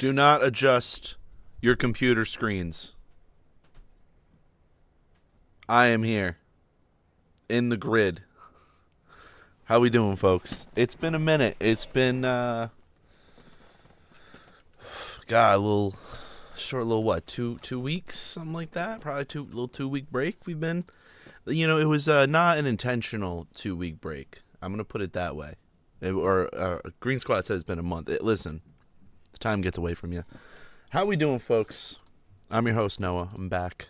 Do not adjust your computer screens. I am here in the grid. How we doing, folks? It's been a minute. It's been God, a little short, little what? Two weeks, something like that. Probably little 2 week break. We've been, it was not an intentional 2 week break. I'm gonna put it that way. Green Squad says it's been a month. Listen, the time gets away from you. How we doing, folks? I'm your host, Noah. I'm back.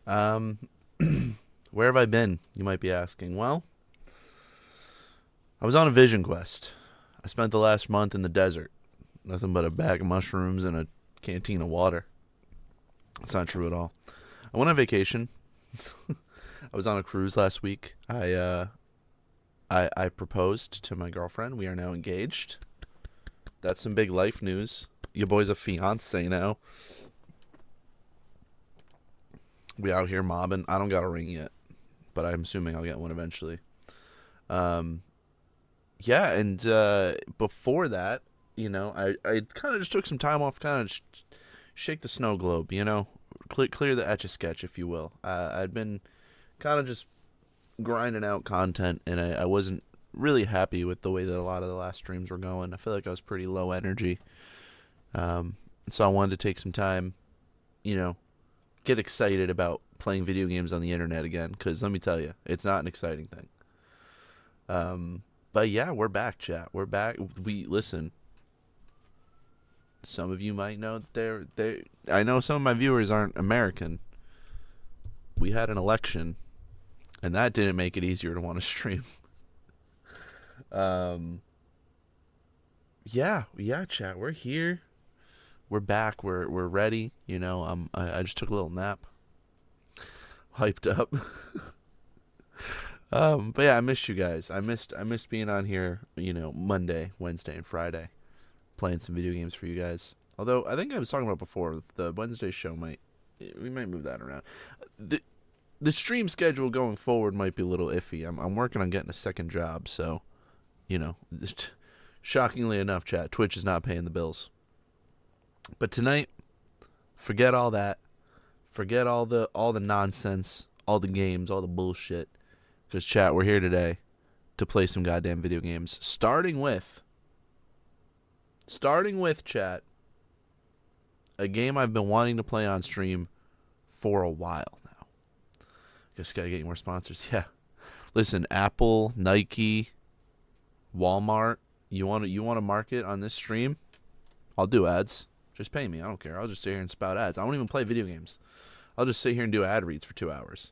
Where have I been, you might be asking? Well, I was on a vision quest. I spent the last month in the desert. Nothing but a bag of mushrooms and a canteen of water. That's not true at all. I went on vacation. I was on a cruise last week. I proposed to my girlfriend. We are now engaged. That's some big life news. Your boy's a fiance now. We out here mobbing. I don't got a ring yet, but I'm assuming I'll get one eventually. Yeah, and before that, I kind of just took some time off, kind of shake the snow globe, clear the Etch-a-Sketch, if you will. I'd been kind of just grinding out content, and I wasn't really happy with the way that a lot of the last streams were going. I feel like I was pretty low energy. So I wanted to take some time, get excited about playing video games on the internet again, because let me tell you, it's not an exciting thing. But yeah, we're back, chat. We're back. Listen. Some of you might know that I know some of my viewers aren't American. We had an election, and that didn't make it easier to want to stream. Yeah, chat. We're here. We're back. We're ready. I just took a little nap. Hyped up. But yeah, I missed you guys. I missed being on here, Monday, Wednesday, and Friday, playing some video games for you guys. Although I think I was talking about before, the Wednesday show we might move that around. The stream schedule going forward might be a little iffy. I'm working on getting a second job, so shockingly enough, chat, Twitch is not paying the bills. But tonight, forget all that. Forget all the nonsense, all the games, all the bullshit. Because, chat, we're here today to play some goddamn video games. Starting with, chat, a game I've been wanting to play on stream for a while now. Just gotta get more sponsors. Yeah. Listen, Apple, Nike, Walmart, you want to market on this stream? I'll do ads. Just pay me. I don't care. I'll just sit here and spout ads. I won't even play video games. I'll just sit here and do ad reads for 2 hours.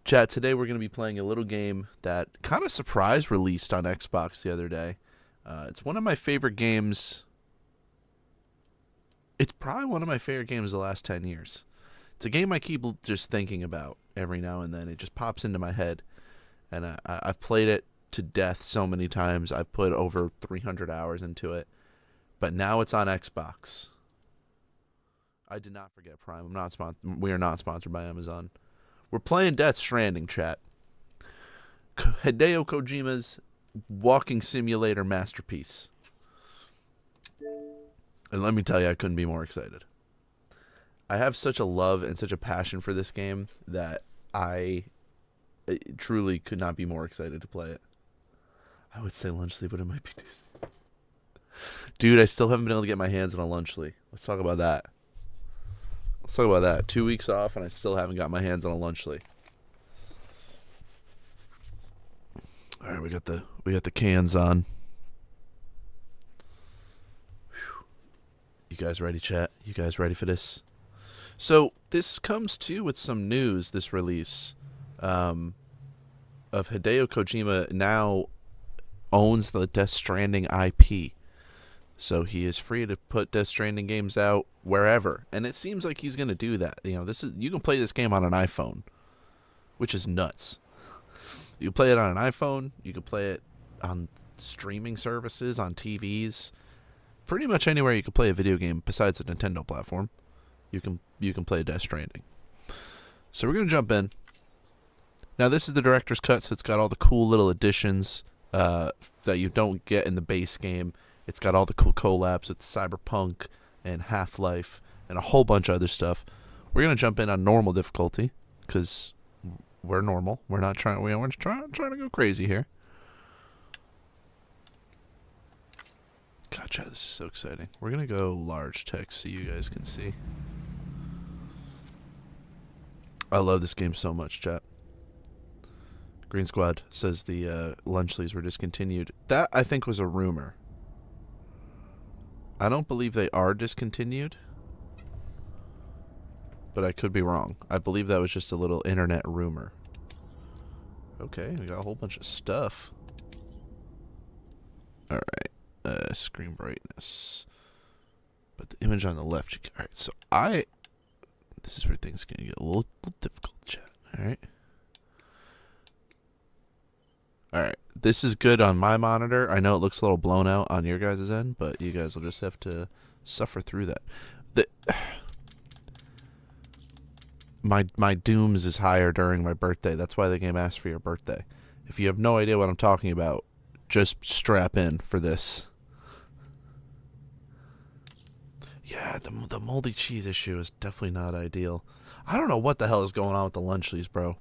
Chat, today we're going to be playing a little game that kind of surprise released on Xbox the other day. It's one of my favorite games. It's probably one of my favorite games of the last 10 years. It's a game I keep just thinking about every now and then. It just pops into my head. And I've played it to death so many times. I've put over 300 hours into it. But now it's on Xbox. I did not forget Prime. We are not sponsored by Amazon. We're playing Death Stranding, chat. Hideo Kojima's walking simulator masterpiece. And let me tell you, I couldn't be more excited. I have such a love and such a passion for this game that I truly could not be more excited to play it. I would say Lunchly, but it might be too soon. Dude, I still haven't been able to get my hands on a Lunchly. Let's talk about that. 2 weeks off, and I still haven't got my hands on a Lunchly. All right, we got the cans on. Whew. You guys ready, chat? You guys ready for this? So this comes too with some news. This release of Hideo Kojima now owns the Death Stranding IP. So he is free to put Death Stranding games out wherever, and it seems like he's going to do that. You can play this game on an iPhone, which is nuts. You can play it on an iPhone. You can play it on streaming services, on TVs, pretty much anywhere you can play a video game besides a Nintendo platform. You can play Death Stranding. So we're going to jump in. Now this is the director's cut, so it's got all the cool little additions that you don't get in the base game. It's got all the cool collabs with Cyberpunk and Half-Life and a whole bunch of other stuff. We're gonna jump in on normal difficulty because we're normal. We're not trying. We're trying to go crazy here. Gotcha. This is so exciting. We're gonna go large text so you guys can see. I love this game so much, chat. Green Squad says the Lunchleys were discontinued. That, I think, was a rumor. I don't believe they are discontinued, but I could be wrong. I believe that was just a little internet rumor. Okay, we got a whole bunch of stuff. Alright. Screen brightness. But the image on the left. Alright, so this is where things are going to get a little difficult, chat. Alright. Alright. This is good on my monitor. I know it looks a little blown out on your guys' end, but you guys will just have to suffer through that. My dooms is higher during my birthday. That's why the game asked for your birthday. If you have no idea what I'm talking about, just strap in for this. Yeah, the moldy cheese issue is definitely not ideal. I don't know what the hell is going on with the Lunchleys, bro.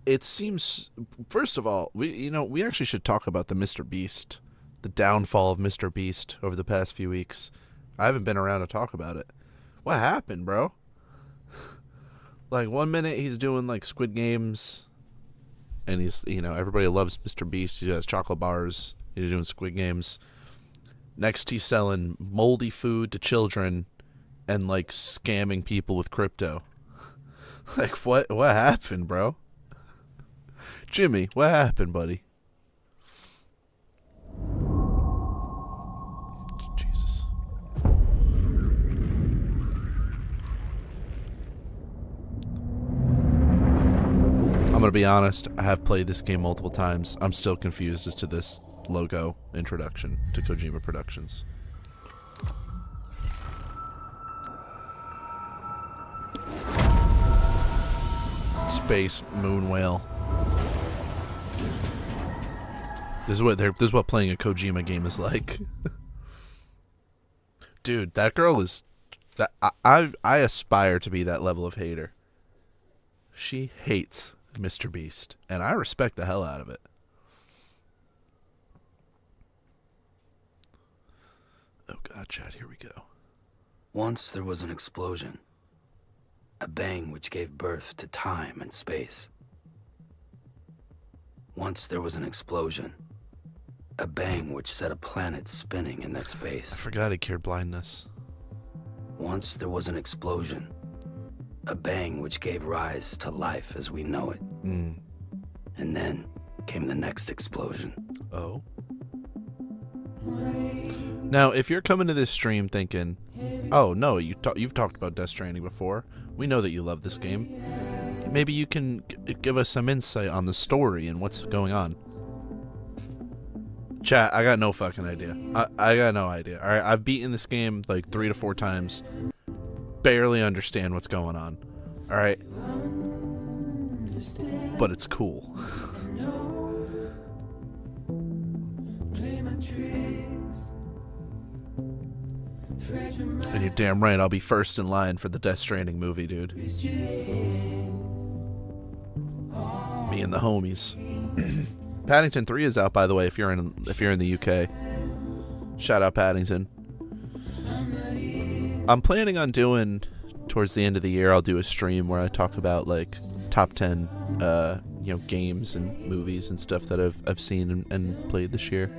It seems, first of all, we actually should talk about the Mr. Beast, the downfall of Mr. Beast over the past few weeks. I haven't been around to talk about it. What happened, bro? Like, 1 minute he's doing like Squid Games, and he's, everybody loves Mr. Beast. He has chocolate bars. He's doing Squid Games. Next, he's selling moldy food to children and like scamming people with crypto. Like, what happened, bro? Jimmy, what happened, buddy? Jesus. I'm gonna be honest, I have played this game multiple times. I'm still confused as to this logo introduction to Kojima Productions. Space moon whale. This is what playing a Kojima game is like. Dude, that girl is that I aspire to be that level of hater. She hates Mr. Beast, and I respect the hell out of it. Oh god, Chad, here we go. Once there was an explosion. A bang which gave birth to time and space. Once there was an explosion. A bang which set a planet spinning in that space. I forgot he cured blindness. Once there was an explosion. A bang which gave rise to life as we know it. Mm. And then came the next explosion. Oh. Now, if you're coming to this stream thinking, oh no, you've talked about Death Stranding before. We know that you love this game. Maybe you can give us some insight on the story and what's going on. Chat, I got no fucking idea. I got no idea. Alright, I've beaten this game like 3 to 4 times. Barely understand what's going on. Alright? But it's cool. And you're damn right, I'll be first in line for the Death Stranding movie, dude. Me and the homies. Paddington 3 is out, by the way, if you're in the UK. Shout out Paddington. I'm planning on doing, towards the end of the year, I'll do a stream where I talk about like top 10 games and movies and stuff that I've seen and played this year.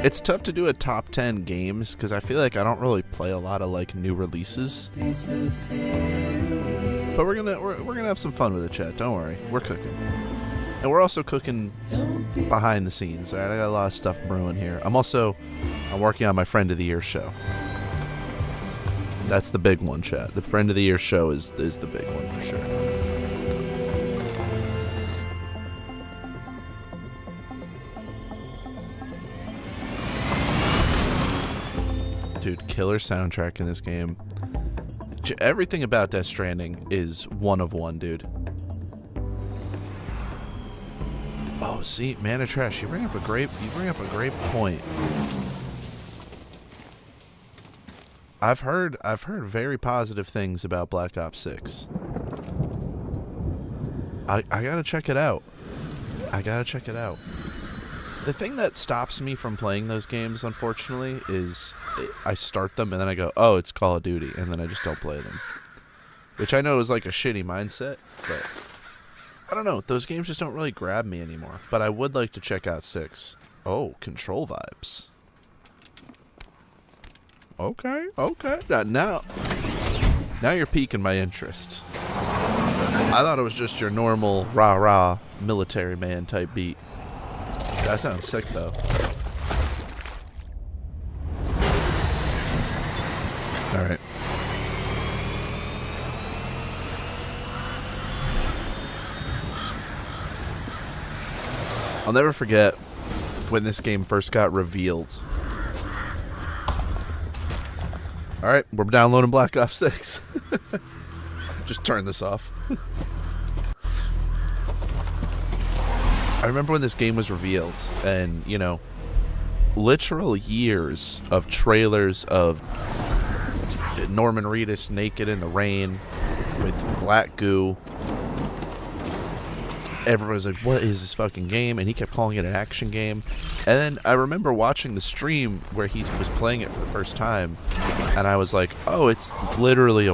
It's tough to do a top 10 games because I feel like I don't really play a lot of like new releases. But we're gonna have some fun with it, chat. Don't worry, we're cooking, and we're also cooking behind the scenes. All right, I got a lot of stuff brewing here. I'm working on my Friend of the Year show. That's the big one, chat. The Friend of the Year show is the big one for sure. Dude, killer soundtrack in this game. Everything about Death Stranding is one of one, dude. Oh, see, Mana Trash, you bring up a great point. I've heard very positive things about Black Ops 6. I gotta check it out. The thing that stops me from playing those games, unfortunately, is I start them and then I go, oh, it's Call of Duty, and then I just don't play them. Which I know is like a shitty mindset, but I don't know. Those games just don't really grab me anymore. But I would like to check out 6. Oh, Control vibes. Okay. Now you're piquing my interest. I thought it was just your normal rah-rah military man type beat. That sounds sick, though. Alright. I'll never forget when this game first got revealed. Alright, we're downloading Black Ops 6. Just turn this off. I remember when this game was revealed, and, you know, literal years of trailers of Norman Reedus naked in the rain with black goo. Everyone was like, what is this fucking game? And he kept calling it an action game. And then I remember watching the stream where he was playing it for the first time, and I was like, oh, it's literally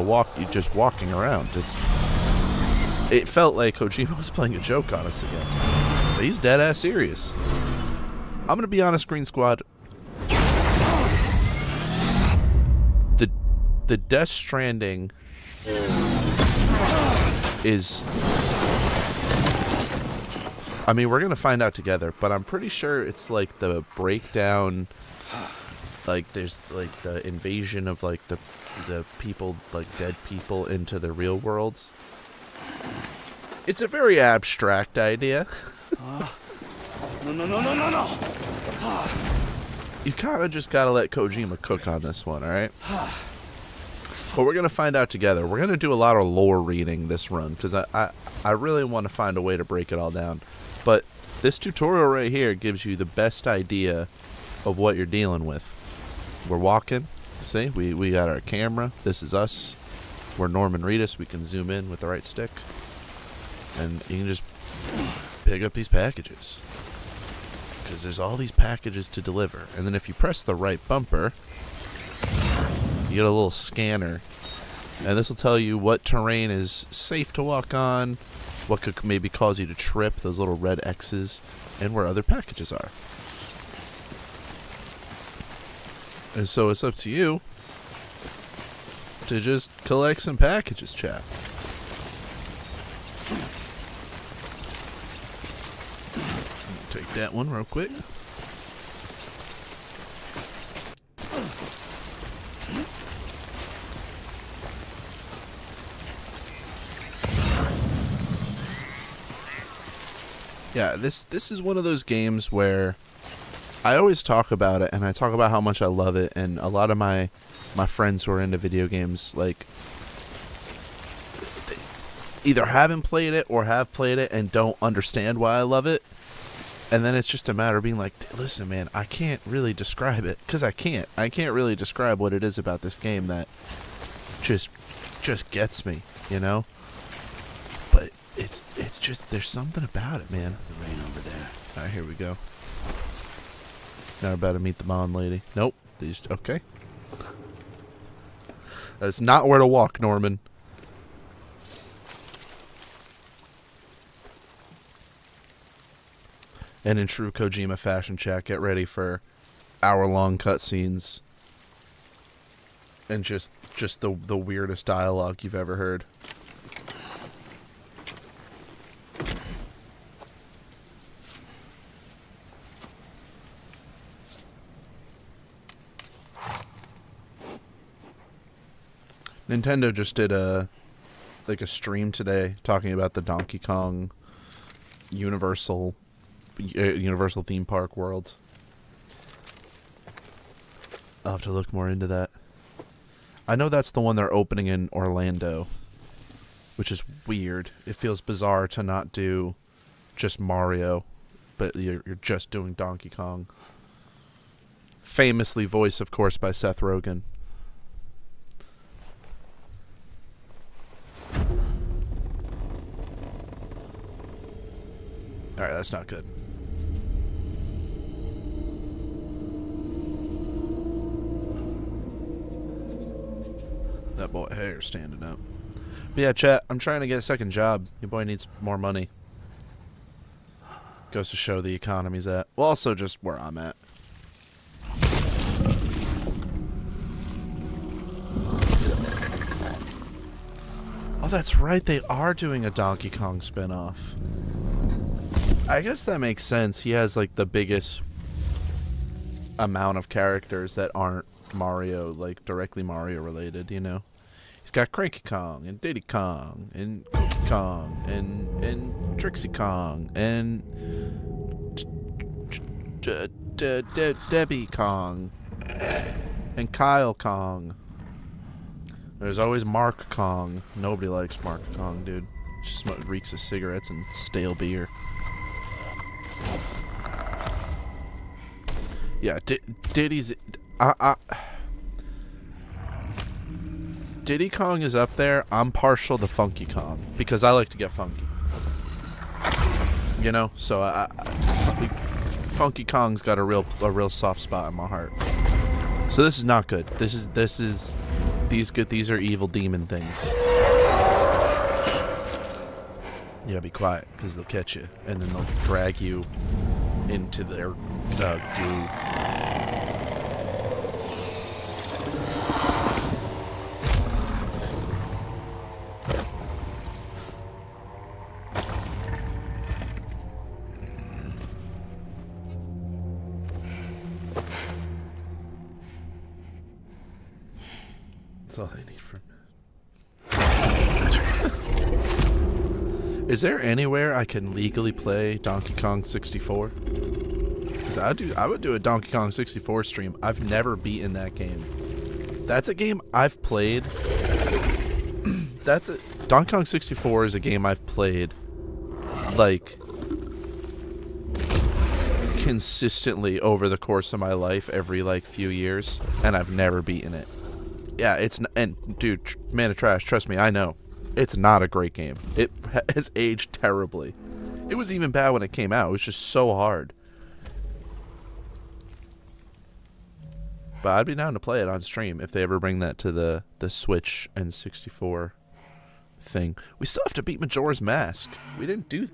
just walking around. It felt like Kojima was playing a joke on us again. But he's dead ass serious. I'm gonna be honest, Green Squad. The Death Stranding is, I mean, we're gonna find out together, but I'm pretty sure it's like the breakdown, like there's like the invasion of like the people, like dead people into the real worlds. It's a very abstract idea. No. You kind of just gotta let Kojima cook on this one, alright? But we're gonna find out together. We're gonna do a lot of lore reading this run, because I really want to find a way to break it all down. But this tutorial right here gives you the best idea of what you're dealing with. We're walking. See, we got our camera. This is us. We're Norman Reedus. We can zoom in with the right stick. And you can just pick up these packages. Because there's all these packages to deliver. And then if you press the right bumper, you get a little scanner. And this will tell you what terrain is safe to walk on, what could maybe cause you to trip, those little red X's, and where other packages are. And so it's up to you to just collect some packages, chat. Take that one real quick. Yeah, this is one of those games where I always talk about it, and I talk about how much I love it, and a lot of my friends who are into video games, like, they either haven't played it or have played it and don't understand why I love it. And then it's just a matter of being like, listen, man, I can't really describe it, because I can't really describe what it is about this game that just gets me, you know? But it's just, there's something about it, man. The rain over there. Alright, here we go. Now we're about to meet the Mon lady. Nope. Okay. That's not where to walk, Norman. And in true Kojima fashion, chat, get ready for hour-long cutscenes and just the weirdest dialogue you've ever heard. Nintendo just did a stream today talking about the Donkey Kong Universal theme park world. I'll have to look more into that. I know that's the one they're opening in Orlando, which is weird. It feels bizarre to not do just Mario but you're just doing Donkey Kong. Famously voiced, of course, by Seth Rogen. Alright, that's not good. That boy hair standing up. But yeah, chat, I'm trying to get a second job. Your boy needs more money. Goes to show the economy's at. Well, also just where I'm at. Oh, that's right. They are doing a Donkey Kong spinoff. I guess that makes sense. He has like the biggest amount of characters that aren't Mario, like directly Mario related, you know. He's got Cranky Kong and Diddy Kong and Cookie Kong and Trixie Kong and Debbie Kong and Kyle Kong. There's always Mark Kong. Nobody likes Mark Kong, dude. Just reeks of cigarettes and stale beer. Yeah, Diddy's... Diddy Kong is up there. I'm partial to Funky Kong because I like to get funky. You know, so Funky Kong's got a real soft spot in my heart. So this is not good. These are evil demon things. Yeah, be quiet, because they'll catch you, and then they'll drag you into their goo. That's all I need from Is there anywhere I can legally play Donkey Kong 64? Because I would do a Donkey Kong 64 stream. I've never beaten that game. That's a game I've played. Donkey Kong 64 is a game I've played like consistently over the course of my life every like few years, and I've never beaten it. Yeah, and dude, man of trash, trust me, I know. It's not a great game. It has aged terribly. It was even bad when it came out. It was just so hard. But I'd be down to play it on stream if they ever bring that to the Switch and 64 thing. We still have to beat Majora's Mask. We didn't do...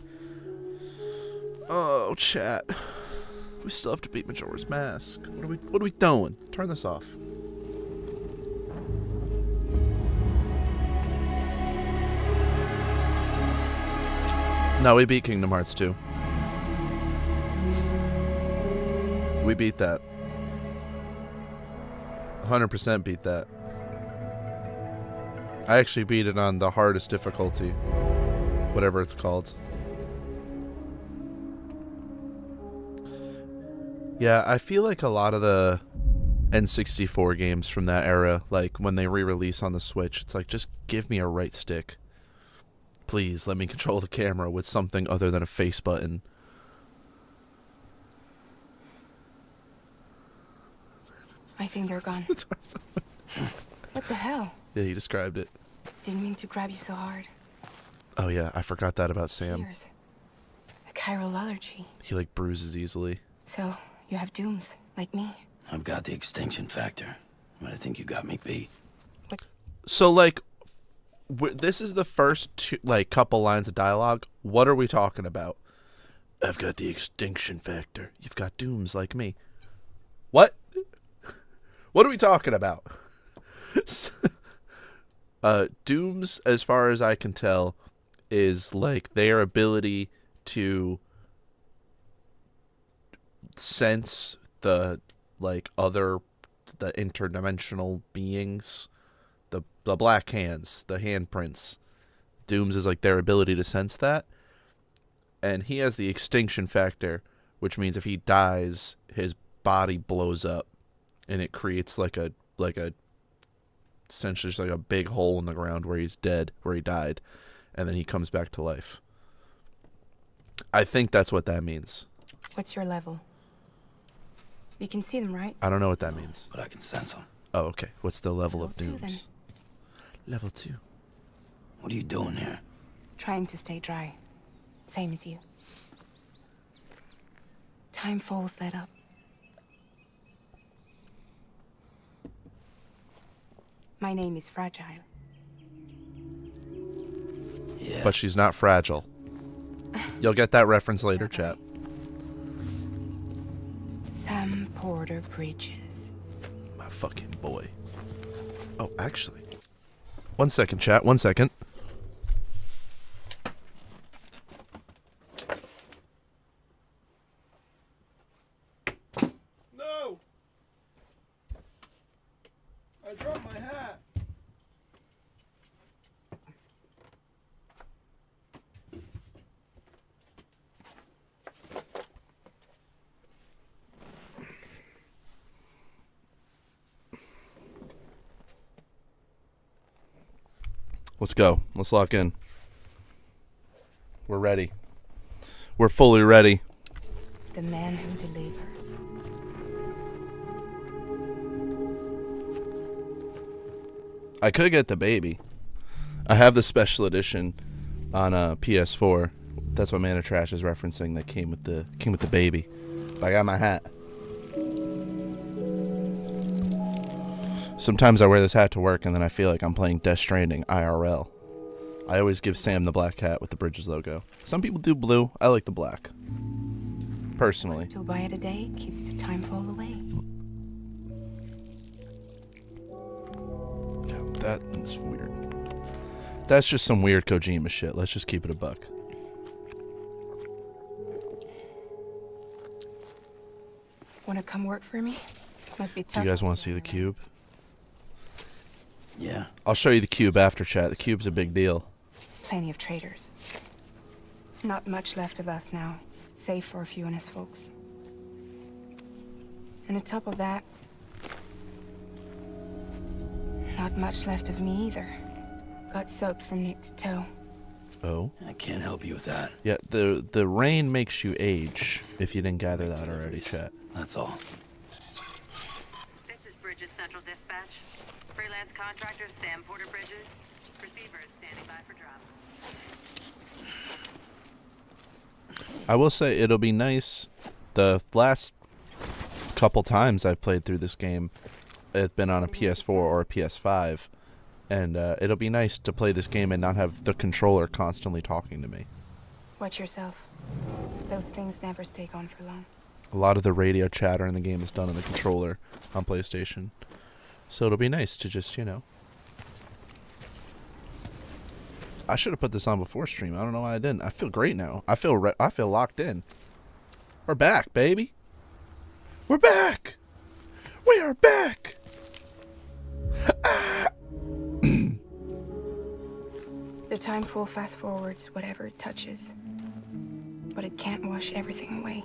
Oh, chat. We still have to beat Majora's Mask. What are we doing? Turn this off. No, we beat Kingdom Hearts 2. We beat that. 100% beat that. I actually beat it on the hardest difficulty. Whatever it's called. Yeah, I feel like a lot of the N64 games from that era, like when they re-release on the Switch, it's like, just give me a right stick. Please, let me control the camera with something other than a face button. I think you're gone. What the hell? Yeah, he described it. Didn't mean to grab you so hard. Oh yeah, I forgot that about Sam. Tears. A chiral allergy. He like bruises easily. So, you have dooms, like me. I've got the extinction factor, but I think you got me beat. So like, this is the first couple lines of dialogue. What are we talking about? I've got the extinction factor. You've got dooms like me. What? What are we talking about? Dooms, as far as I can tell, is like their ability to sense the interdimensional beings. The black hands, the handprints. Dooms is like their ability to sense that. And he has the extinction factor, which means if he dies, his body blows up. And it creates like a essentially just like a big hole in the ground where he's dead, where he died. And then he comes back to life. I think that's what that means. What's your level? You can see them, right? I don't know what that means. But I can sense them. Oh, okay. What's the level of Level 2, then. dooms? Level 2. What are you doing here? Trying to stay dry. Same as you. Timefall's let up. My name is Fragile. Yeah. But she's not fragile. You'll get that reference later, chat. Sam Porter Bridges. My fucking boy. Oh, actually. 1 second, chat. 1 second. No! I dropped my hat. Let's go. Let's lock in. We're ready. We're fully ready. The man who delivers. I could get the baby. I have the special edition on PS4. That's what Mana Trash is referencing. That came with the baby. But I got my hat. Sometimes I wear this hat to work, and then I feel like I'm playing Death Stranding IRL. I always give Sam the black hat with the Bridges logo. Some people do blue. I like the black. Personally. 2 bite a day keeps the timefall away. Yeah, that's weird. That's just some weird Kojima shit. Let's just keep it a buck. Wanna come work for me? Must be Do tough. you guys want to see the cube? Yeah. I'll show you the cube after, chat. The cube's a big deal. Plenty of traitors. Not much left of us now, save for a few honest folks. And on top of that, not much left of me either. Got soaked from neck to toe. Oh? I can't help you with that. Yeah, the rain makes you age, if you didn't gather that already, chat. That's all. This is Bridges Central Dispatch. Freelance contractor Sam Porter Bridges. Receiver is standing by for drop. I will say it'll be nice. The last couple times I've played through this game, it's been on a PS4 or a PS5, and it'll be nice to play this game and not have the controller constantly talking to me. Watch yourself. Those things never stay gone for long. A lot of the radio chatter in the game is done on the controller on PlayStation, so it'll be nice to just, you know. I should have put this on before stream. I don't know why I didn't. I feel great now. I feel locked in. We're back, baby. We're back. We are back. Ah. The timefall fast forwards whatever it touches. But it can't wash everything away.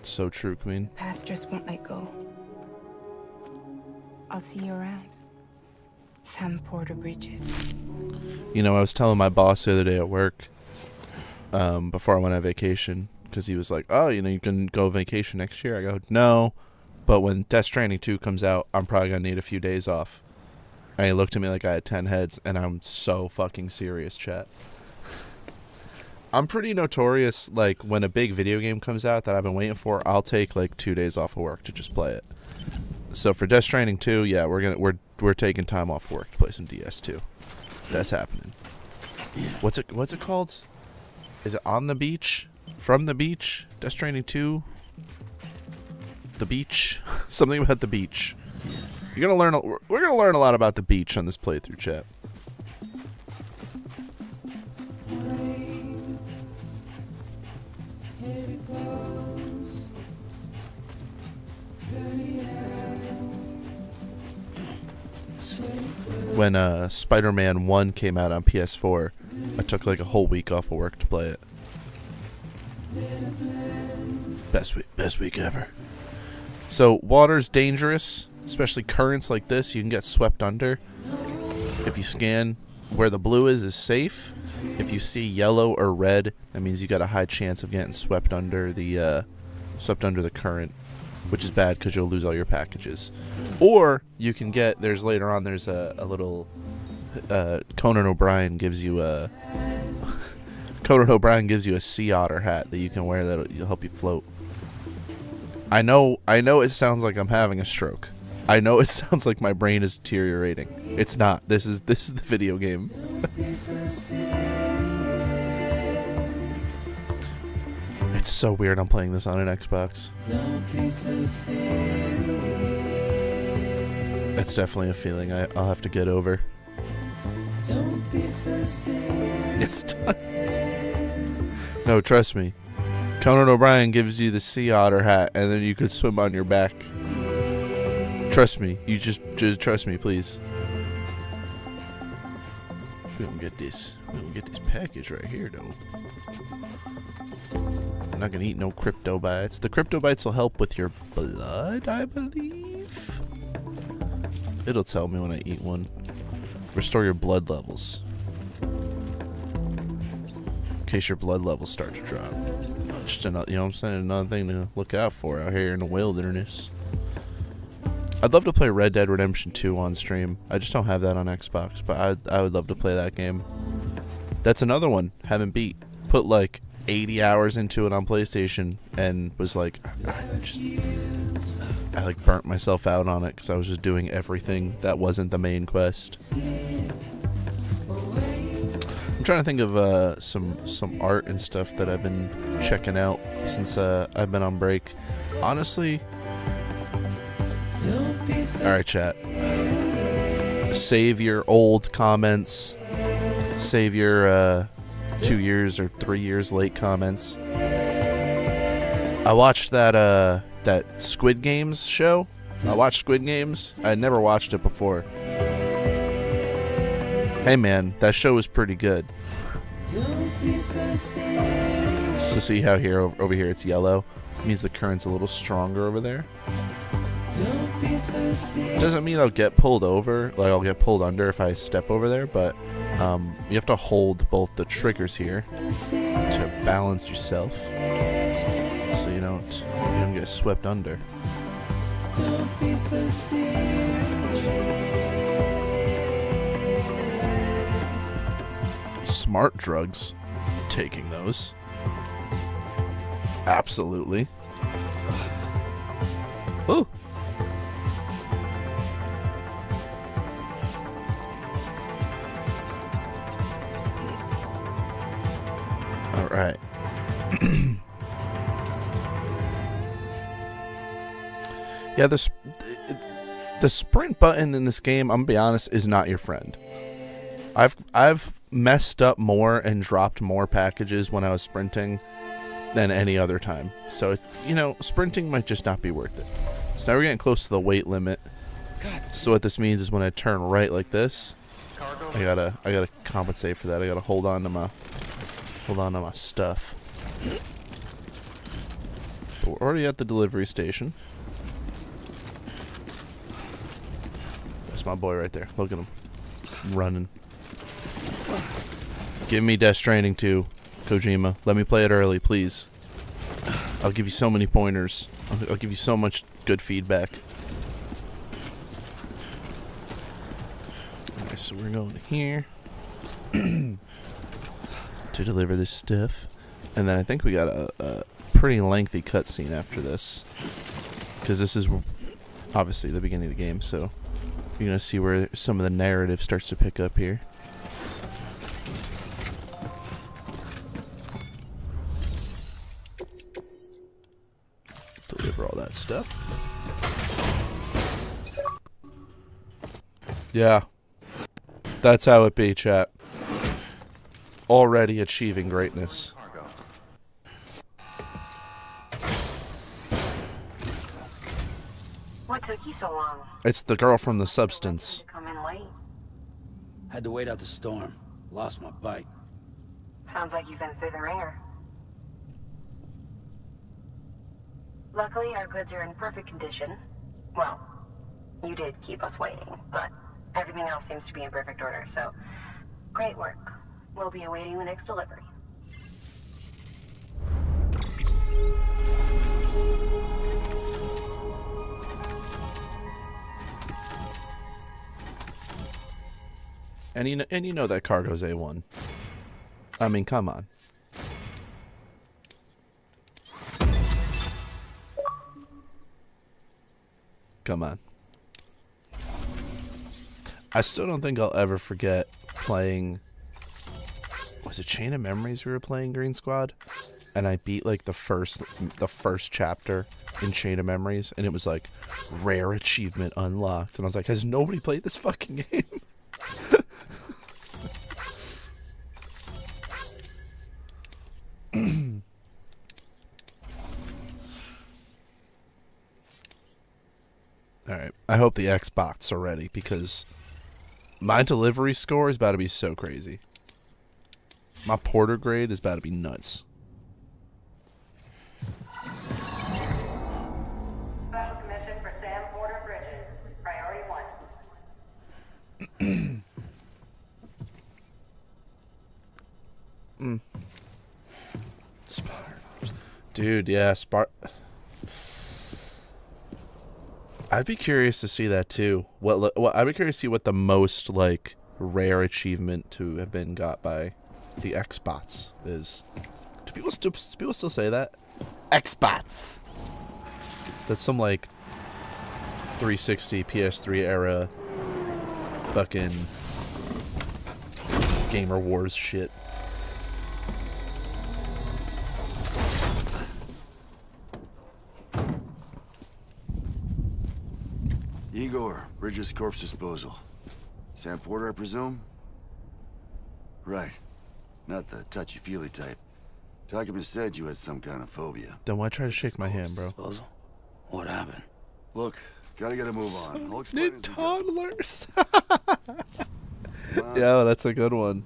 So true, Queen. Past just won't let go. I'll see you around. Sam Porter Bridges. You know, I was telling my boss the other day at work, before I went on vacation, because he was like, oh, you know, you can go vacation next year. I go, no, but when Death Stranding 2 comes out, I'm probably going to need a few days off. And he looked at me like I had 10 heads, and I'm so fucking serious, chat. I'm pretty notorious, like, when a big video game comes out that I've been waiting for, I'll take, like, 2 days off of work to just play it. So for Death Stranding 2, yeah, we're taking time off work to play some DS2. That's happening. What's it called? Is it On the Beach? From the Beach? Death Stranding 2? The beach? Something about the beach. We're gonna learn a lot about the beach on this playthrough, chat. When Spider-Man 1 came out on PS4, I took like a whole week off of work to play it. Best week ever. So water's dangerous, especially currents like this. You can get swept under. If you scan where the blue is safe. If you see yellow or red, that means you got a high chance of getting swept under the swept under the current, which is bad because you'll lose all your packages. Or you can get, there's later on, there's a little, Conan O'Brien gives you a sea otter hat that you can wear that'll help you float. I know it sounds like I'm having a stroke. I know it sounds like my brain is deteriorating. It's not. This is the video game. It's so weird I'm playing this on an Xbox. That's definitely a feeling I'll have to get over. Yes, it does. No, trust me. Conan O'Brien gives you the sea otter hat, and then you could swim on your back. Trust me. You just trust me, please. We don't get this. We don't get this package right here, though. I'm not gonna eat no crypto bites. The crypto bites will help with your blood, I believe. It'll tell me when I eat one. Restore your blood levels. In case your blood levels start to drop. Just another, you know what I'm saying? Another thing to look out for out here in the wilderness. I'd love to play Red Dead Redemption 2 on stream. I just don't have that on Xbox, but I would love to play that game. That's another one. Haven't beat. Put like 80 hours into it on PlayStation and was like, I like burnt myself out on it because I was just doing everything that wasn't the main quest. I'm trying to think of some art and stuff that I've been checking out since I've been on break. Honestly, alright chat, save your old comments, save your 2 years or 3 years late comments. I watched that Squid Games show. I watched Squid Games. I had never watched it before. Hey man, that show was pretty good. So see how here over here it's yellow? It means the current's a little stronger over there. Doesn't mean I'll get pulled over, like I'll get pulled under if I step over there, but you have to hold both the triggers here to balance yourself so you don't get swept under. Smart drugs, taking those. Absolutely. Ooh. All right. Yeah, the sprint button in this game, I'm gonna be honest, is not your friend. I've messed up more and dropped more packages when I was sprinting than any other time. So, sprinting might just not be worth it. So now we're getting close to the weight limit. So what this means is when I turn right like this, I gotta compensate for that. I gotta hold on to my stuff. But we're already at the delivery station. That's my boy right there. Look at him. Running. Give me Death Stranding 2, Kojima. Let me play it early, please. I'll give you so many pointers. I'll give you so much good feedback. Alright, so we're going here to deliver this stuff. And then I think we got a pretty lengthy cutscene after this. Because this is obviously the beginning of the game, so you're going to see where some of the narrative starts to pick up here. Deliver all that stuff. Yeah. That's how it be, chat. Already achieving greatness. What took you so long? It's the girl from The Substance. Come in late. Had to wait out the storm. Lost my bike. Sounds like you've been through the ringer. Luckily, our goods are in perfect condition. Well, you did keep us waiting, but everything else seems to be in perfect order, so great work. We'll be awaiting the next delivery. And you know that cargo's A1. I mean, come on. Come on. I still don't think I'll ever forget playing... Was it Chain of Memories we were playing, Green Squad? And I beat like the first chapter in Chain of Memories, and it was like rare achievement unlocked. And I was like, has nobody played this fucking game? Alright, I hope the Xbots are ready, because my delivery score is about to be so crazy. My porter grade is about to be nuts. Special commission for Sam Porter Bridges. Priority 1. Dude, yeah, I'd be curious to see that too. I'd be curious to see what the most like rare achievement to have been got by the Xbots is. Do people still say that? Xbots. That's some like 360 PS3 era fucking Gamer Wars shit. Igor, Bridges Corpse Disposal. Sam Porter, I presume? Right. Not the touchy-feely type. Document said you had some kind of phobia. Then why try to shake my hand, bro? Disposal? What happened? Look, gotta get a move on. I'll explain Need as we go. toddlers. Come on. Yeah, that's a good one.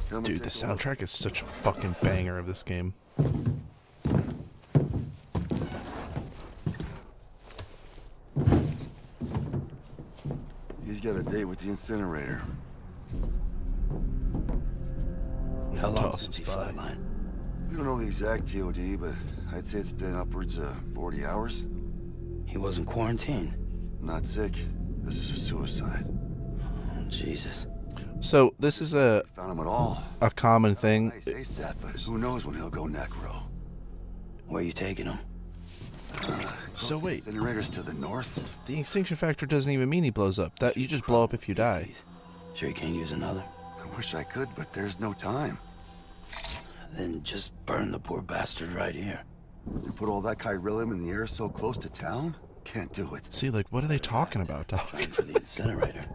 Come and Dude, the take a look. soundtrack is such a fucking banger of this game. He's got a date with the incinerator. How long Toss since he us by. flatlined? We don't know the exact TOD, but I'd say it's been upwards of 40 hours. He wasn't quarantined. Not sick. This is a suicide. Oh, Jesus. So this is a Found him at all. common thing. Nice ASAP, but who knows when he'll go necro. Where you taking him? So wait, Incinerators to the north? the extinction factor doesn't even mean he blows up. That you just blow up if you die. Jeez. Sure you can't use another? I wish I could, but there's no time. Then just burn the poor bastard right here. You put all that chiralium in the air so close to town? Can't do it. See, like, what are they talking about, dog? Trying for the incinerator.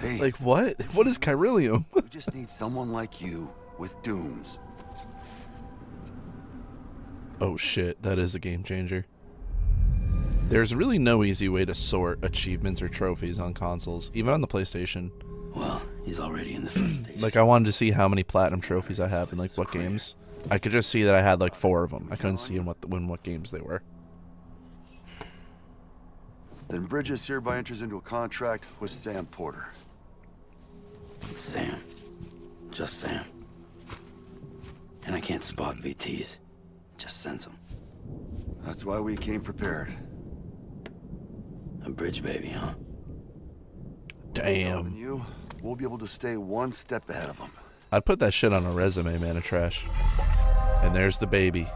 Hey, Like, what? What is chiralium? we just need someone like you with dooms. Oh shit, that is a game changer. There's really no easy way to sort achievements or trophies on consoles, even on the PlayStation. Well, he's already in the first station. Like, I wanted to see how many platinum trophies I have in like what games. I could just see that I had like 4 of them. I couldn't see in what games they were. Then Bridges hereby enters into a contract with Sam Porter. Sam. Just Sam. And I can't spot VTs. Just sense them. That's why we came prepared. A bridge baby, huh? And Damn. you, we'll be able to stay one step ahead of them. I'd put that shit on a resume, man, of trash. And there's the baby.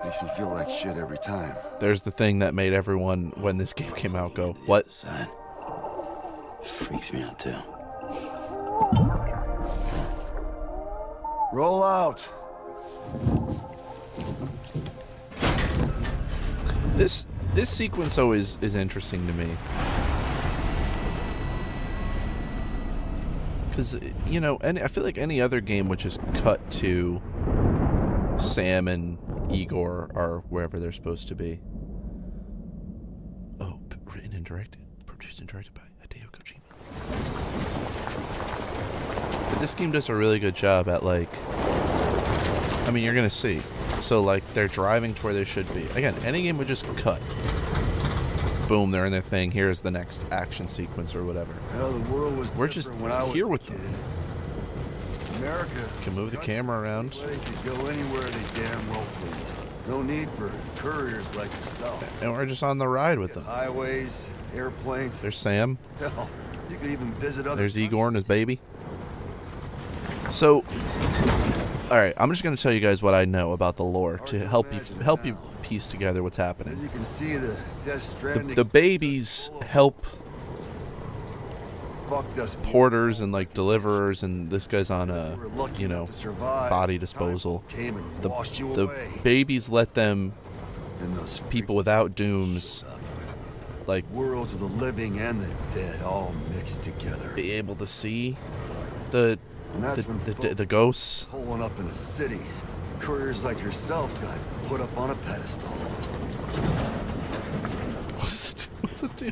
Makes me feel like shit every time. There's the thing that made everyone, when this game came out, go, The what? other side. Freaks me out too. Roll out! This sequence always is interesting to me. Because, you know, I feel like any other game would just cut to Sam and Igor or wherever they're supposed to be. Oh, written and directed. Produced and directed by Hideo Kojima. But this game does a really good job at, like... I mean, you're going to see. So, like, they're driving to where they should be. Again, any game would just cut. boom, they're in their thing. Here's the next action sequence or whatever. Hell, the world was We're just different when I was here a with them. kid. America Can move the camera around. They could go anywhere they damn well pleased. No need for couriers like yourself. And we're just on the ride with them. Highways, airplanes. There's Sam. Hell, you could even visit other There's countries. Igor and his baby. So, all right, I'm just gonna tell you guys what I know about the lore to help you piece together what's As happening. you can see, the Death Stranding The babies help fucked us porters and like deliverers, and this guy's on We a were lucky you know enough to survive. body Time disposal. came and The washed you the away. babies let them And those people without dooms like worlds of the living and the dead all mixed together. be able to see the And that's when folks the ghosts. pulling up in the cities. Couriers like yourself got put up on a pedestal. What's it do?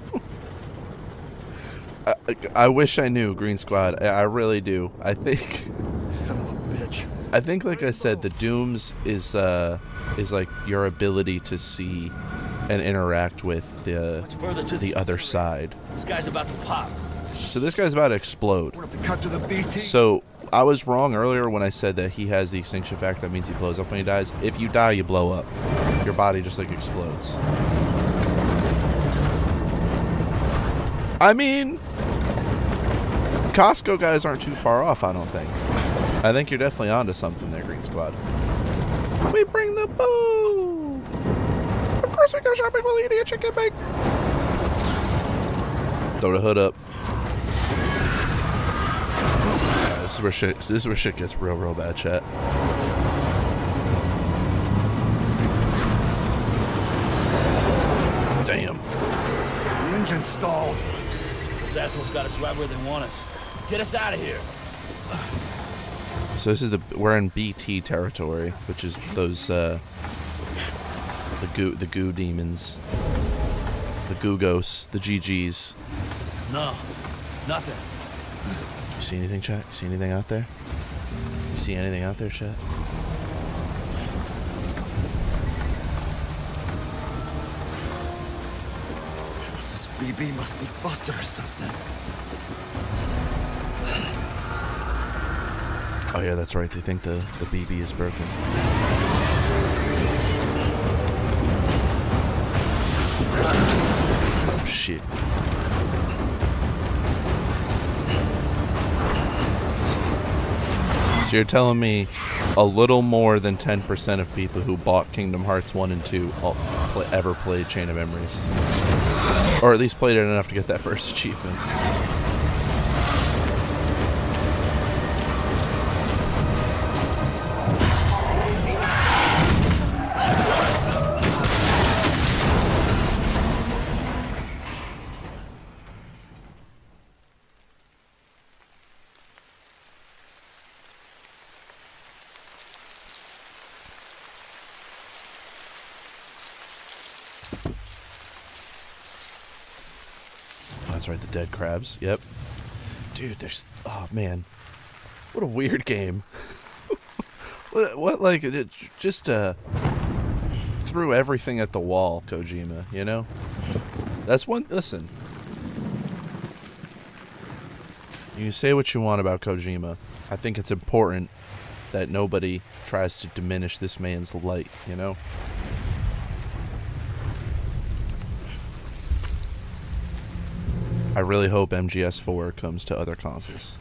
I wish I knew, Green Squad. I really do. I think Son of a bitch. I think like I said, the dooms is like your ability to see and interact with the other side. This guy's about to pop. So this guy's about to explode. We're gonna have to cut to the BT. So I was wrong earlier when I said that he has the extinction factor. That means he blows up when he dies. If you die, you blow up. Your body just like explodes. I mean, Costco guys aren't too far off, I don't think. I think you're definitely onto something there, Green Squad. We bring the boo! Of course we go shopping while eating a chicken bake. Throw the hood up. This is where shit gets real bad, chat. Damn. The engine stalled. Those assholes got us right where they want us. Get us out of here. So this is we're in BT territory, which is those the goo demons, the goo ghosts, the GGs. No, nothing. You see anything, chat? You see anything out there? You see anything out there, chat? This BB must be busted or something. Oh yeah, that's right. They think the BB is broken. Oh shit. So you're telling me a little more than 10% of people who bought Kingdom Hearts 1 and 2 ever played Chain of Memories? Or at least played it enough to get that first achievement. That's right, the dead crabs. Yep. Dude, there's... Oh, man. What a weird game. what like, it just, threw everything at the wall, Kojima, you know? That's one... Listen. You can say what you want about Kojima. I think it's important that nobody tries to diminish this man's light, you know? I really hope MGS4 comes to other consoles.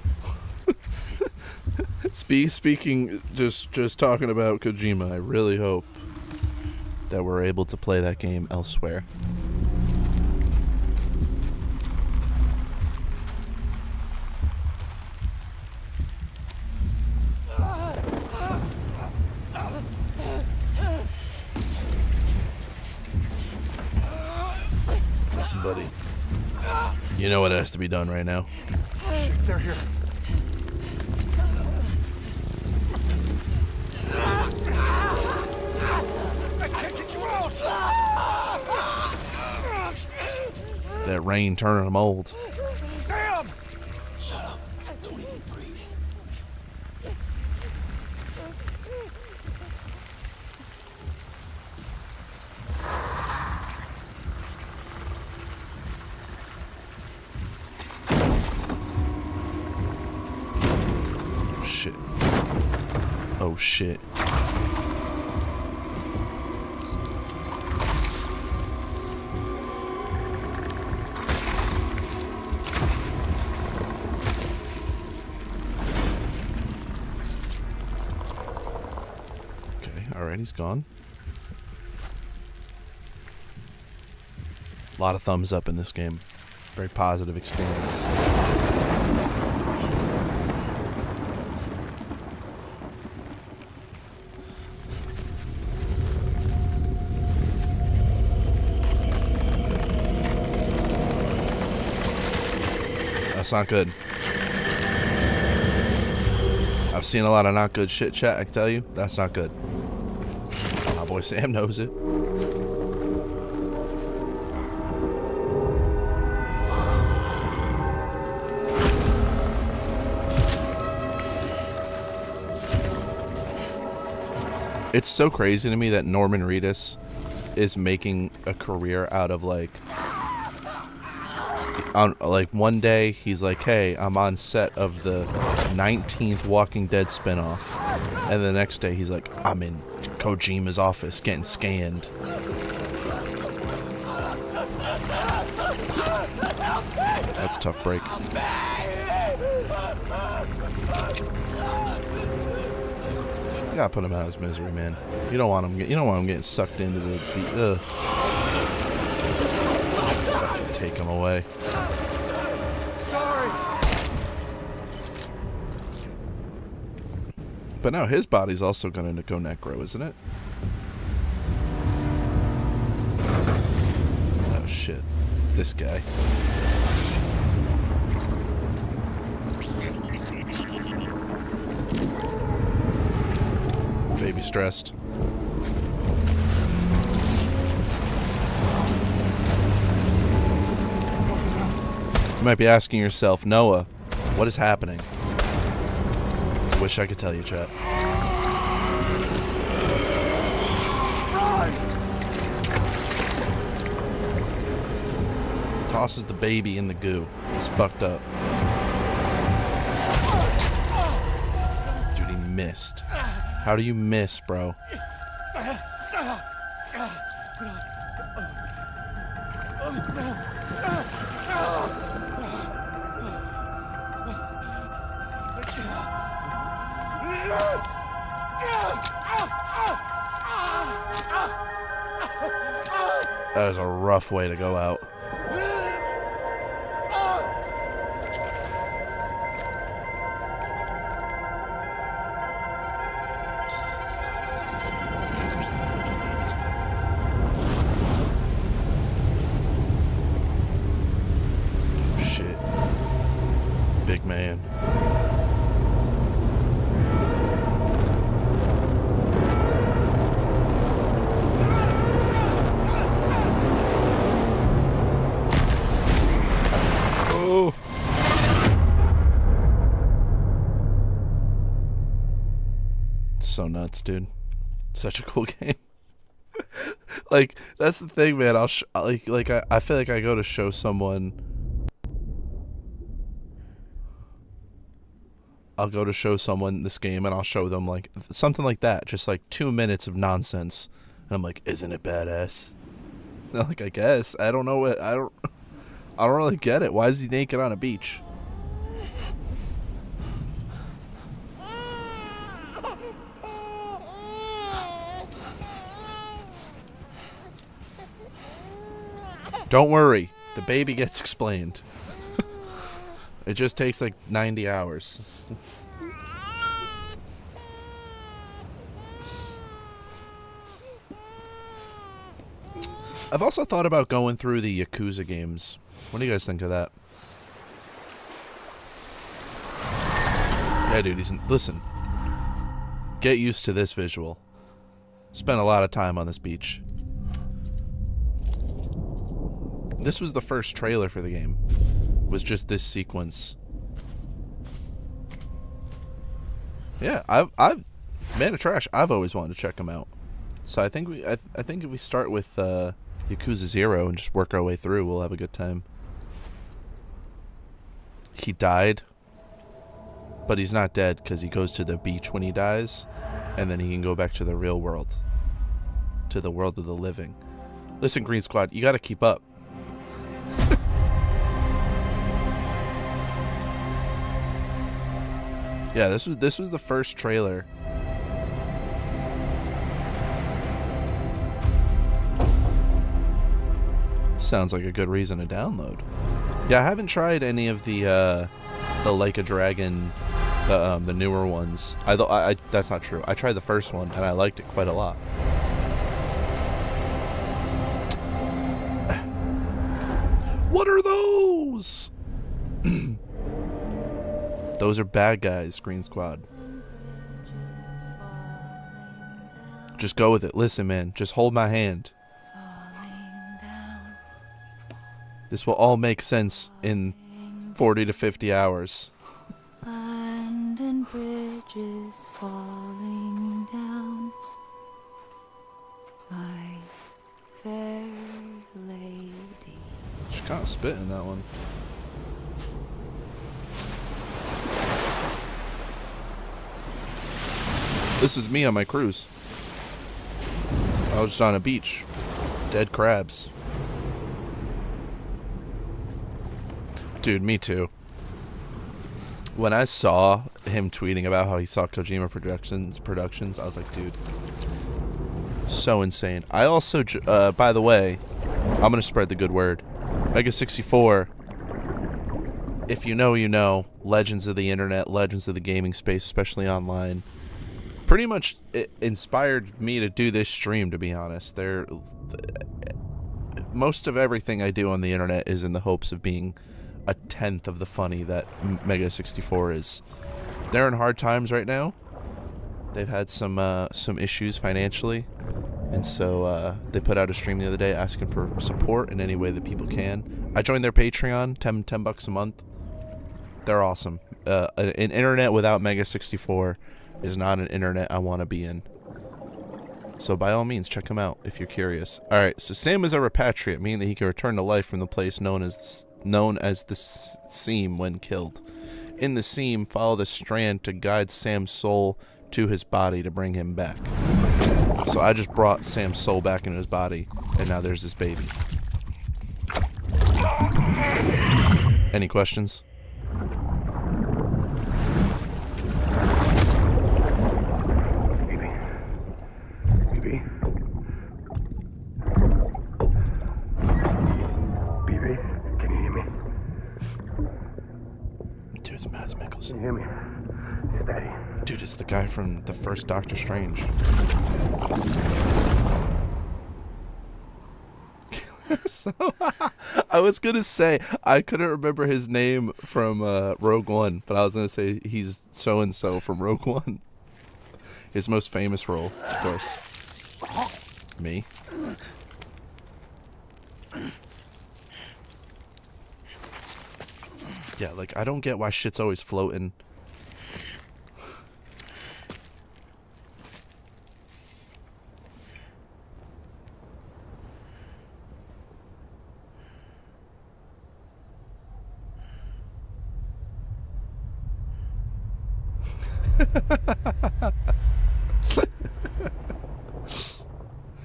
Speaking, just talking about Kojima, I really hope that we're able to play that game elsewhere. Listen, buddy. You know what has to be done right now. Shit, they're here. I can't get you out! That rain turning them old. Sam! Shut up. Don't even breathe. shit. Okay, alright, he's gone. A lot of thumbs up in this game. Very positive experience. That's not good. I've seen a lot of not good shit, chat, I can tell you. That's not good. My boy Sam knows it. It's so crazy to me that Norman Reedus is making a career out of like one day he's like, hey, I'm on set of the 19th Walking Dead spinoff, and the next day he's like, I'm in Kojima's office getting scanned. That's a tough break. You gotta put him out of his misery, man. You don't want him. You don't want him getting sucked into the. Take him away. Sorry. But now his body's also gonna go necro, isn't it? Oh shit! This guy. Baby stressed. You might be asking yourself, Noah, what is happening? Wish I could tell you, chat. Tosses the baby in the goo. It's fucked up. Dude, he missed. How do you miss, bro? That is a rough way to go out. Shit. Big man. So nuts, dude. Such a cool game. Like, that's the thing, man. I feel like I go to show someone. I'll go to show someone this game, and I'll show them like something like that, just like 2 minutes of nonsense, and I'm like, "Isn't it badass?" They're like, I guess. I don't know what. I don't really get it. Why is he naked on a beach? Don't worry, the baby gets explained. It just takes like 90 hours. I've also thought about going through the Yakuza games. What do you guys think of that? Yeah, dude, listen. Get used to this visual. Spent a lot of time on this beach. This was the first trailer for the game. Was just this sequence. Yeah, I've Man of Trash. I've always wanted to check them out. So I think I think if we start with Yakuza 0 and just work our way through, we'll have a good time. He died, but he's not dead because he goes to the beach when he dies, and then he can go back to the real world, to the world of the living. Listen, Green Squad, you got to keep up. Yeah, this was the first trailer. Sounds like a good reason to download. Yeah, I haven't tried any of the Like a Dragon, the newer ones. I that's not true. I tried the first one and I liked it quite a lot. What are those? Those are bad guys, Green Squad. Just go with it. Listen, man. Just hold my hand. This will all make sense in 40 to 50 hours. Land and bridges falling down, my fair lady. She's kind of spitting that one. This is me on my cruise. I was just on a beach. Dead crabs. Dude, me too. When I saw him tweeting about how he saw Kojima Productions, I was like, dude, so insane. I also, by the way, I'm going to spread the good word. Mega 64, if you know, you know, legends of the internet, legends of the gaming space, especially online. Pretty much it inspired me to do this stream, to be honest. Most of everything I do on the internet is in the hopes of being a tenth of the funny that Mega 64 is. They're in hard times right now. They've had some issues financially, and so they put out a stream the other day asking for support in any way that people can. I joined their Patreon, 10 bucks a month. They're awesome. An internet without Mega 64 is not an internet I want to be in. So by all means, check him out if you're curious. All right, so Sam is a repatriate, meaning that he can return to life from the place known as the seam when killed. In the seam, follow the strand to guide Sam's soul to his body to bring him back. So I just brought Sam's soul back into his body, and now there's this baby. Any questions? Dude, it's Mads Mikkelsen. Can you hear me? It's Daddy. Dude, it's the guy from the first Doctor Strange. So, I was gonna say I couldn't remember his name from Rogue One, but I was gonna say he's so and so from Rogue One. His most famous role, of course. Me. Yeah, like I don't get why shit's always floating.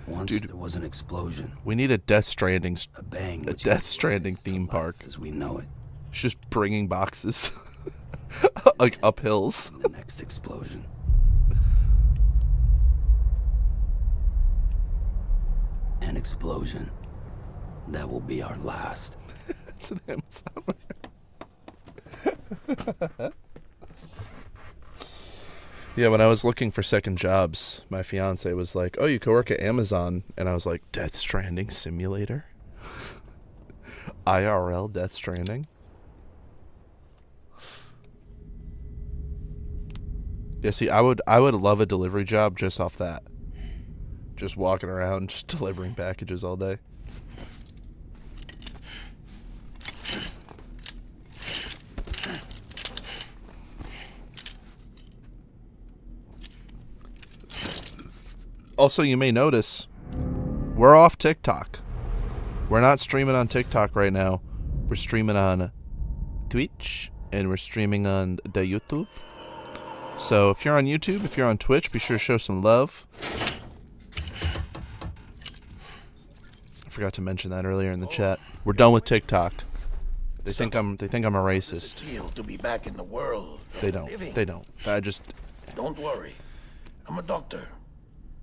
Once Dude, there was an explosion, we need a Death Stranding, a bang, a which Death gave Stranding rise to theme life park. as we know it. It's just bringing boxes, like up hills. The next explosion. An explosion that will be our last. It's an Amazon. Yeah, when I was looking for second jobs, my fiance was like, "Oh, you could work at Amazon," and I was like, "Death Stranding simulator, IRL Death Stranding." Yeah, see, I would love a delivery job just off that. Just walking around, just delivering packages all day. Also, you may notice, we're off TikTok. We're not streaming on TikTok right now. We're streaming on Twitch, and we're streaming on the YouTube. So if you're on YouTube, if you're on Twitch, be sure to show some love. I forgot to mention that earlier in the chat. We're done with TikTok. They think I'm a racist. Feel to be back in the world. They don't. They don't. I just Don't worry. I'm a doctor.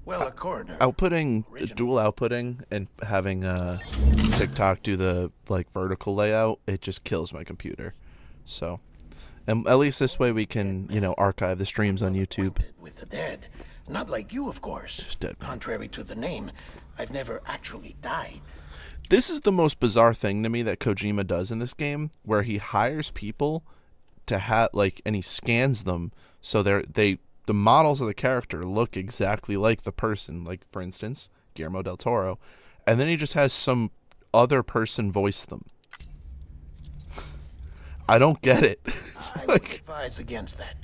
Well, a coroner. outputting, dual outputting, and having TikTok do the like vertical layout. It just kills my computer. So, and at least this way we can, you know, archive the streams on YouTube. With the dead. Not like you, of course. Just dead. Contrary to the name, I've never actually died. This is the most bizarre thing to me that Kojima does in this game, where he hires people to have like, and he scans them so the models of the character look exactly like the person. Like, for instance, Guillermo del Toro, and then he just has some other person voice them. I don't get it. I would advise against that.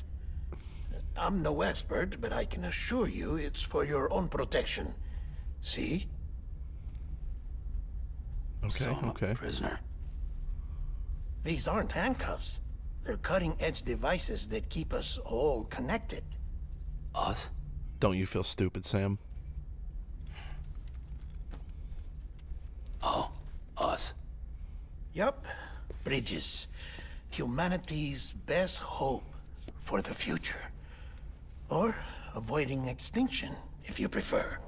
I'm no expert, but I can assure you it's for your own protection. See? Okay, So I'm okay. a prisoner. These aren't handcuffs. They're cutting-edge devices that keep us all connected. Us? Don't you feel stupid, Sam? Oh, us. Yup. Bridges. Humanity's best hope for the future. Or avoiding extinction, if you prefer.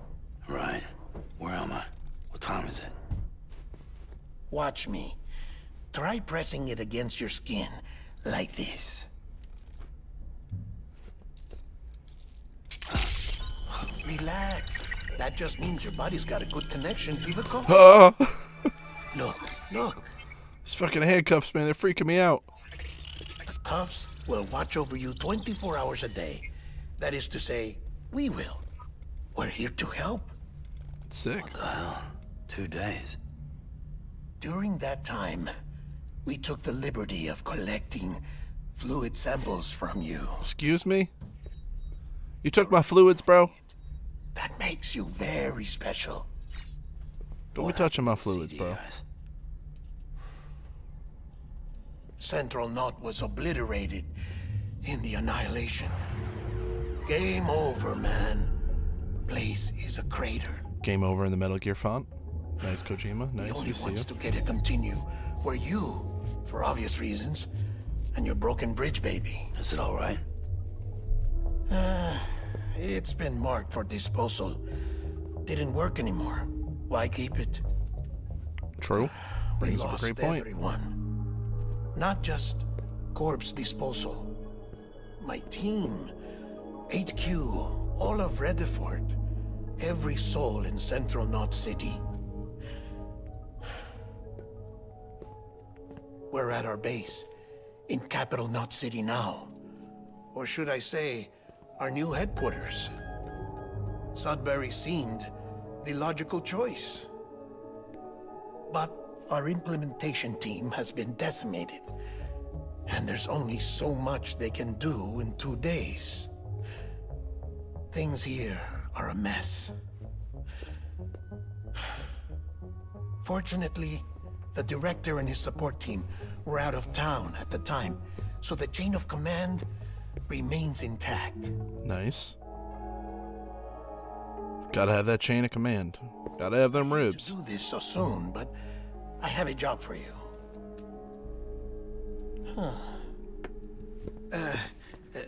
Right. Where am I? What time is it? Watch me. Try pressing it against your skin, like this. Relax. That just means your body's got a good connection to the core. Oh, Look. these fucking handcuffs, man, they're freaking me out. Cuffs will watch over you 24 hours a day. That is to say, we will. We're here to help. Sick. What the hell? 2 days. During that time, we took the liberty of collecting fluid samples from you. Excuse me? You took my fluids, bro? That makes you very special. Don't be touching my fluids, CD bro. guys. Central Knot was obliterated in the annihilation. Game over, man. Place is a crater. Game over in the Metal Gear font. Nice, Kojima. He Nice, only we see you. wants to get it continue. Where you, for obvious reasons, and your broken bridge baby. Is it all right? It's been marked for disposal. Didn't work anymore. Why keep it? True. We Brings up a lost great point. everyone. Not just corpse disposal. My team, HQ, all of Redefort, every soul in Central Knot City. We're at our base, in Capital Knot City now. Or should I say, our new headquarters. Sudbury seemed the logical choice. But our implementation team has been decimated, and there's only so much they can do in 2 days. Things here are a mess. Fortunately, the director and his support team were out of town at the time, so the chain of command remains intact. Nice. Gotta have that chain of command. Gotta have them ribs. To do this so soon, but I have a job for you.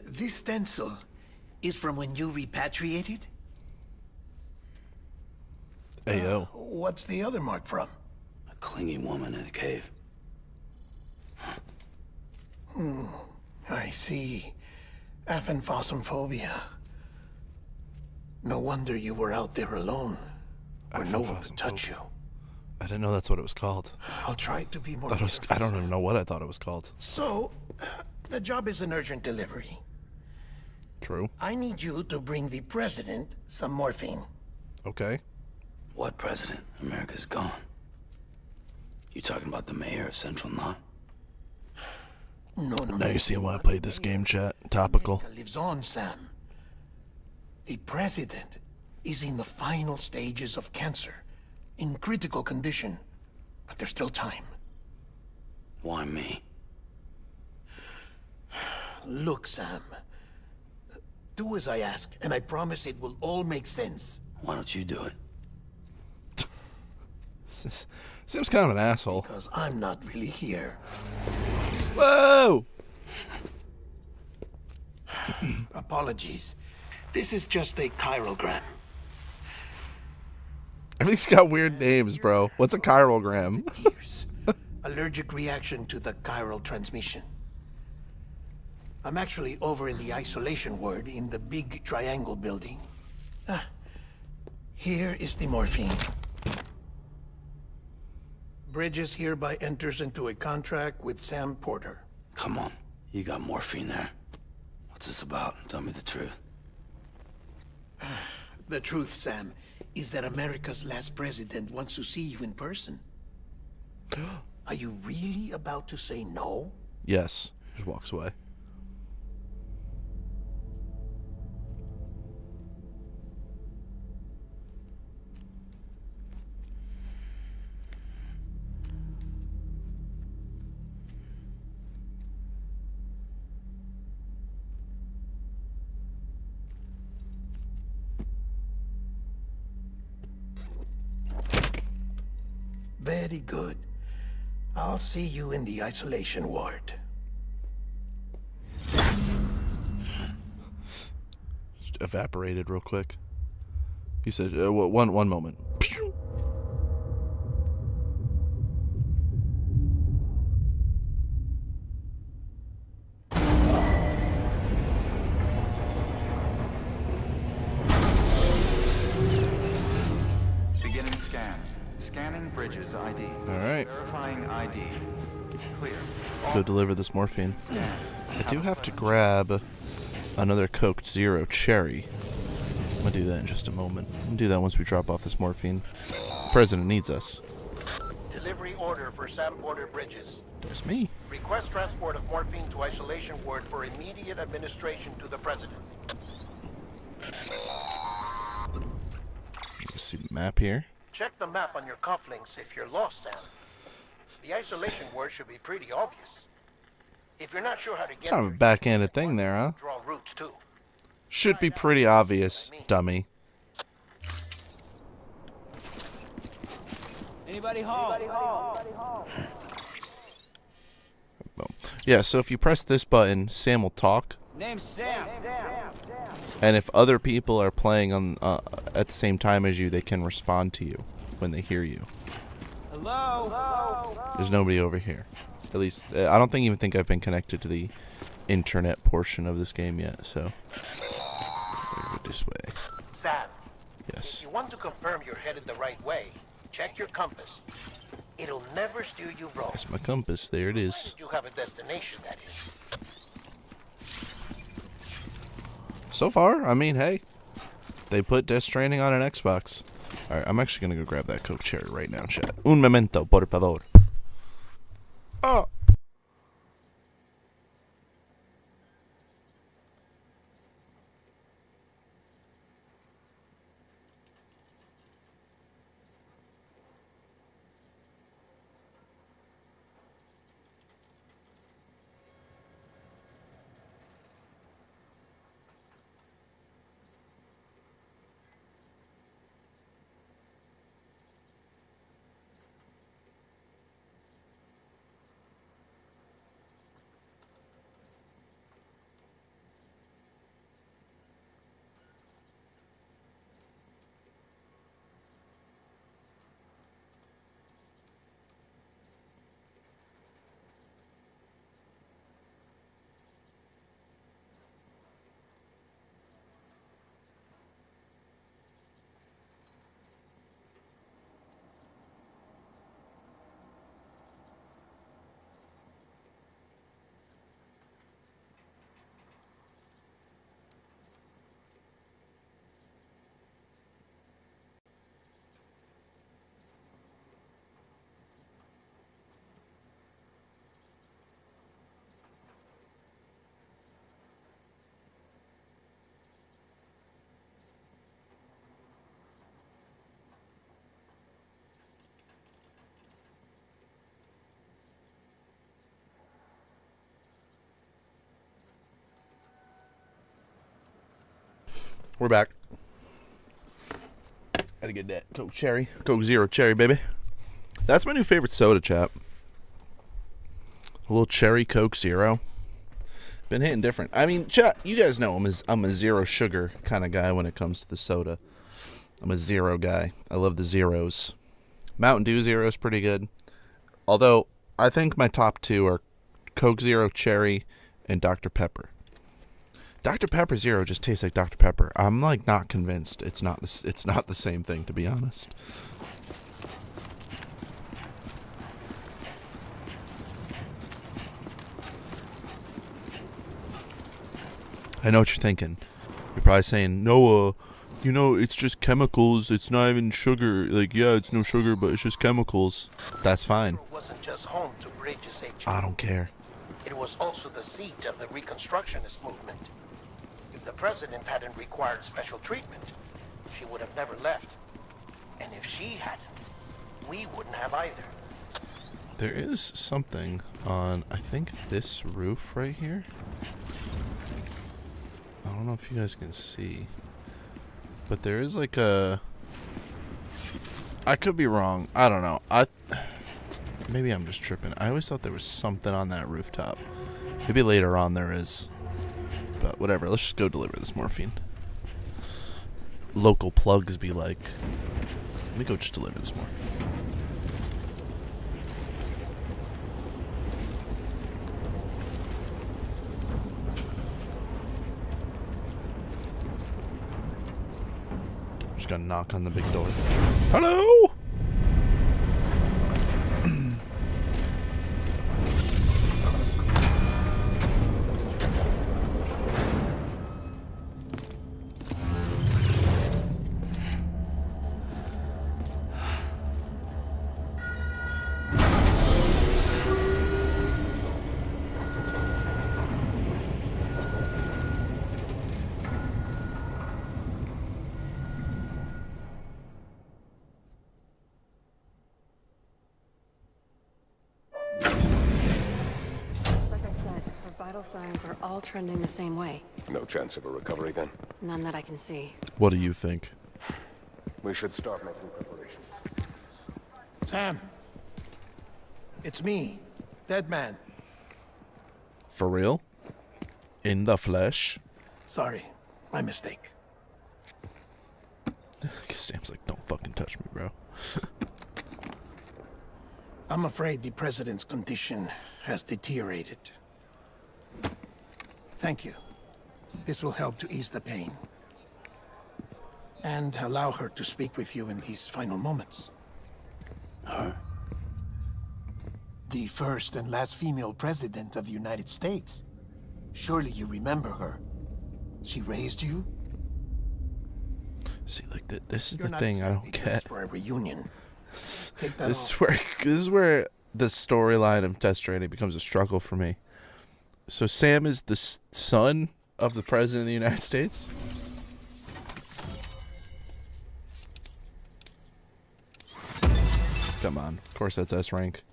This stencil is from when you repatriated? Ayo. What's the other mark from? A clingy woman in a cave. I see. Aphenphosmphobia. No wonder you were out there alone, where no one could touch you. I didn't know that's what it was called. I'll try to be more I careful. don't even know what I thought it was called. So, the job is an urgent delivery. True. I need you to bring the president some morphine. Okay. What president? America's gone. You talking about the mayor of Central Knot? No. Now you see why I played this game, chat. Topical. America lives on, Sam. The president is in the final stages of cancer, in critical condition, but there's still time. Why me? Look, Sam. Do as I ask, and I promise it will all make sense. Why don't you do it? Seems kind of an asshole. Because I'm not really here. Whoa! Apologies. This is just a chiralgram. Everything's got weird names, bro. What's a chiralgram? Tears. Allergic reaction to the chiral transmission. I'm actually over in the isolation ward in the big triangle building. Here is the morphine. Bridges hereby enters into a contract with Sam Porter. Come on. You got morphine there. What's this about? Tell me the truth. The truth, Sam, is that America's last president wants to see you in person. Are you really about to say no? Yes. Just walks away. Very good. I'll see you in the isolation ward. Just evaporated real quick. He said, one moment. Beginning scan. Scanning Bridges ID. All right. Verifying ID. Clear. Go deliver this morphine. I do have to grab another Coke Zero Cherry. I'm gonna do that in just a moment. I'm gonna do that once we drop off this morphine. The president needs us. Delivery order for Sam Porter Bridges. That's me. Request transport of morphine to isolation ward for immediate administration to the president. You see the map here. Check the map on your cufflinks if you're lost, Sam. The isolation word should be pretty obvious. If you're not sure how to get Kind of a there, backhanded thing there, huh? draw routes too. Should be pretty obvious, dummy. Anybody home? Boom. Yeah, so if you press this button, Sam will talk. Name's Sam. And if other people are playing on at the same time as you, they can respond to you when they hear you. Hello? There's nobody over here. At least, I don't even think I've been connected to the internet portion of this game yet, so. Go this way. Sam, Yes. if you want to confirm you're headed the right way, check your compass. It'll never steer you wrong. That's my compass. There it is. You have a destination, that is. So far, I mean, hey. They put Death Stranding on an Xbox. Alright, I'm actually gonna go grab that Coke Cherry right now, chat. Un momento, por favor. Oh! We're back. Gotta get that Coke Cherry. Coke Zero Cherry, baby. That's my new favorite soda, chap. A little cherry Coke Zero. Been hitting different. I mean, chat, you guys know I'm a zero sugar kind of guy when it comes to the soda. I'm a zero guy. I love the zeros. Mountain Dew Zero is pretty good. Although, I think my top two are Coke Zero Cherry and Dr. Pepper. Dr. Pepper Zero just tastes like Dr. Pepper. I'm like not convinced. It's not the same thing, to be honest. I know what you're thinking. You're probably saying, no, it's just chemicals. It's not even sugar. Like, yeah, it's no sugar, but it's just chemicals. That's fine. It wasn't just home to Bridges HQ. I don't care. It was also the seat of the Reconstructionist movement. If the president hadn't required special treatment, she would have never left. And if she hadn't, we wouldn't have either. There is something on, I think, this roof right here. I don't know if you guys can see, but there is like a, I could be wrong. I don't know. Maybe I'm just tripping. I always thought there was something on that rooftop. Maybe later on there is, but whatever. Let's just go deliver this morphine. Local plugs be like, let me go just deliver this morphine. Just gotta knock on the big door. Hello? Signs are all trending the same way. No chance of a recovery then? None that I can see. What do you think? We should start making preparations. Sam. It's me, Dead Man. For real? In the flesh? Sorry, my mistake. Sam's like, don't fucking touch me, bro. I'm afraid the president's condition has deteriorated. Thank you. This will help to ease the pain. And allow her to speak with you in these final moments. Her? The first and last female president of the United States. Surely you remember her. She raised you? See, like, this is the thing I don't get. For a reunion. Take that This is where the storyline of Death Stranding becomes a struggle for me. So Sam is the son of the president of the United States? Come on. Of course that's S rank.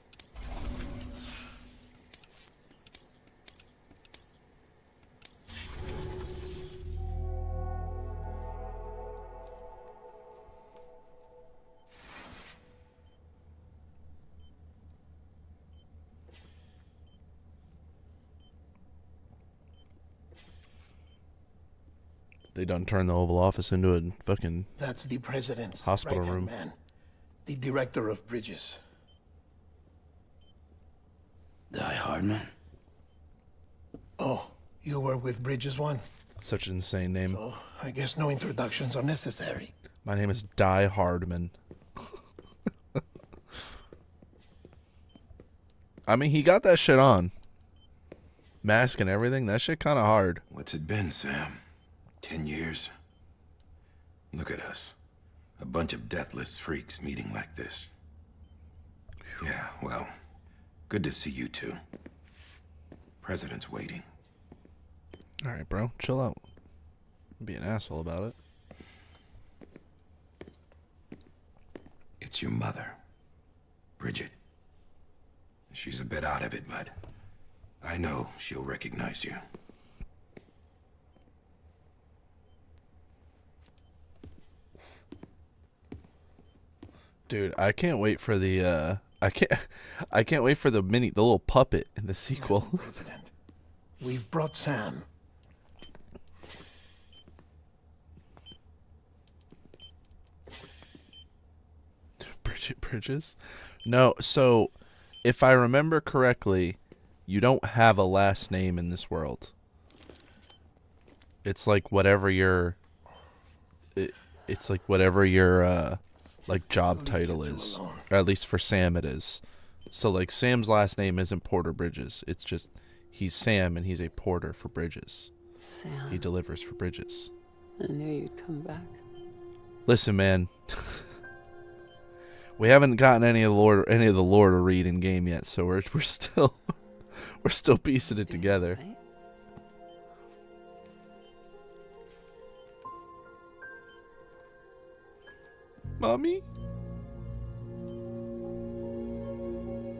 They done turned the Oval Office into a fucking That's the president's hospital right-hand room. man, the director of Bridges. Die Hardman? Oh, you were with Bridges one? Such an insane name. So, I guess no introductions are necessary. My name is Die Hardman. I mean, he got that shit on. Mask and everything. That shit kind of hard. What's it been, Sam? 10 years? Look at us. A bunch of deathless freaks meeting like this. Yeah, well, good to see you two. President's waiting. All right, bro. Chill out. Be an asshole about it. It's your mother, Bridget. She's a bit out of it, but I know she'll recognize you. Dude, I can't wait for the I can't wait for the little puppet in the sequel. President, we've brought Sam. Bridges? No, so if I remember correctly, you don't have a last name in this world. It's like whatever your it's like whatever your like job title is. Or at least for Sam it is. So like Sam's last name isn't Porter Bridges. It's just he's Sam and he's a porter for Bridges. Sam. He delivers for Bridges. I knew you'd come back. Listen, man. We haven't gotten any of the lore to read in game yet, so we're still piecing it together. Right? Mommy?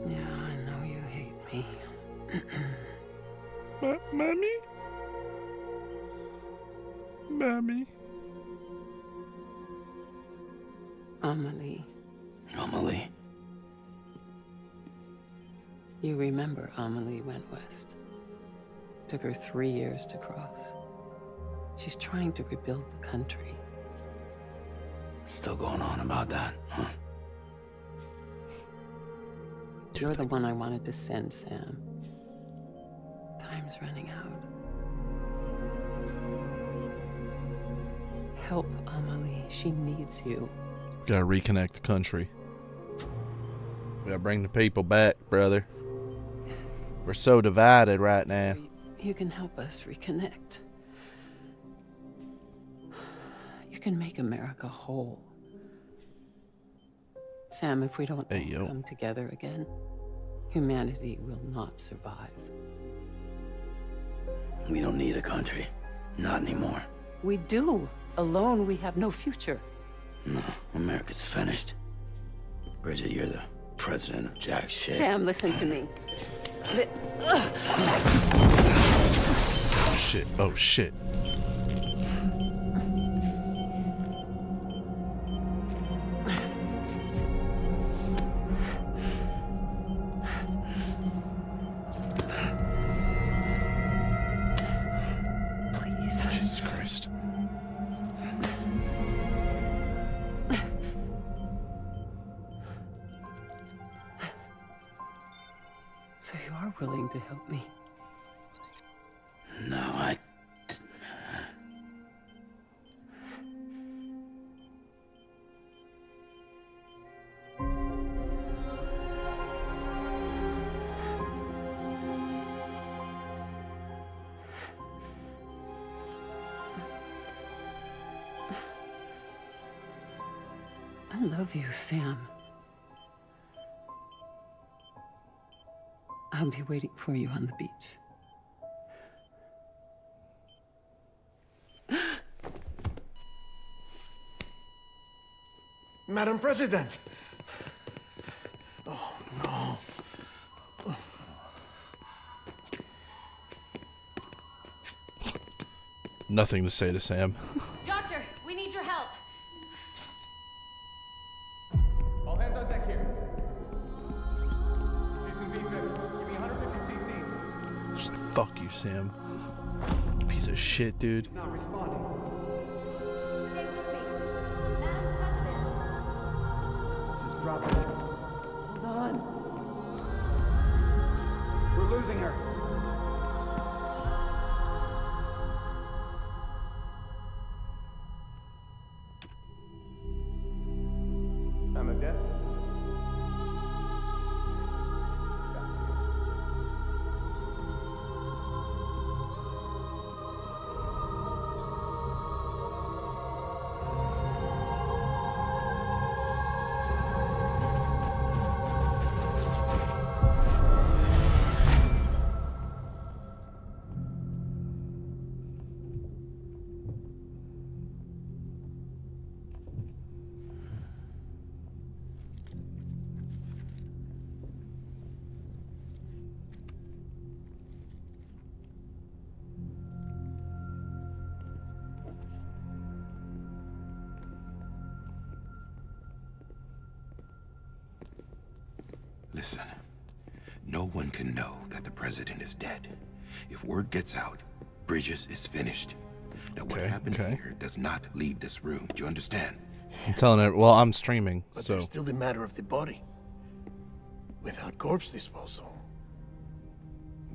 Yeah, I know you hate me. Mommy? Mommy? Amelie. Amelie. You remember Amelie went west. Took her 3 years to cross. She's trying to rebuild the country. Still going on about that, huh? You're the one I wanted to send, Sam. Time's running out. Help Amelie. She needs you. We gotta reconnect the country. We gotta bring the people back, brother. We're so divided right now. You can help us reconnect. You can make America whole. Sam, if we don't all come together again, humanity will not survive. We don't need a country. Not anymore. We do. Alone, we have no future. No, America's finished. Bridget, you're the president of jack shit. Sam, listen to me. Oh shit, oh shit. Please. Jesus Christ. So you are willing to help me? No, I... I love you, Sam. I'll be waiting for you on the beach. Madam President! Oh, no. Nothing to say to Sam. Doctor, we need your help. All hands on deck here. Jason V. Give me 150 cc's. Just like, fuck you, Sam. Piece of shit, dude. Not responding. Stay with me. Madam President. This is dropping. Hold on. We're losing her. I'm a death. Listen, no one can know that the president is dead. If word gets out, Bridges is finished. Now, what happened here does not leave this room. Do you understand? I'm telling it. Well, I'm streaming, But so there's still the matter of the body. Without corpse disposal.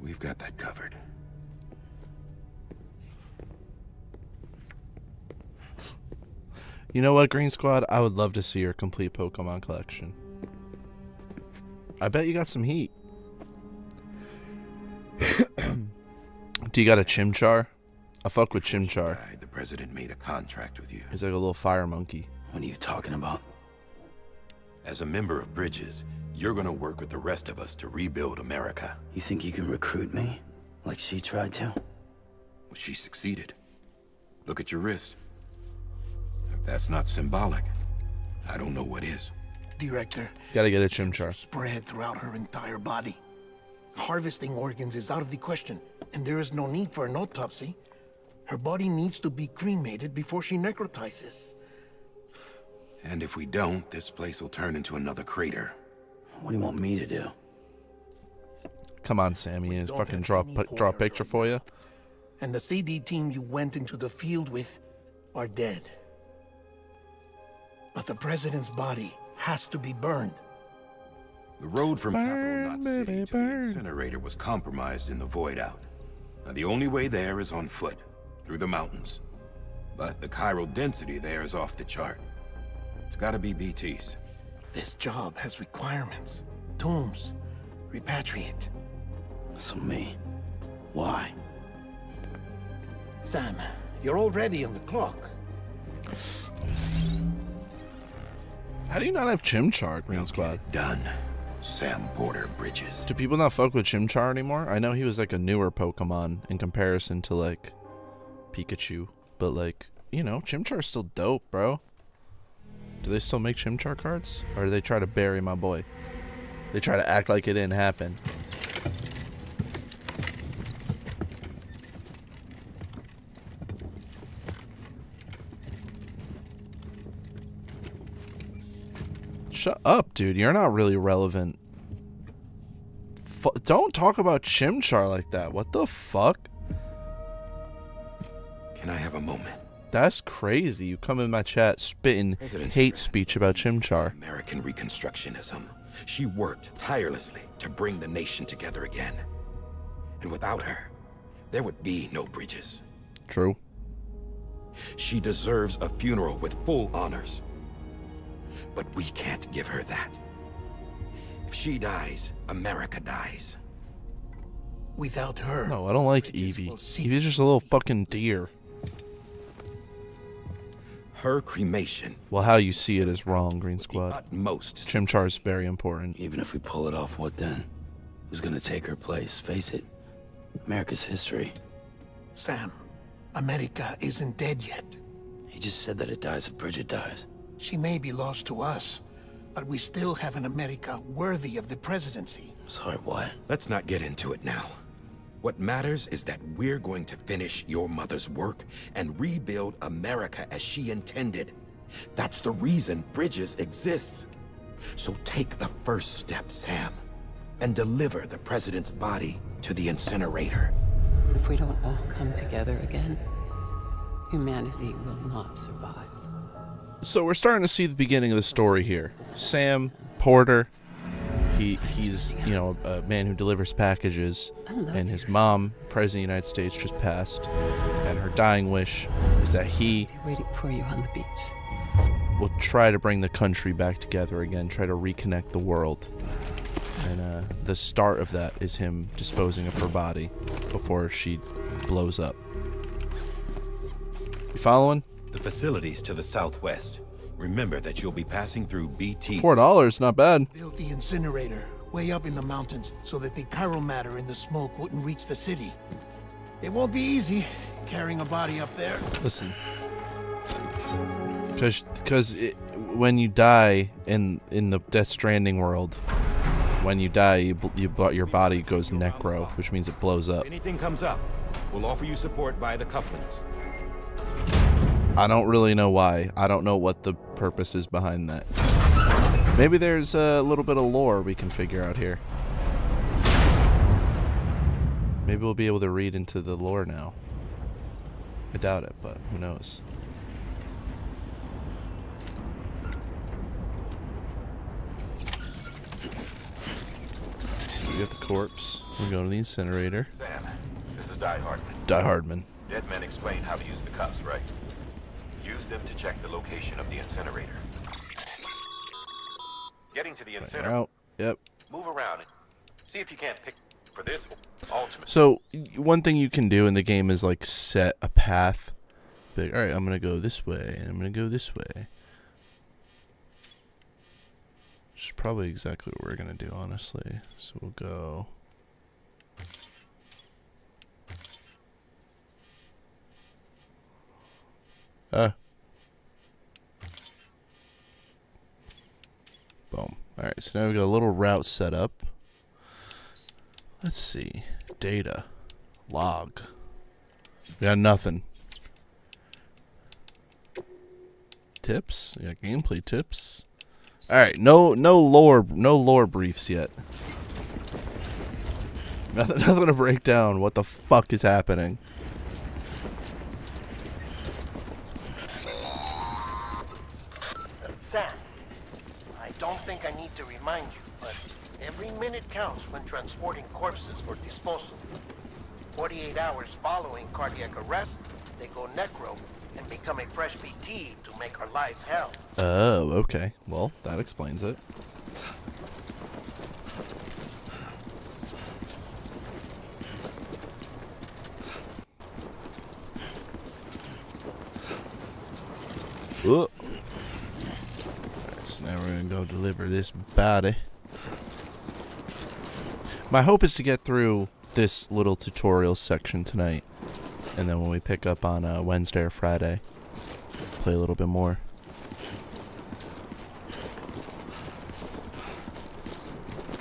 We've got that covered. you know what, Green Squad? I would love to see your complete Pokemon collection. I bet you got some heat. Do you got a Chimchar? I fuck with Chimchar. The president made a contract with you. He's like a little fire monkey. What are you talking about? As a member of Bridges, you're gonna work with the rest of us to rebuild America. You think you can recruit me? Like she tried to? Well, she succeeded. Look at your wrist. If that's not symbolic, I don't know what is. Director. Gotta get a Chimchar. Spread throughout her entire body. Harvesting organs is out of the question, and there is no need for an autopsy. Her body needs to be cremated before she necrotizes. And if we don't, this place will turn into another crater. What do you want me to do? Come on, Sammy. Is fucking draw a picture for you. And the CD team you went into the field with are dead. But the president's body has to be burned. The road from Capital Knot City to the incinerator was compromised in the void out. Now the only way there is on foot, through the mountains. But the chiral density there is off the chart. It's gotta be BTs. This job has requirements. Tombs. Repatriate. So me. Why? Sam, you're already on the clock. How do you not have Chimchar, Green Squad? Done. Sam Porter Bridges. Do people not fuck with Chimchar anymore? I know he was like a newer Pokemon in comparison to like Pikachu, but like, you know, Chimchar's still dope, bro. Do they still make Chimchar cards? Or do they try to bury my boy? They try to act like it didn't happen. Shut up, dude. You're not really relevant. Don't talk about Chimchar like that. What the fuck? Can I have a moment? That's crazy. You come in my chat spitting hate speech about Chimchar. American Reconstructionism. She worked tirelessly to bring the nation together again. And without her, there would be no Bridges. True. She deserves a funeral with full honors. But we can't give her that. If she dies, America dies. Without her... No, I don't like Eevee. Eevee's just a little fucking deer. Her cremation... Well, how you see it is wrong, Green Squad. Most Chimchar is very important. Even if we pull it off, what then? Who's gonna take her place? Face it. America's history. Sam, America isn't dead yet. He just said that it dies if Bridget dies. She may be lost to us, but we still have an America worthy of the presidency. Sorry, what? Let's not get into it now. What matters is that we're going to finish your mother's work and rebuild America as she intended. That's the reason Bridges exists. So take the first step, Sam, and deliver the president's body to the incinerator. If we don't all come together again, humanity will not survive. So we're starting to see the beginning of the story here. Sam Porter, he's, you know, a man who delivers packages, and his mom, President of the United States, just passed, and her dying wish is that he waiting for you on the beach. Will try to bring the country back together again, try to reconnect the world. And the start of that is him disposing of her body before she blows up. You following? The facilities to the southwest. Remember that you'll be passing through BT. $4, not bad. Build the incinerator way up in the mountains so that the chiral matter in the smoke wouldn't reach the city. It won't be easy carrying a body up there. Listen, because when you die in the Death Stranding world, when you die, your body goes necro, which means it blows up. If anything comes up, we'll offer you support via the cufflinks. I don't really know why. I don't know what the purpose is behind that. Maybe there's a little bit of lore we can figure out here. Maybe we'll be able to read into the lore now. I doubt it, but who knows. So we got the corpse. We go to the incinerator. Sam, this is Die Hardman. Die Hardman. Dead men explained how to use the cuffs, right? Use them to check the location of the incinerator. Getting to the incinerator. Out. Yep. Move around and see if you can't pick for this ultimate. So one thing you can do in the game is like set a path. Be like, all right, I'm gonna go this way, and I'm gonna go this way. Which is probably exactly what we're gonna do, honestly. So we'll go. Boom. Alright, so now we got a little route set up. Let's see. Data. Log. We got nothing. Tips? We got gameplay tips. Alright, no lore briefs yet. Nothing to break down what the fuck is happening. Sam, I don't think I need to remind you, but every minute counts when transporting corpses for disposal. 48 hours following cardiac arrest, they go necro and become a fresh BT to make our lives hell. Oh, okay. Well, that explains it. Whoa. Alright, so now we're gonna go deliver this body. My hope is to get through this little tutorial section tonight, and then when we pick up on Wednesday or Friday, play a little bit more.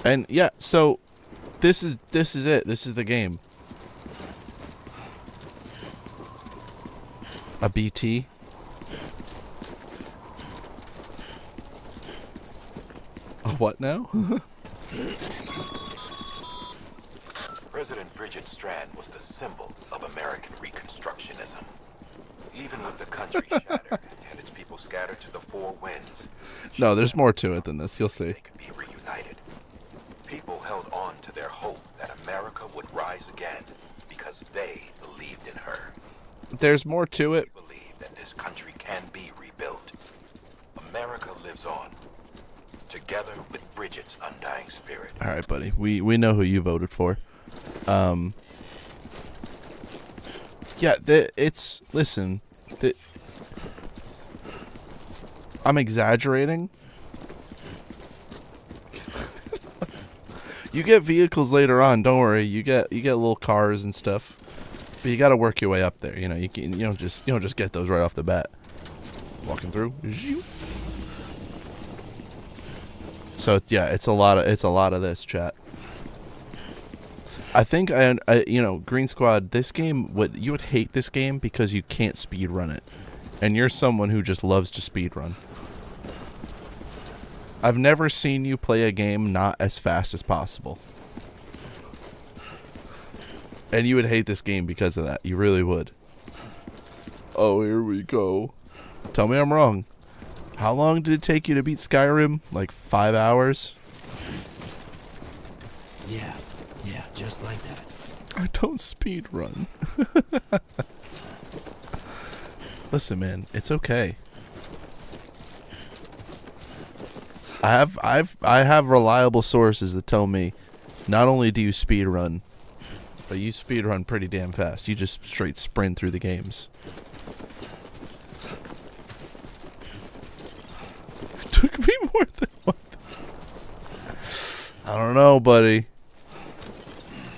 And yeah, so this is it. This is the game. A BT. A what now? President Bridget Strand was the symbol of American Reconstructionism. Even with the country shattered and its people scattered to the four winds. No, there's more to it than this. You'll see. They could be reunited. People held on to their hope that America would rise again because they believed in her. There's more to it. We believe that this country can be rebuilt. America lives on, together with Bridget's undying spirit. All right, buddy. We know who you voted for. Yeah, listen, I'm exaggerating. You get vehicles later on, don't worry. You get little cars and stuff. But you got to work your way up there, you know. You don't just get those right off the bat. Walking through. So yeah, it's a lot of this, chat. I think Green Squad, this game, you would hate this game because you can't speed run it. And you're someone who just loves to speed run. I've never seen you play a game not as fast as possible. And you would hate this game because of that. You really would. Oh, here we go. Tell me I'm wrong. How long did it take you to beat Skyrim? Like 5 hours? Yeah, just like that. I don't speed run. Listen, man, it's okay. I have reliable sources that tell me not only do you speed run, but you speed run pretty damn fast. You just straight sprint through the games. It took me more than one. I don't know, buddy.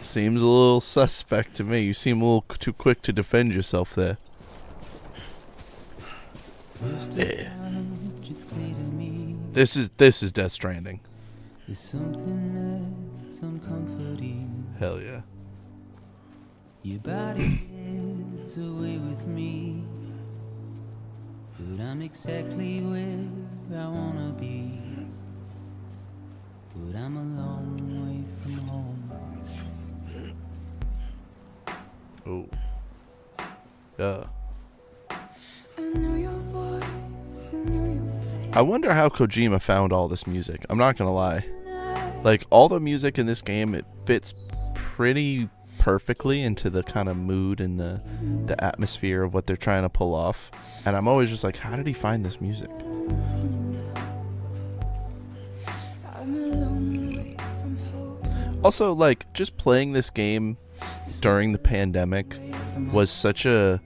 Seems a little suspect to me. You seem a little too quick to defend yourself there. Yeah. This is Death Stranding. There's something that's uncomforting. Hell yeah. Your body is away with me, but I'm exactly where I wanna be. I'm a long way from home. Oh. Yeah. I wonder how Kojima found all this music. I'm not gonna lie. Like, all the music in this game, it fits pretty perfectly into the kind of mood and the atmosphere of what they're trying to pull off. And I'm always just like, how did he find this music? Also, like, just playing this game during the pandemic was such a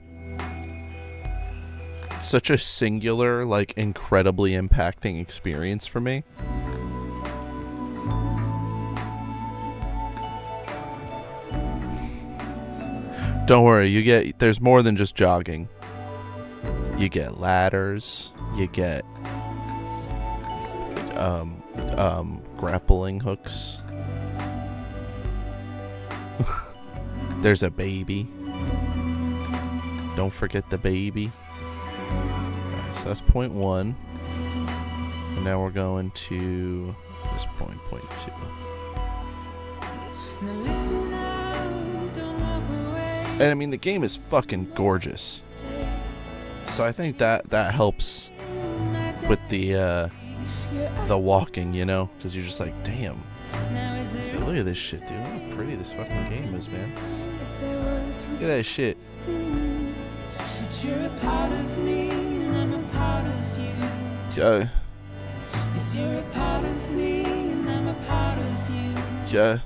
singular, like, incredibly impacting experience for me. Don't worry, there's more than just jogging. You get ladders, you get grappling hooks. There's a baby. Don't forget the baby. Alright, so that's point 1. And now we're going to this point 2. And I mean, the game is fucking gorgeous. So I think that helps with the walking, you know? Because you're just like, damn. Look at this shit, dude. Look how pretty this fucking game is, man. Look at that shit. Yeah. Yeah.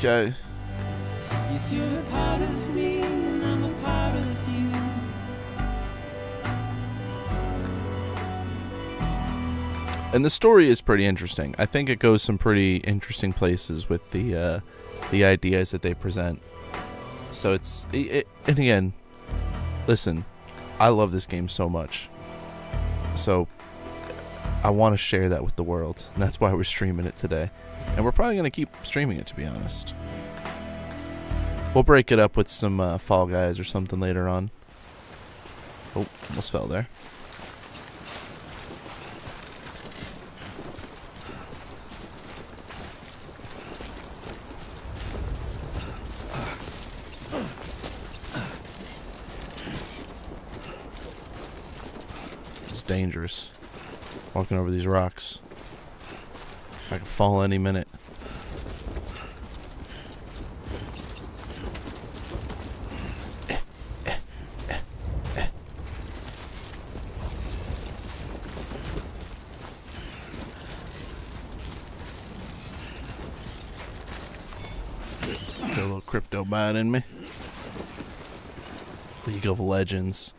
Yeah. And the story is pretty interesting. I think it goes some pretty interesting places with the ideas that they present. So and again, listen, I love this game so much. So I want to share that with the world, and that's why we're streaming it today. And we're probably going to keep streaming it, to be honest. We'll break it up with some Fall Guys or something later on. Oh, almost fell there. It's dangerous. Walking over these rocks. I could fall any minute. Got a little crypto bite in me. League of Legends.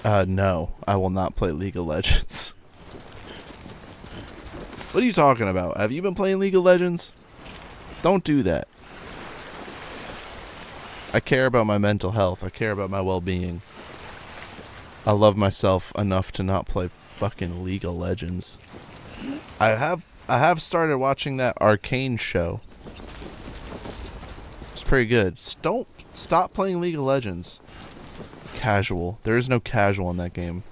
No, I will not play League of Legends. What are you talking about? Have you been playing League of Legends? Don't do that. I care about my mental health. I care about my well-being. I love myself enough to not play fucking League of Legends. I have started watching that Arcane show. It's pretty good. Stop playing League of Legends. Casual. There is no casual in that game.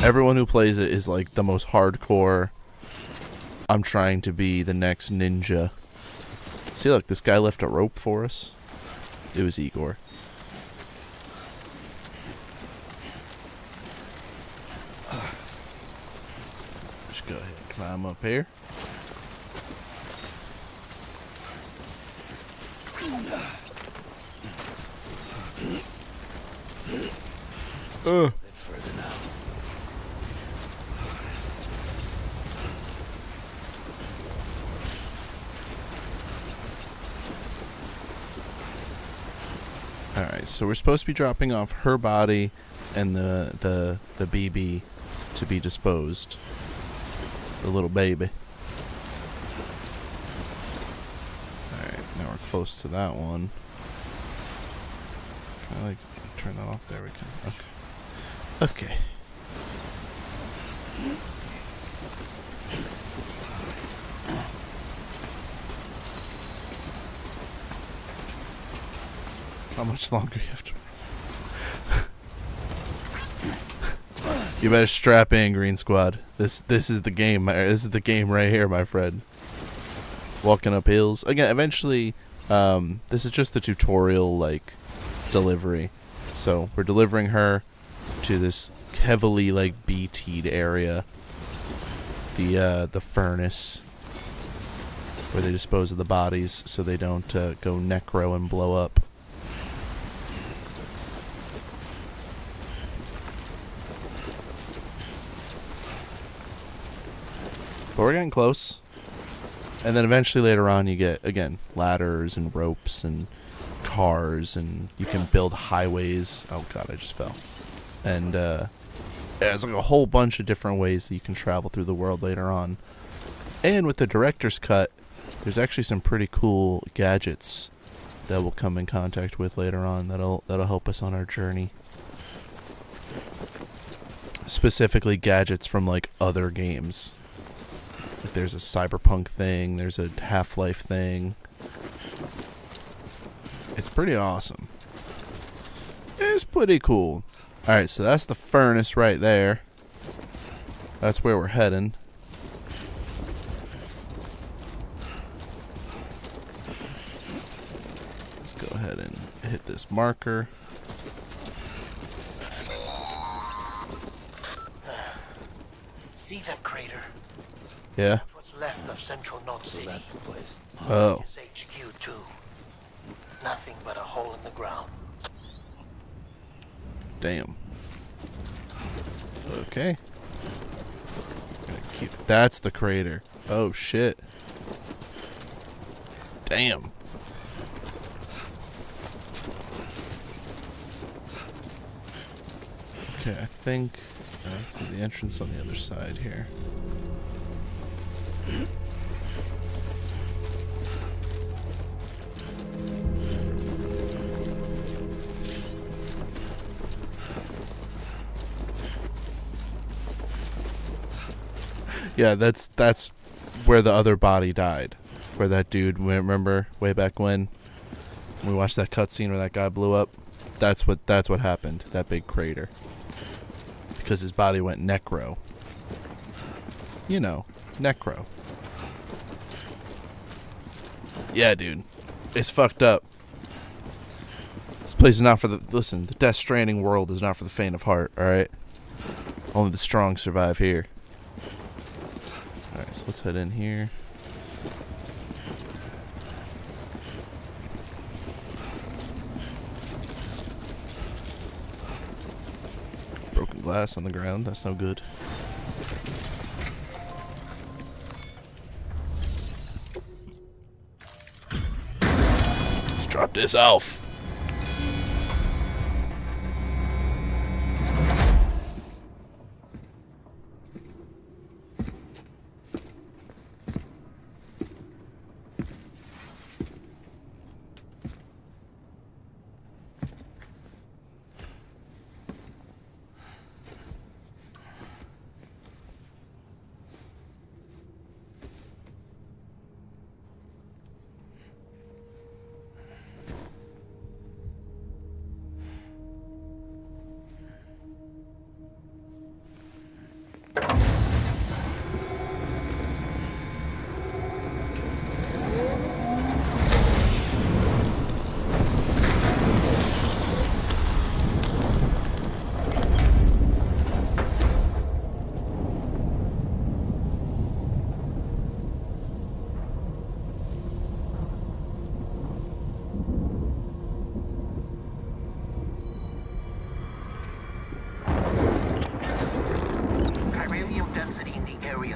Everyone who plays it is like the most hardcore. I'm trying to be the next ninja. See, look, this guy left a rope for us. It was Igor. Just go ahead and climb up here. A bit further now. Alright, so we're supposed to be dropping off her body and the BB to be disposed. The little baby. Alright, now we're close to that one. Can I like turn that off? There we go. Okay. Okay. How much longer you have to... You better strap in, Green Squad. This is the game. This is the game right here, my friend. Walking up hills again. Eventually, this is just the tutorial like delivery. So we're delivering her to this heavily like BT'd area. The furnace where they dispose of the bodies so they don't go necro and blow up. But we're getting close. And then eventually later on you get, again, ladders and ropes and cars, and you can build highways. Oh god, I just fell. And there's like a whole bunch of different ways that you can travel through the world later on. And with the director's cut, there's actually some pretty cool gadgets that we'll come in contact with later on that'll help us on our journey. Specifically gadgets from like other games. Like there's a Cyberpunk thing, there's a Half-Life thing. It's pretty awesome. It's pretty cool. Alright, so that's the furnace right there. That's where we're heading. Let's go ahead and hit this marker. See that crater? Yeah. That's what's left of Central Knot City. That's the place. Oh. It's HQ too. Nothing but a hole in the ground. Damn. Okay. That's the crater. Oh shit. Damn. Okay, I think I see the entrance on the other side here. Yeah, that's where the other body died. Where that dude, remember way back when we watched that cutscene where that guy blew up? That's what happened. That big crater. Because his body went necro. You know, necro. Yeah, dude. It's fucked up. This place is not for the... Listen, the Death Stranding world is not for the faint of heart, alright? Only the strong survive here. Alright, so let's head in here. Broken glass on the ground, that's no good. Let's drop this off.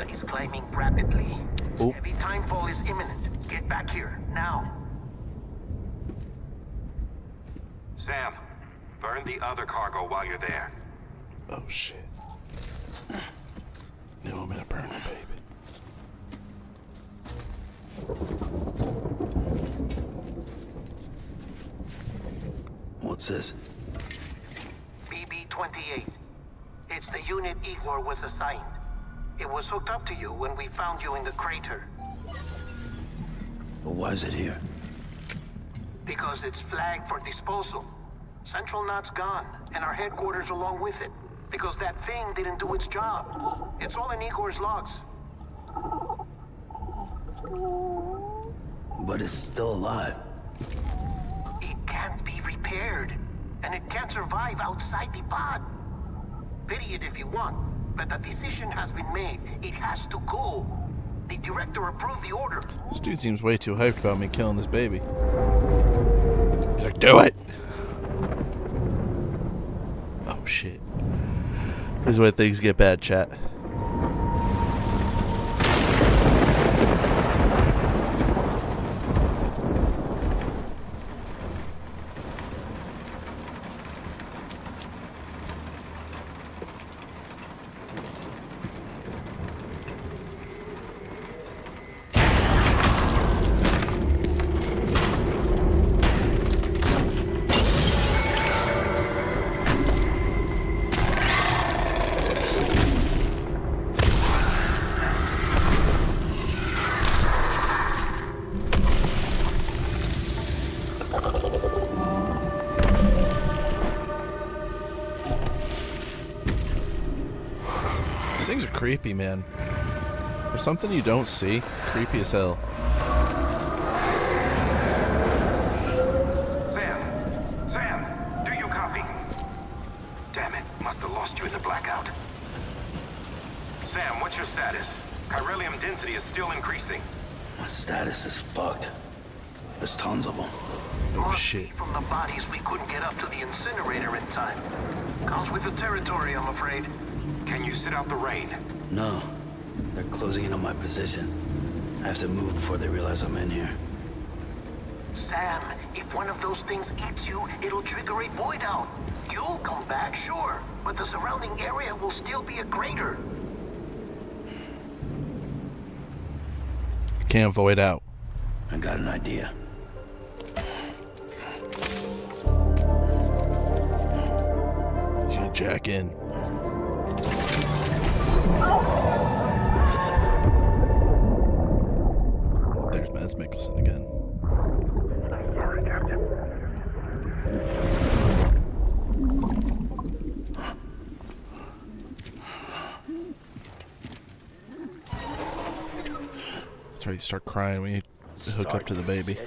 Is climbing rapidly. Oh. Heavy timefall is imminent. Get back here, now. Sam, burn the other cargo while you're there. Oh shit. Knew I'm gonna burn it, baby. What's this? BB-28. It's the unit Igor was assigned. It was hooked up to you when we found you in the crater. But why is it here? Because it's flagged for disposal. Central Knot's gone, and our headquarters along with it. Because that thing didn't do its job. It's all in Igor's logs. But it's still alive. It can't be repaired. And it can't survive outside the pod. Pity it if you want, but the decision has been made. It has to go. The director approved the order. This dude seems way too hyped about me killing this baby. He's like, do it! Oh shit. This is where things get bad, chat. These things are creepy, man. There's something you don't see. Creepy as hell. Sam, do you copy? Damn it, must have lost you in the blackout. Sam, what's your status? Chiralium density is still increasing. My status is fucked. There's tons of them. Oh shit. From the bodies, we couldn't get up to the incinerator in time. Comes with the territory, I'm afraid. Can you sit out the rain? No. They're closing in on my position. I have to move before they realize I'm in here. Sam, if one of those things eats you, it'll trigger a void out. You'll come back, sure, but the surrounding area will still be a crater. Can't void out. I got an idea. He's gonna jack in. There's Mads Mikkelsen again. Sorry, Captain. That's right, you start crying when you hook up to the baby.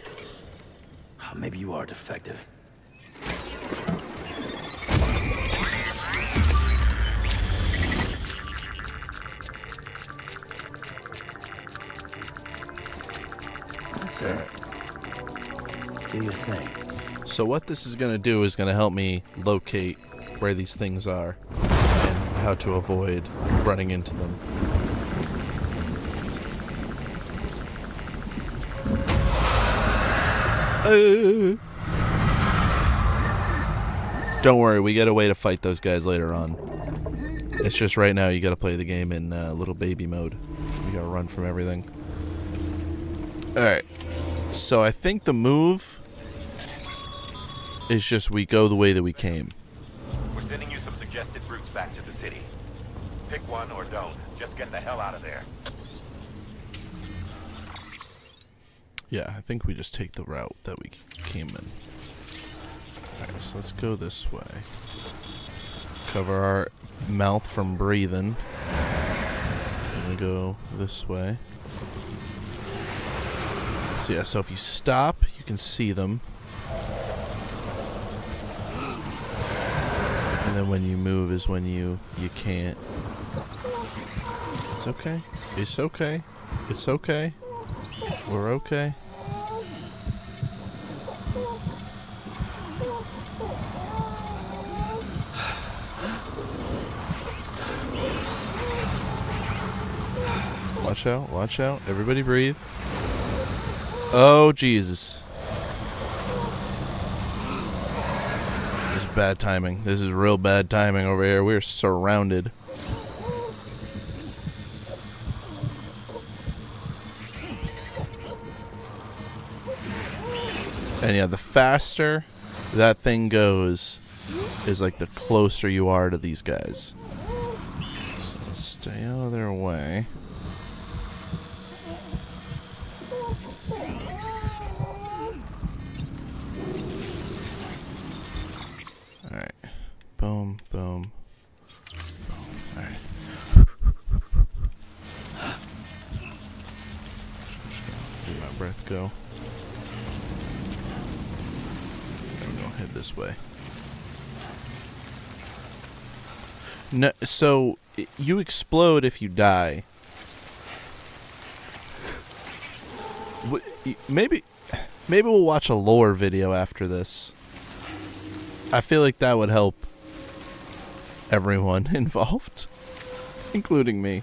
Maybe you are defective. That's it. Do your thing. So what this is going to do is going to help me locate where these things are and how to avoid running into them. Don't worry, we get a way to fight those guys later on. It's just right now you gotta play the game in little baby mode. You gotta run from everything. Alright, so I think the move is just we go the way that we came. We're sending you some suggested routes back to the city. Pick one or don't. Just get the hell out of there. Yeah, I think we just take the route that we came in. Alright, so let's go this way. Cover our mouth from breathing. And we go this way. So yeah, so if you stop, you can see them. And then when you move is when you can't. It's okay. It's okay. It's okay. We're okay. Watch out, watch out. Everybody breathe. Oh, Jesus. This is bad timing. This is real bad timing over here. We're surrounded. And yeah, the faster that thing goes is like the closer you are to these guys. So stay out of their way. Alright. Boom, boom. this way. No, so you explode if you die. Maybe we'll watch a lore video after this. I feel like that would help everyone involved, including me.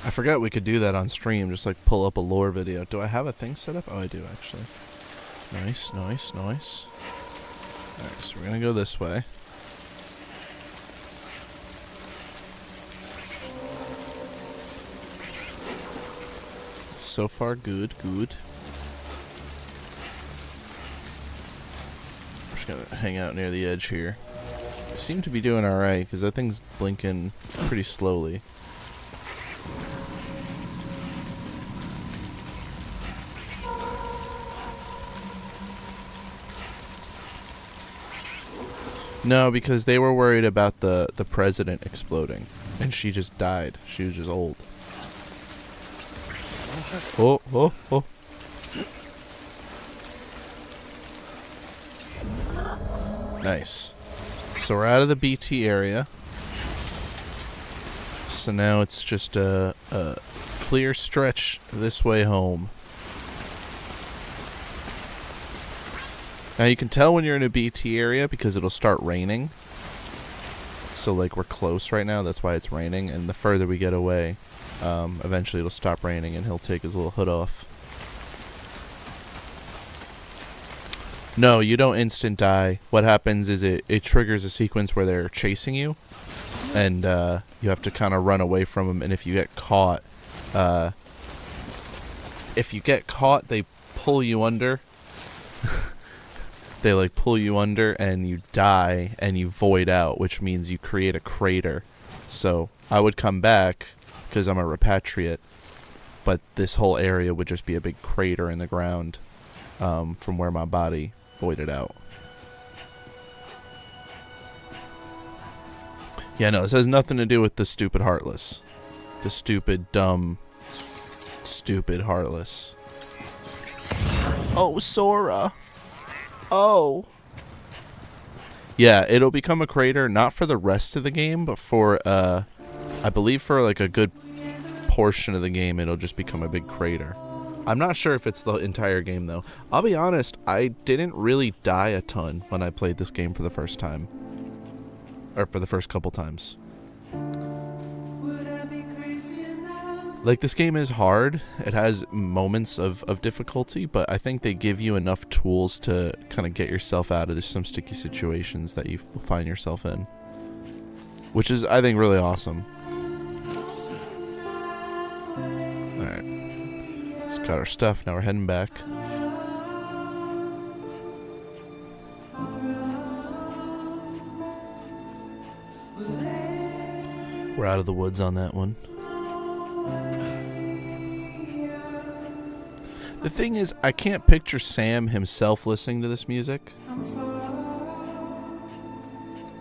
I forgot we could do that on stream, just like pull up a lore video. Do I have a thing set up? Oh, I do actually. Nice, nice, nice. Alright, so we're gonna go this way. So far, good, good. I'm just gonna hang out near the edge here. We seem to be doing alright, because that thing's blinking pretty slowly. No, because they were worried about the president exploding, and she just died. She was just old. Oh, oh, oh. Nice. So we're out of the BT area. So now it's just a clear stretch this way home. Now you can tell when you're in a BT area because it'll start raining. So like we're close right now, that's why it's raining, and the further we get away, eventually it'll stop raining and he'll take his little hood off. No, you don't instant die. What happens is it triggers a sequence where they're chasing you, and you have to kind of run away from them, and if you get caught, they pull you under. They like pull you under and you die and you void out, which means you create a crater. So I would come back because I'm a repatriate, but this whole area would just be a big crater in the ground from where my body voided out. Yeah, no, this has nothing to do with the stupid Heartless. The stupid, dumb, stupid Heartless. Oh, Sora. Oh. Yeah, it'll become a crater, not for the rest of the game, but for, I believe for like a good portion of the game, it'll just become a big crater. I'm not sure if it's the entire game, though. I'll be honest, I didn't really die a ton when I played this game for the first time. Or for the first couple times. Like, this game is hard. It has moments of difficulty, but I think they give you enough tools to kind of get yourself out of some sticky situations that you find yourself in. Which is, I think, really awesome. Alright. Just got our stuff. Now we're heading back. We're out of the woods on that one. The thing is, I can't picture Sam himself listening to this music.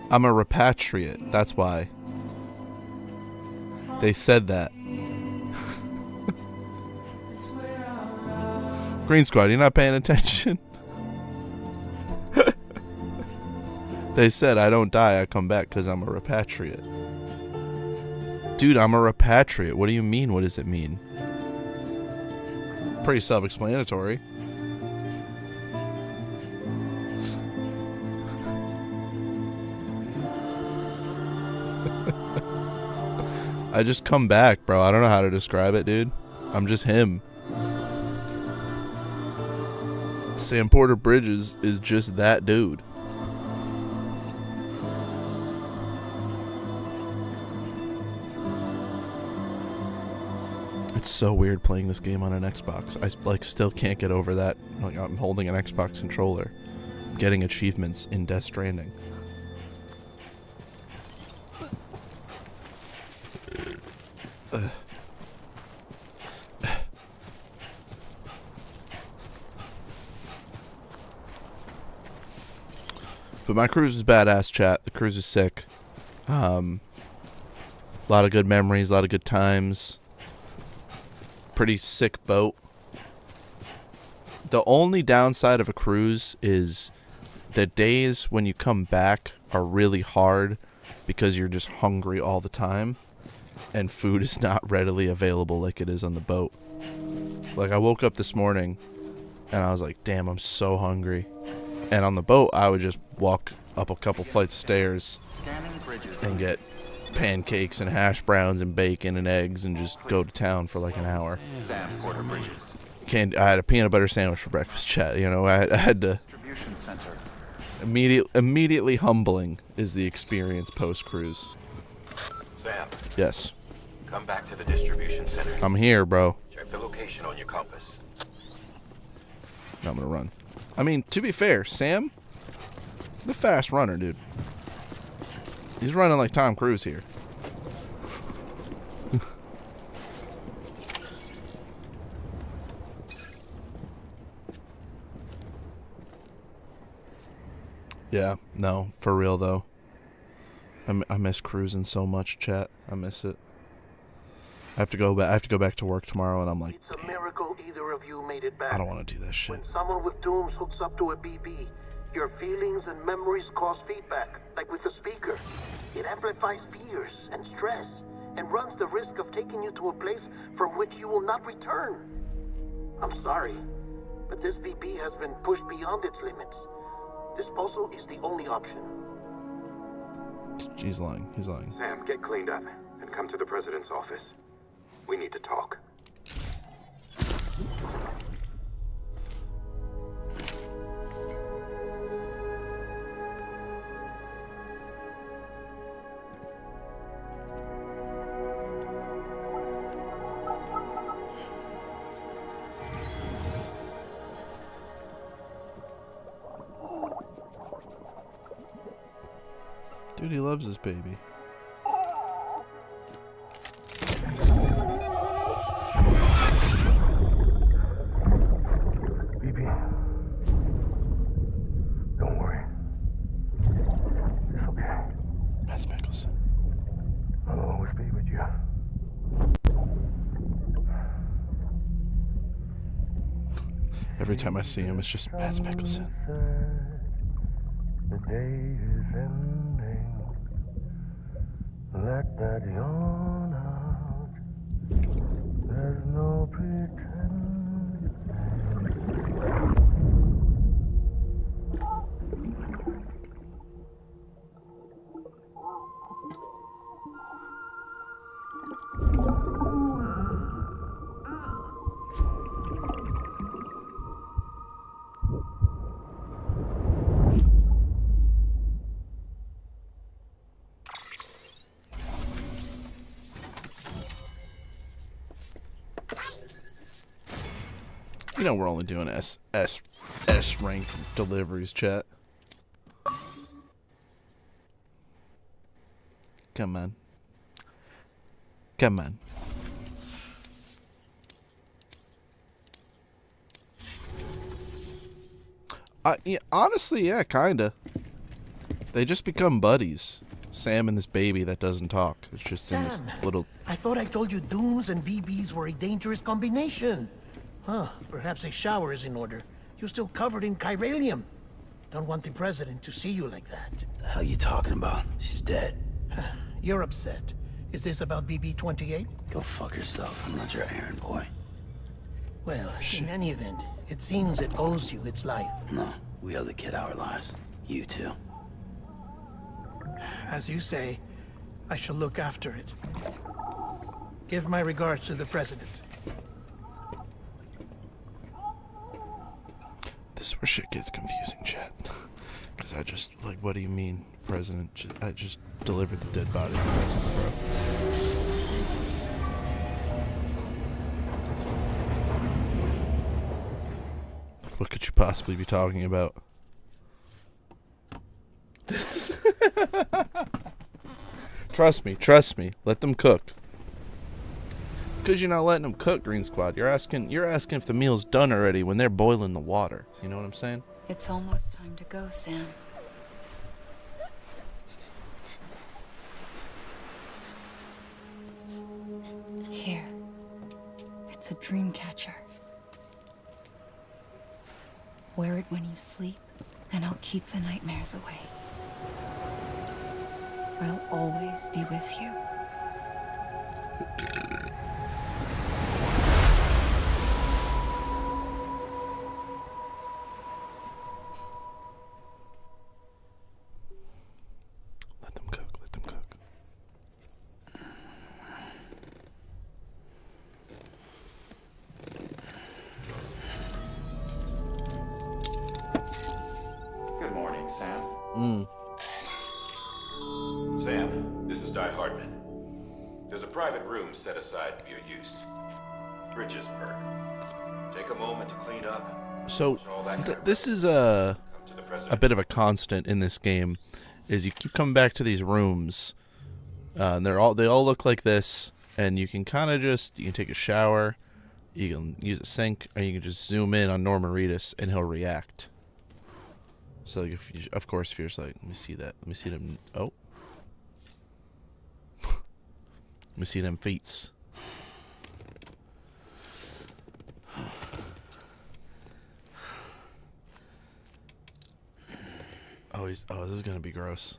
I'm a repatriate, that's why. They said that. Green Squad, you're not paying attention? They said I don't die, I come back because I'm a repatriate. Dude, I'm a repatriate. What do you mean? What does it mean? Pretty self-explanatory. I just come back, bro. I don't know how to describe it, dude. I'm just him. Sam Porter Bridges is just that dude. It's so weird playing this game on an Xbox. I like still can't get over that. Like, I'm holding an Xbox controller. I'm getting achievements in Death Stranding. But my cruise is badass, chat. The cruise is sick. A lot of good memories, a lot of good times. pretty sick boat. The only downside of a cruise is the days when you come back are really hard because you're just hungry all the time and food is not readily available like it is on the boat. Like, I woke up this morning and I was like, damn, I'm so hungry. And on the boat, I would just walk up a couple flights of stairs and get pancakes and hash browns and bacon and eggs and just go to town for like an hour. Sam Porter Bridges. I had a peanut butter sandwich for breakfast, chat. You know, I had to. Distribution center. Immediately humbling is the experience post cruise. Sam, Yes, come back to the distribution center. I'm here, bro. Check the location on your compass. No, I'm gonna run. I mean, to be fair, Sam, the fast runner, dude. He's running like Tom Cruise here. Yeah, no, for real though. I miss cruising so much, chat. I miss it. I have to go back to work tomorrow, and I'm like, It's a miracle either of you made it back. I don't want to do that shit. When someone with dooms hooks up to a BB, your feelings and memories cause feedback, like with a speaker. It amplifies fears and stress, and runs the risk of taking you to a place from which you will not return. I'm sorry, but this BB has been pushed beyond its limits. Disposal is the only option. He's lying. He's lying. Sam, get cleaned up and come to the president's office. We need to talk. Dude, he loves his baby. BB. Don't worry. It's okay. Mads Mikkelsen. I'll always be with you. Every time I see him, it's just Mads Mikkelsen. The day is ending. Let that yawn out. There's no pretending. You know we're only doing S rank deliveries, chat. Come on. Come on. Yeah, honestly, yeah, kinda. They just become buddies. Sam and this baby that doesn't talk. It's just in this Sam, little... I thought I told you dooms and BBs were a dangerous combination. Huh, perhaps a shower is in order. You're still covered in chiralium. Don't want the president to see you like that. The hell you talking about? She's dead. You're upset. Is this about BB-28? Go fuck yourself. I'm not your errand boy. Well, in any event, it seems it owes you its life. No, we owe the kid our lives. You too. As you say, I shall look after it. Give my regards to the president. This is where shit gets confusing, chat. Because I just, like, what do you mean, president? I just delivered the dead body to the president, bro. What could you possibly be talking about? This is... Trust me. Let them cook. It's because you're not letting them cook, Green Squad. You're asking if the meal's done already when they're boiling the water. You know what I'm saying? It's almost time to go, Sam. Here. It's It's a dream catcher. Wear it when you sleep, and I'll keep the nightmares away. I'll always be with you. Let them cook, let them cook. Good morning, Sam. Mm. Sam, this is Di Hardman. There's a private room set aside for your use. Bridges perk. Take a moment to clean up. So All that kind of this is a bit of a constant in this game, is you keep coming back to these rooms, and they all look like this, and you can kind of you can take a shower, you can use a sink, or you can just zoom in on Norman Reedus and he'll react. So like if you're just like, let me see them. Oh, let me see them feats. Oh, this is gonna be gross.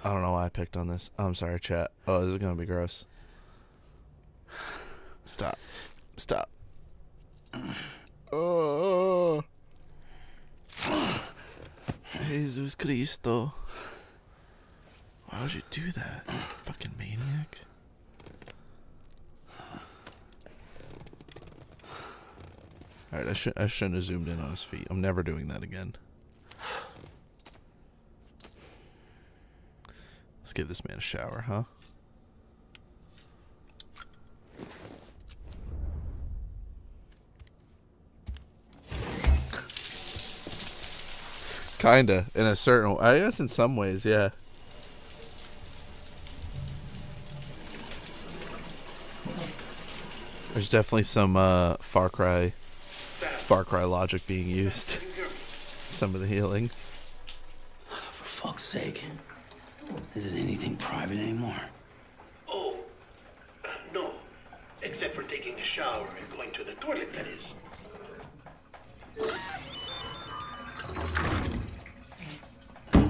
I don't know why I picked on this. I'm sorry, chat. Oh, this is gonna be gross. Stop. Oh. Jesus Cristo. Why would you do that? Fucking maniac. Alright, I shouldn't have zoomed in on his feet. I'm never doing that again. Let's give this man a shower, huh? Kinda, in a certain way. I guess in some ways, yeah. There's definitely some Far Cry logic being used. Some of the healing. For fuck's sake. Is it anything private anymore? Oh, no. Except for taking a shower and going to the toilet, that is.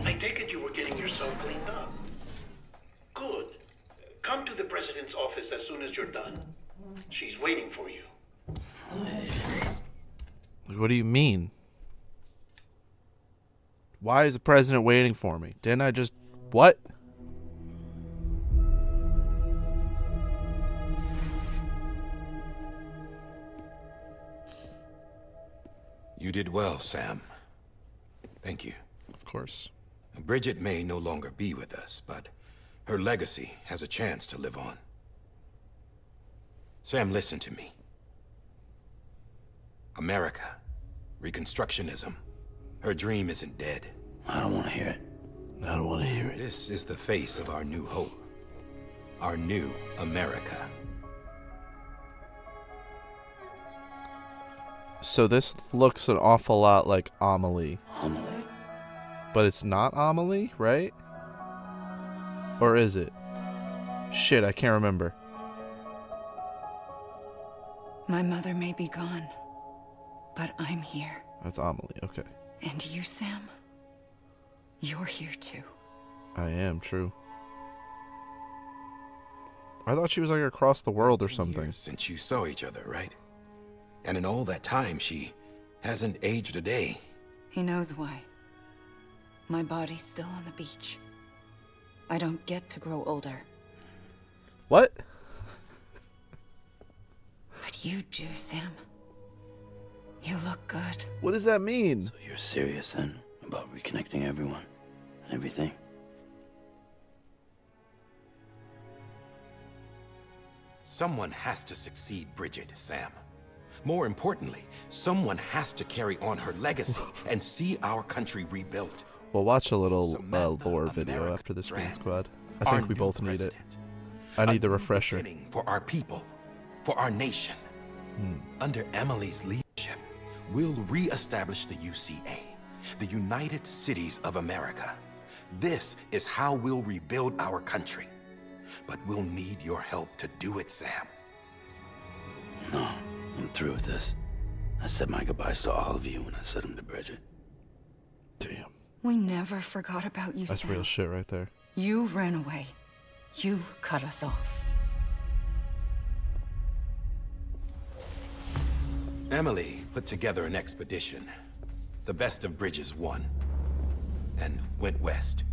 I take it you were getting yourself cleaned up. Good. Come to the president's office as soon as you're done. She's waiting for you. What do you mean? Why is the president waiting for me? Didn't I just... What? You did well, Sam. Thank you. Of course. Bridget may no longer be with us, but her legacy has a chance to live on. Sam, listen to me. America, Reconstructionism, her dream isn't dead. I don't want to hear it. I don't want to hear it. This is the face of our new hope. Our new America. So this looks an awful lot like Amelie. Amelie? But it's not Amelie, right? Or is it? Shit, I can't remember. My mother may be gone, but I'm here. That's Amelie, okay. And you, Sam? You're here too. I am, true. I thought she was like across the world or something. Since you saw each other, right? And in all that time, she hasn't aged a day. He knows why. My body's still on the beach. I don't get to grow older. What? But you do, Sam. You look good. What does that mean? So you're serious then about reconnecting everyone and everything? Someone has to succeed Bridget, Sam. More importantly, someone has to carry on her legacy and see our country rebuilt. We'll watch a little lore video after the Screen Squad. I think we both need it. I need the refresher. For our people, for our nation. Under Emily's leadership, we'll re-establish the UCA, the United Cities of America. This is how we'll rebuild our country. But we'll need your help to do it, Sam. No. I'm through with this. I said my goodbyes to all of you when I said them to Bridget. Damn. We never forgot about you, That's Sam. real shit right there. You ran away. You cut us off. Emily put together an expedition. The best of Bridges won. And went west.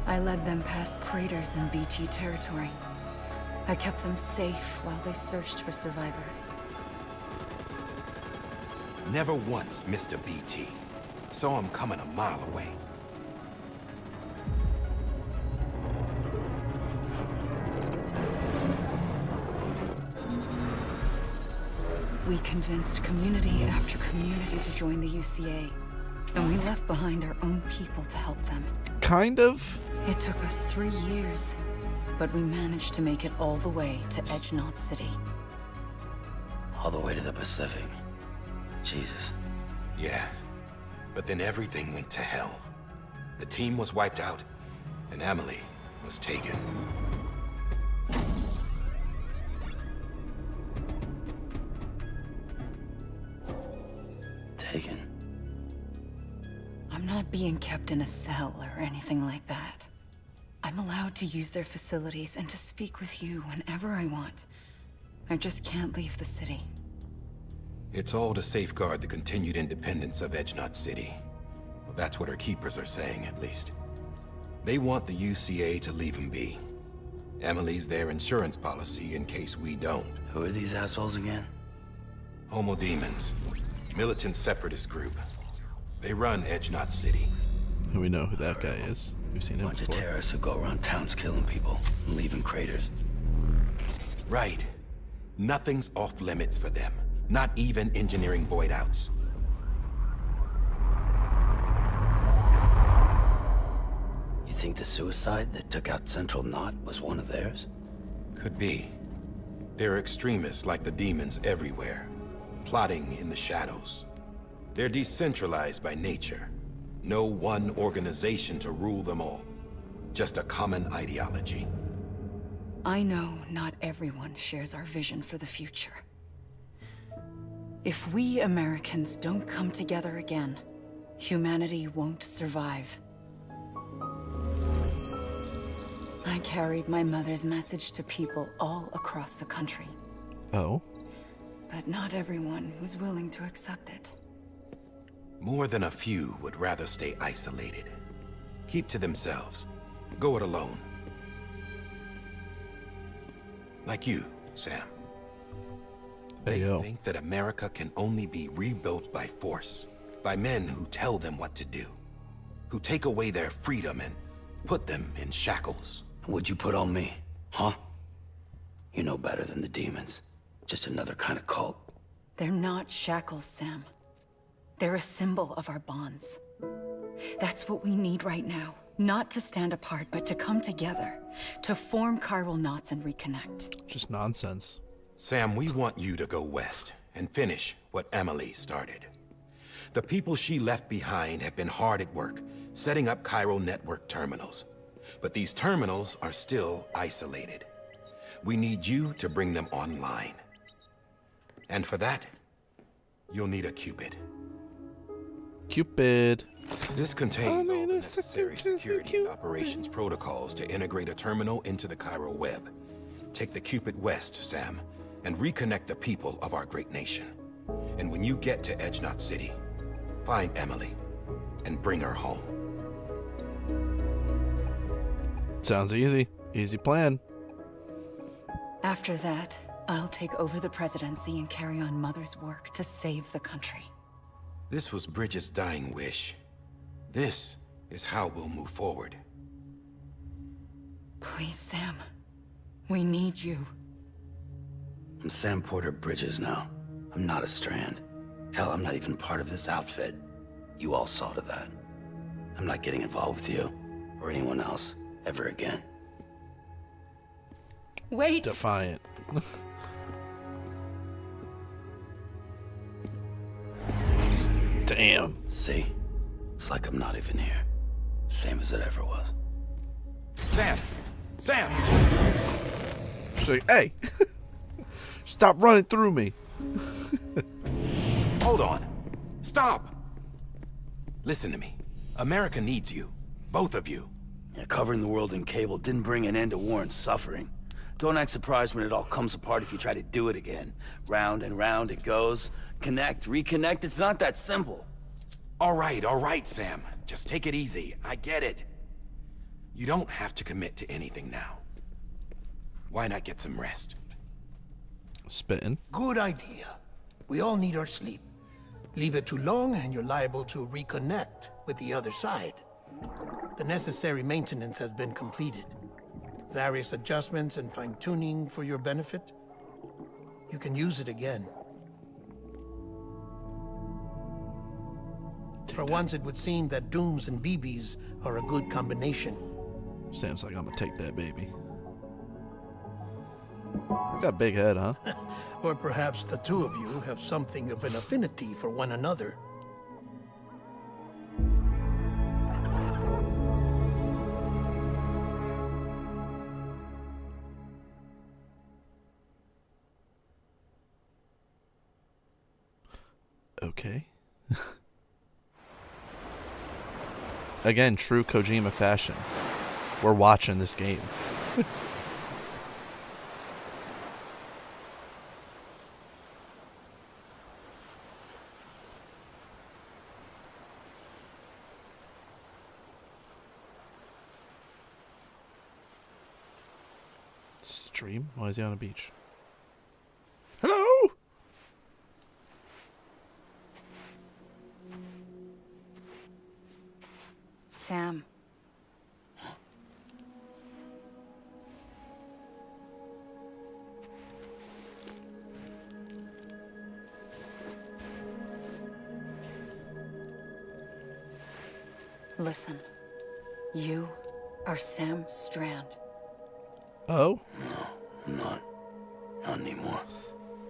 I led them past craters in BT territory. I kept them safe while they searched for survivors. Never once missed a BT. Saw him coming a mile away. We convinced community after community to join the UCA. And we left behind our own people to help them. Kind of. It took us 3 years, but we managed to make it all the way to Edge Knot City. All the way to the Pacific. Jesus. Yeah. But then everything went to hell. The team was wiped out, and Emily was taken. Taken? I'm not being kept in a cell or anything like that. I'm allowed to use their facilities and to speak with you whenever I want. I just can't leave the city. It's all to safeguard the continued independence of Edge Knot City. Well, that's what our keepers are saying, at least. They want the UCA to leave him be. Emily's their insurance policy in case we don't. Who are these assholes again? Homo Demons. Militant separatist group. They run Edge Knot City. We know who that guy is. We've seen him Bunch before. of terrorists who go around towns killing people and leaving craters. Right. Nothing's off limits for them. Not even engineering void outs. You think the suicide that took out Central Knot was one of theirs? Could be. There are extremists like the demons everywhere, plotting in the shadows. They're decentralized by nature. No one organization to rule them all. Just a common ideology. I know not everyone shares our vision for the future. If we Americans don't come together again, humanity won't survive. I carried my mother's message to people all across the country. Oh? But not everyone was willing to accept it. More than a few would rather stay isolated. Keep to themselves. Go it alone. Like you, Sam. They think that America can only be rebuilt by force, by men who tell them what to do, who take away their freedom and put them in shackles. What'd you put on me, huh? You know better than the demons. Just another kind of cult. They're not shackles, Sam. They're a symbol of our bonds. That's what we need right now. Not to stand apart, but to come together. To form chiral knots and reconnect. Just nonsense. Sam, we want you to go west and finish what Emily started. The people she left behind have been hard at work, setting up chiral network terminals. But these terminals are still isolated. We need you to bring them online. And for that, you'll need a Cupid. Cupid. This contains all the necessary security and operations protocols to integrate a terminal into the chiral web. Take the Cupid west, Sam, and reconnect the people of our great nation. And when you get to Edge Knot City, find Emily and bring her home. Sounds easy. Easy plan. After that, I'll take over the presidency and carry on Mother's work to save the country. This was Bridget's dying wish. This is how we'll move forward. Please, Sam. We need you. I'm Sam Porter Bridges now. I'm not a Strand. Hell, I'm not even part of this outfit. You all saw to that. I'm not getting involved with you, or anyone else, ever again. Wait! Defiant. Damn. See? It's like I'm not even here. Same as it ever was. Sam! Sam! She's like, hey, stop running through me. Hold on. Stop! Listen to me. America needs you. Both of you. Yeah, covering the world in cable didn't bring an end to war and suffering. Don't act surprised when it all comes apart if you try to do it again. Round and round it goes. Connect, reconnect, it's not that simple. All right, Sam. Just take it easy. I get it. You don't have to commit to anything now. Why not get some rest? Spitting. Good idea. We all need our sleep. Leave it too long and you're liable to reconnect with the other side. The necessary maintenance has been completed. Various adjustments and fine-tuning for your benefit. You can use it again. For once, it would seem that Dooms and BBs are a good combination. Sam's like, I'm gonna take that baby. Got a big head, huh? Or perhaps the two of you have something of an affinity for one another. Okay. Again, true Kojima fashion. We're watching this game. Stream? Why is he on a beach? Hello? Sam. Listen. You are Sam Strand. Oh? No, I'm not. Not anymore.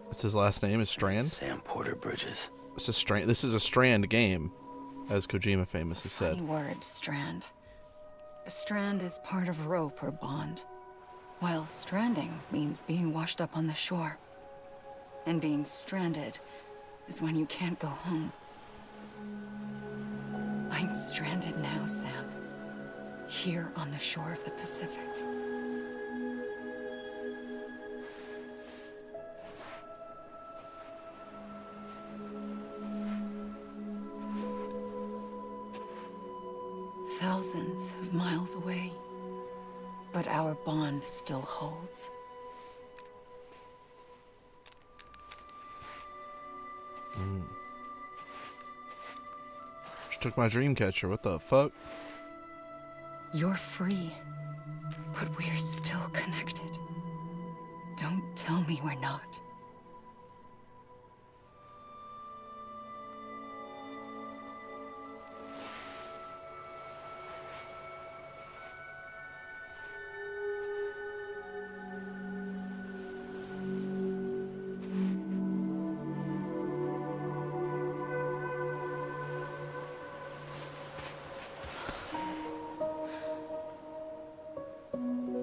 That's his last name is Strand? Sam Porter Bridges. This is a Strand game, as Kojima famously said. Funny word, Strand. A strand is part of rope or bond, while stranding means being washed up on the shore. And being stranded is when you can't go home. I'm stranded now, Sam. Here on the shore of the Pacific. Thousands of miles away, but our bond still holds. She took my dream catcher. What the fuck? You're free, but we're still connected. Don't tell me we're not.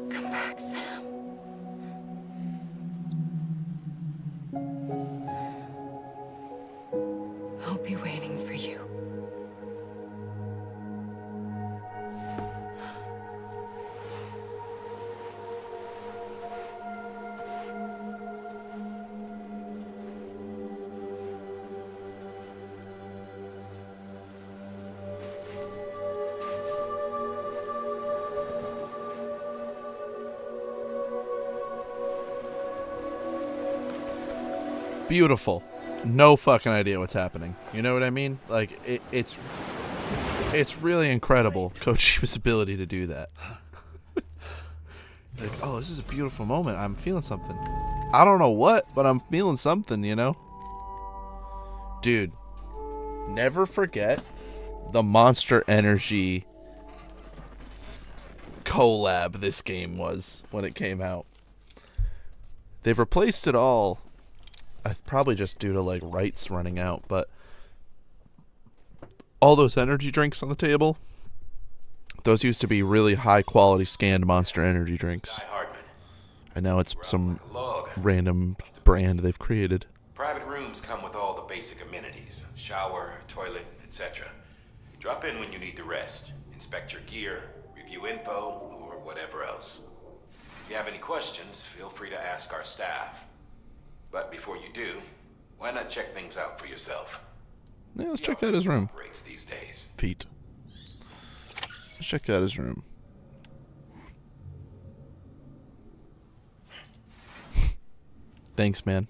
Come back, Sam. I'll be waiting for you. Beautiful. No fucking idea what's happening. You know what I mean? Like, it's really incredible, Kojima's ability to do that. Like, oh, this is a beautiful moment. I'm feeling something. I don't know what, but I'm feeling something, you know? Dude, never forget the Monster Energy collab this game was when it came out. They've replaced it all. Probably just due to like rights running out, but all those energy drinks on the table, those used to be really high quality scanned Monster energy drinks. And now it's some random brand they've created. Private rooms come with all the basic amenities. Shower, toilet, etc. Drop in when you need to rest. Inspect your gear, review info, or whatever else. If you have any questions, feel free to ask our staff. But before you do, why not check things out for yourself? Yeah, let's check out his room. These days. Feet. Let's check out his room. Thanks, man.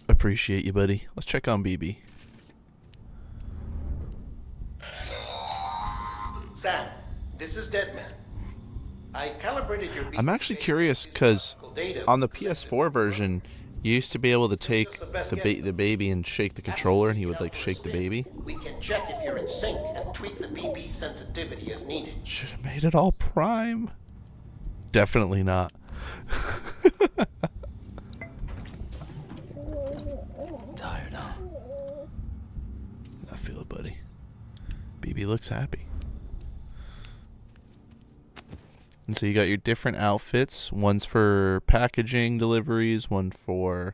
Appreciate you, buddy. Let's check on BB. Sam, this is Deadman. I calibrated your I'm actually curious because on the PS4 version, you used to be able to take the baby and shake the controller, and he would like shake the baby. We can check if you're in sync and tweak the BB sensitivity as needed. Should have made it all prime. Definitely not. Tired, huh? I feel it, buddy. BB looks happy. And so you got your different outfits. One's for packaging deliveries, one for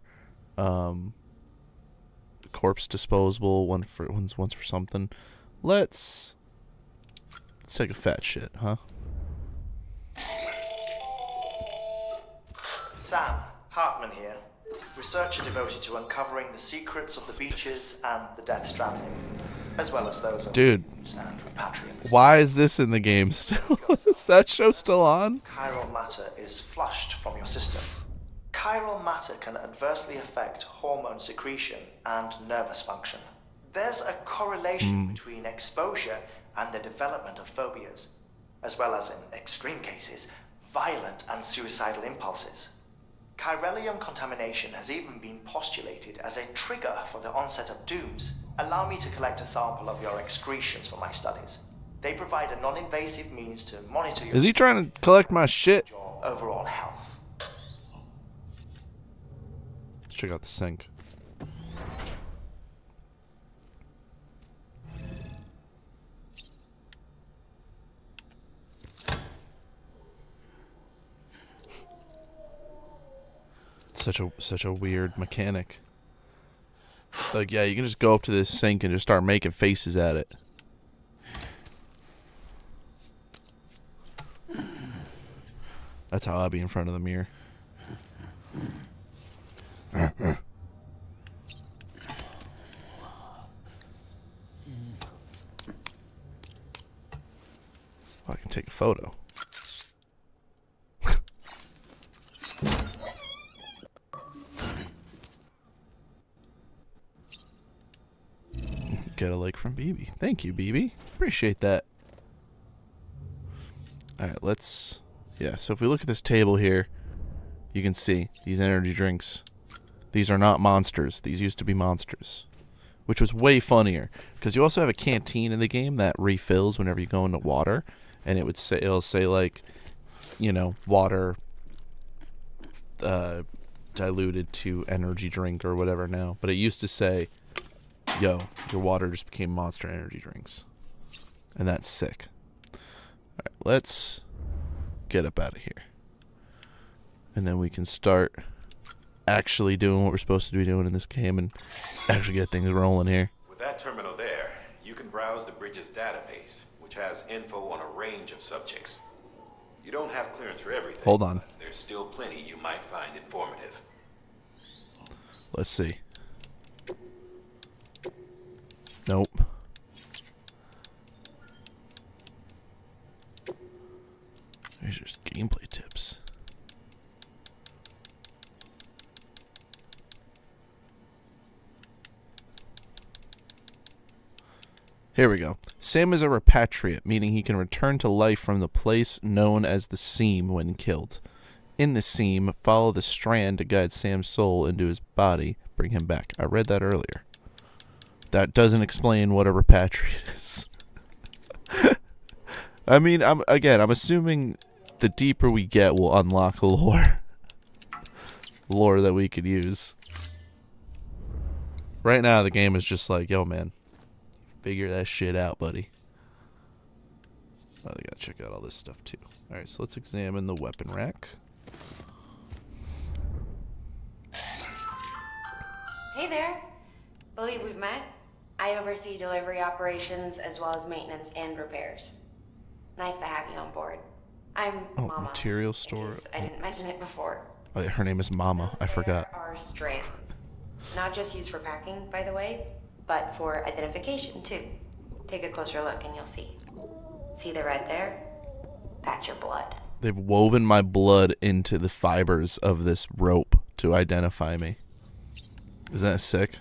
corpse disposal, one's for something. Let's take a fat shit, huh? Sam, Hartman here, researcher devoted to uncovering the secrets of the beaches and the Death Stranding, as well as those of Dude, and repatriants. why is this in the game still? Is that show still on? Chiral matter is flushed from your system. Chiral matter can adversely affect hormone secretion and nervous function. There's a correlation between exposure and the development of phobias, as well as, in extreme cases, violent and suicidal impulses. Chiralium contamination has even been postulated as a trigger for the onset of dooms. Allow me to collect a sample of your excretions for my studies. They provide a non-invasive means to monitor your... Is he trying to collect my shit? Your overall health. Let's check out the sink. Such a weird mechanic. Like, yeah, you can just go up to this sink and just start making faces at it. That's how I'll be in front of the mirror. I can take a photo. Get a like from BB. Thank you, BB. Appreciate that. Alright, let's... Yeah, so if we look at this table here, you can see these energy drinks. These are not monsters. These used to be monsters. Which was way funnier. Because you also have a canteen in the game that refills whenever you go into water. And it'll say like, you know, water diluted to energy drink or whatever now. But it used to say, yo, your water just became Monster energy drinks. And that's sick. Alright, let's get up out of here. And then we can start actually doing what we're supposed to be doing in this game and actually get things rolling here. With that terminal there, you can browse the Bridges database, which has info on a range of subjects. You don't have clearance for everything. Hold on. There's still plenty you might find informative. Let's see. Nope. There's just gameplay tips. Here we go. Sam is a repatriate, meaning he can return to life from the place known as the Seam when killed. In the Seam, follow the strand to guide Sam's soul into his body, bring him back. I read that earlier. That doesn't explain what a repatriate is. I mean, I'm assuming the deeper we get, we'll unlock lore. Lore that we could use. Right now, the game is just like, yo, man, Figure that shit out, buddy. Oh, they gotta check out all this stuff too. Alright, so let's examine the weapon rack. Hey there. Believe we've met. I oversee delivery operations as well as maintenance and repairs. Nice to have you on board. I'm Mama. Material store. I didn't mention it before. Oh, her name is Mama. I forgot. There are strands. Not just used for packing, by the way, but for identification too. Take a closer look and you'll see. See the red there? That's your blood. They've woven my blood into the fibers of this rope to identify me. Isn't that sick?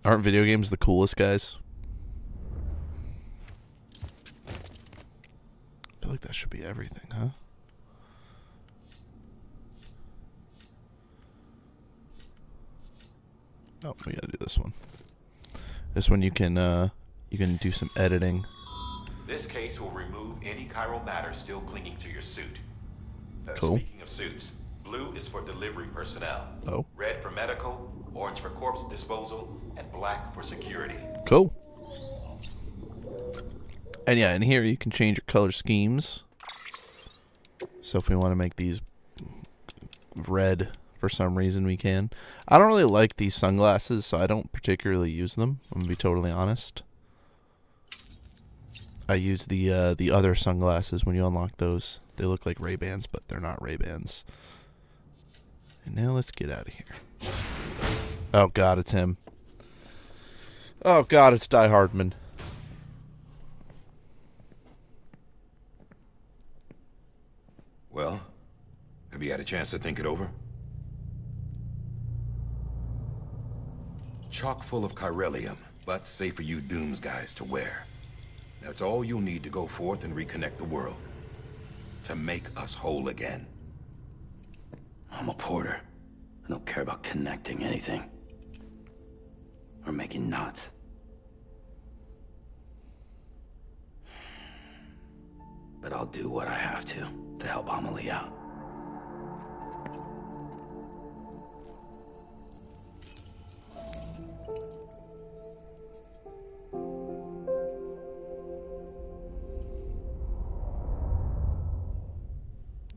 Aren't video games the coolest, guys? I feel like that should be everything, huh? Oh, we gotta do this one. This one you can do some editing. This case will remove any chiral matter still clinging to your suit. Cool. Speaking of suits, blue is for delivery personnel. Oh. Red for medical, orange for corpse disposal, and black for security. Cool. And yeah, in here you can change your color schemes. So if we want to make these red for some reason, we can. I don't really like these sunglasses, so I don't particularly use them. I'm gonna be totally honest. I use the other sunglasses when you unlock those. They look like Ray-Bans, but they're not Ray-Bans. And now let's get out of here. Oh god, it's him. Oh god, it's Die Hardman. Well, have you had a chance to think it over? Chock full of chiralium, but safe for you Dooms guys to wear. That's all you'll need to go forth and reconnect the world. To make us whole again. I'm a porter. I don't care about connecting anything. Or making knots. But I'll do what I have to help Amelie out.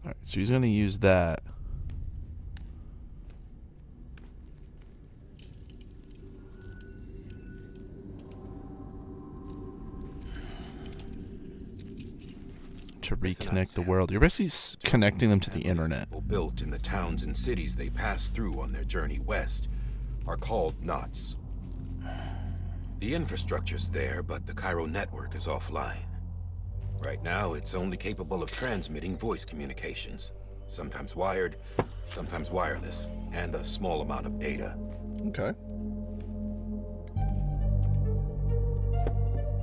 Alright, so he's going to use that. To reconnect the world. You're basically connecting them to the internet. Built in the towns and cities they pass through on their journey west are called knots. The infrastructure's there, but the chiral network is offline. Right now, it's only capable of transmitting voice communications. Sometimes wired, sometimes wireless, and a small amount of data. Okay.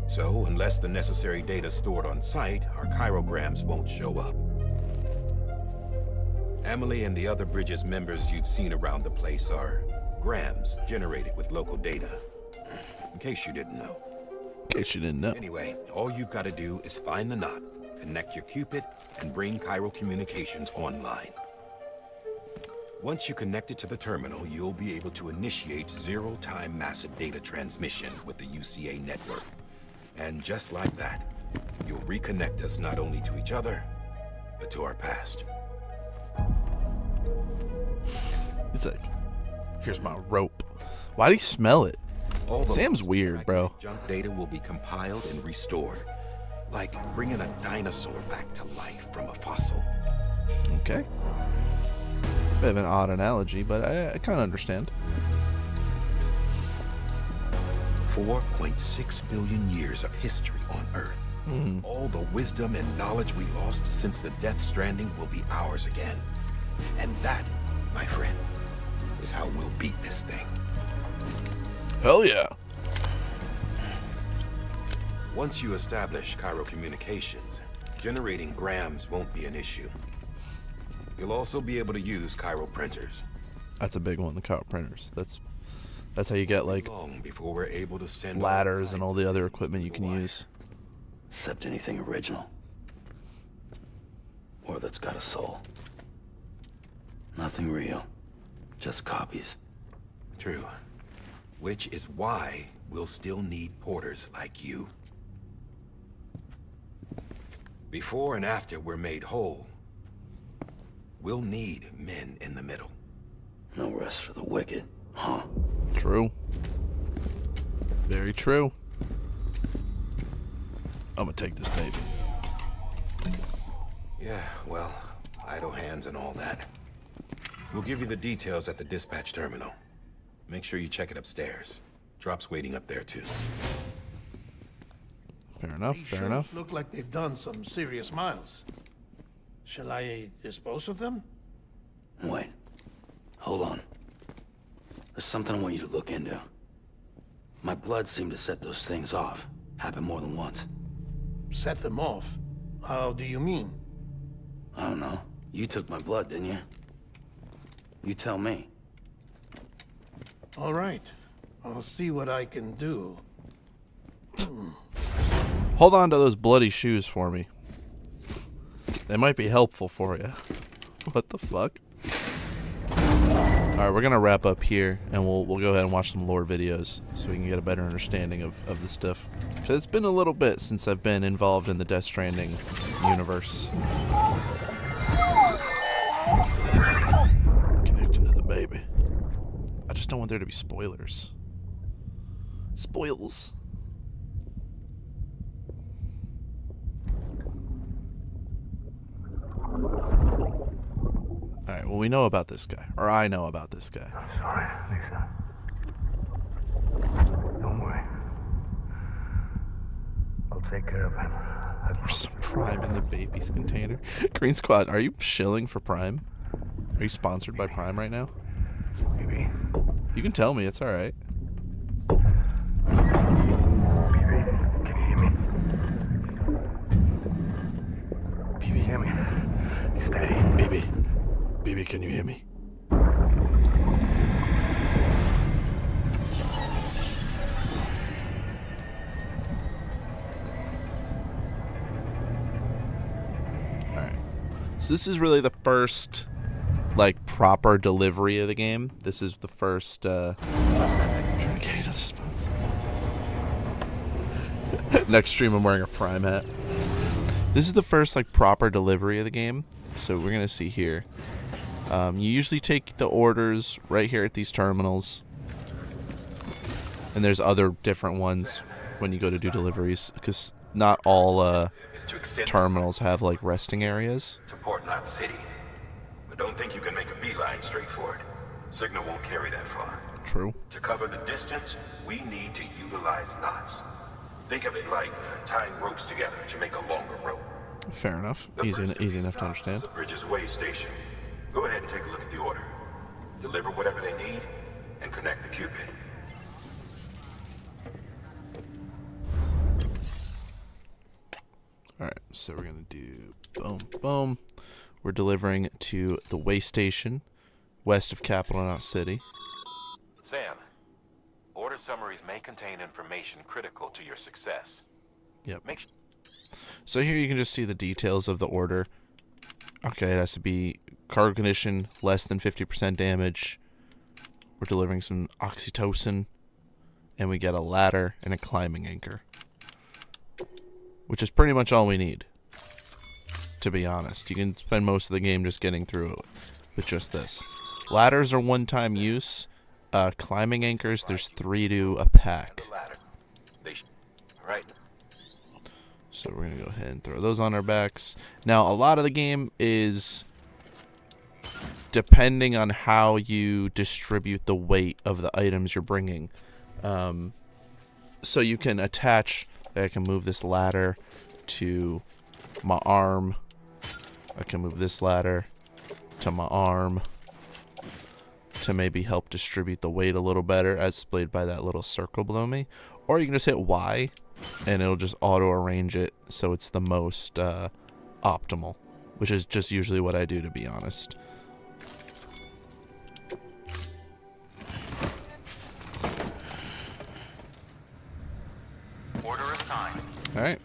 So, unless the necessary data stored on site, our chirograms won't show up. Amelie and the other Bridges members you've seen around the place are grams generated with local data. In case you didn't know. Anyway, all you've got to do is find the knot, connect your Cupid, and bring chiral communications online. Once you connect it to the terminal, you'll be able to initiate zero-time massive data transmission with the UCA network. And just like that, you'll reconnect us not only to each other, but to our past. He's like, here's my rope. Why'd he smell it? Sam's weird, bro. Junk data will be compiled and restored, like bringing a dinosaur back to life from a fossil. Okay. Bit of an odd analogy, but I kind of understand. 4.6 billion years of history on Earth. All the wisdom and knowledge we lost since the Death Stranding will be ours again. And that, my friend, is how we'll beat this thing. Hell yeah. Once you establish chiral communications, generating grams won't be an issue. You'll also be able to use chiral printers. That's a big one, the chiral printers. That's how you get like long before we're able to send ladders and all the other equipment you can use. Except anything original. Or that's got a soul. Nothing real. Just copies. True. Which is why we'll still need porters like you. Before and after we're made whole, we'll need men in the middle. No rest for the wicked, huh? True. Very true. I'm gonna take this baby. Yeah, well, idle hands and all that. We'll give you the details at the dispatch terminal. Make sure you check it upstairs. Drop's waiting up there, too. Fair enough, These fair shoes enough. look like they've done some serious miles. Shall I dispose of them? Wait. Hold on. There's something I want you to look into. My blood seemed to set those things off. Happened more than once. Set them off? How do you mean? I don't know. You took my blood, didn't you? You tell me. All right. I'll see what I can do. Hold on to those bloody shoes for me. They might be helpful for you. What the fuck? Alright, we're gonna wrap up here, and we'll go ahead and watch some lore videos so we can get a better understanding of the stuff. Because it's been a little bit since I've been involved in the Death Stranding universe. Connecting to the baby. I just don't want there to be spoilers. Spoils. Alright, well, we know about this guy. Or I know about this guy. I'm sorry, Lisa. Don't worry. I'll take care of him. There's some Prime in the baby's container. Green Squad, are you shilling for Prime? Are you sponsored by Prime right now? Maybe. You can tell me, it's alright. Baby, hear me? Steady. Baby. Baby, can you hear me? Alright. So this is really the first, like, proper delivery of the game. This is the first, I'm trying to get another sponsor. Next stream I'm wearing a Prime hat. This is the first, like, proper delivery of the game. So we're gonna see here. You usually take the orders right here at these terminals. And there's other different ones when you go to do deliveries, because not all terminals have, like, resting areas. To Port Knot City. But don't think you can make a beeline straight for it. Signal won't carry that far. True. To cover the distance, we need to utilize knots. Think of it like tying ropes together to make a longer rope. Fair enough. Easy enough to understand. The Bridges Way Station. Go ahead and take a look at the order. Deliver whatever they need, and connect the Cupid. Alright, so we're gonna do boom, boom. We're delivering to the way station, west of Capital Knot City. Sam, order summaries may contain information critical to your success. Yep. Make sure. So here you can just see the details of the order. Okay, it has to be cargo condition, less than 50% damage. We're delivering some oxytocin. And we get a ladder and a climbing anchor. Which is pretty much all we need. To be honest. You can spend most of the game just getting through it with just this. Ladders are one-time use. Climbing anchors, there's 3 to a pack. Right. So we're going to go ahead and throw those on our backs. Now, a lot of the game is depending on how you distribute the weight of the items you're bringing. So you can attach, I can move this ladder to my arm. I can move this ladder to my arm to maybe help distribute the weight a little better, as displayed by that little circle below me. Or you can just hit Y and it'll just auto-arrange it so it's the most optimal, which is just usually what I do, to be honest. Order assigned. Alright.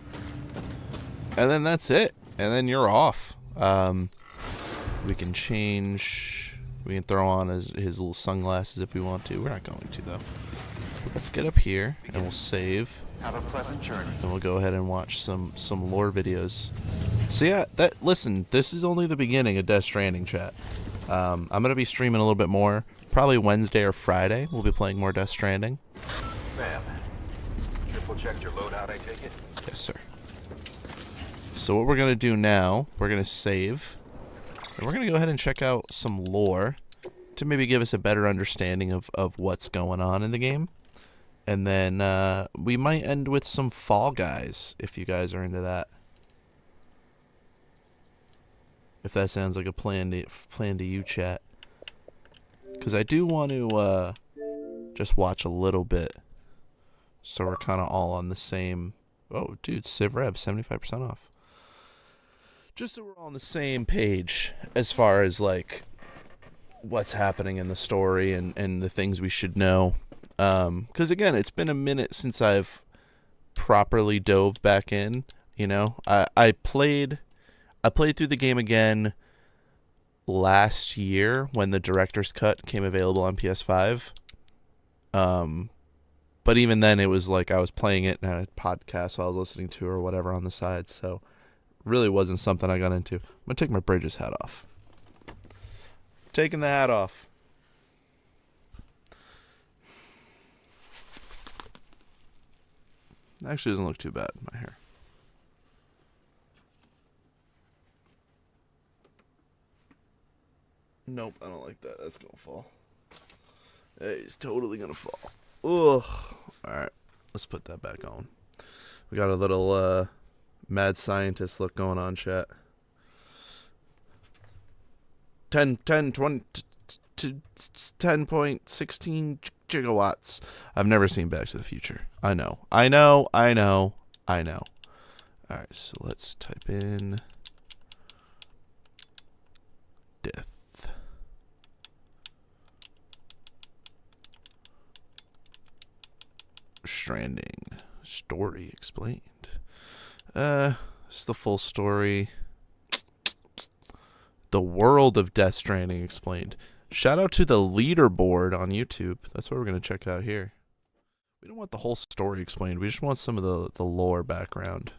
And then that's it. And then you're off. We can change... We can throw on his little sunglasses if we want to. We're not going to, though. let's get up here and we'll save. Have a pleasant journey. And we'll go ahead and watch some lore videos. So yeah, listen, this is only the beginning of Death Stranding, chat. I'm gonna be streaming a little bit more. Probably Wednesday or Friday. We'll be playing more Death Stranding. Sam, triple checked your loadout, I take it? Yes, sir. So what we're gonna do now, we're gonna save, and we're gonna go ahead and check out some lore to maybe give us a better understanding of what's going on in the game. And then we might end with some Fall Guys, if you guys are into that. If that sounds like a plan to you, chat. Because I do want to just watch a little bit, so we're kind of all on the same. Oh, dude, Civ Rev 75% off. Just so we're all on the same page as far as like what's happening in the story and the things we should know. Because again, it's been a minute since I've properly dove back in. You know, I played through the game again last year when the director's cut came available on PS5. But even then, it was like I was playing it in a podcast while I was listening to or whatever on the side. So really wasn't something I got into. I'm gonna take my Bridges hat off. Taking the hat off. Actually doesn't look too bad, my hair. Nope, I don't like that. That's gonna fall. It's totally gonna fall. Ugh. Alright, let's put that back on. We got a little mad scientist look going on, chat. 10.16 gigawatts. I've never seen Back to the Future. I know. Alright, so let's type in Death Stranding. Story explained. It's the full story. The world of Death Stranding explained. Shout out to the leaderboard on YouTube. That's what we're going to check out here. We don't want the whole story explained. We just want some of the lore background.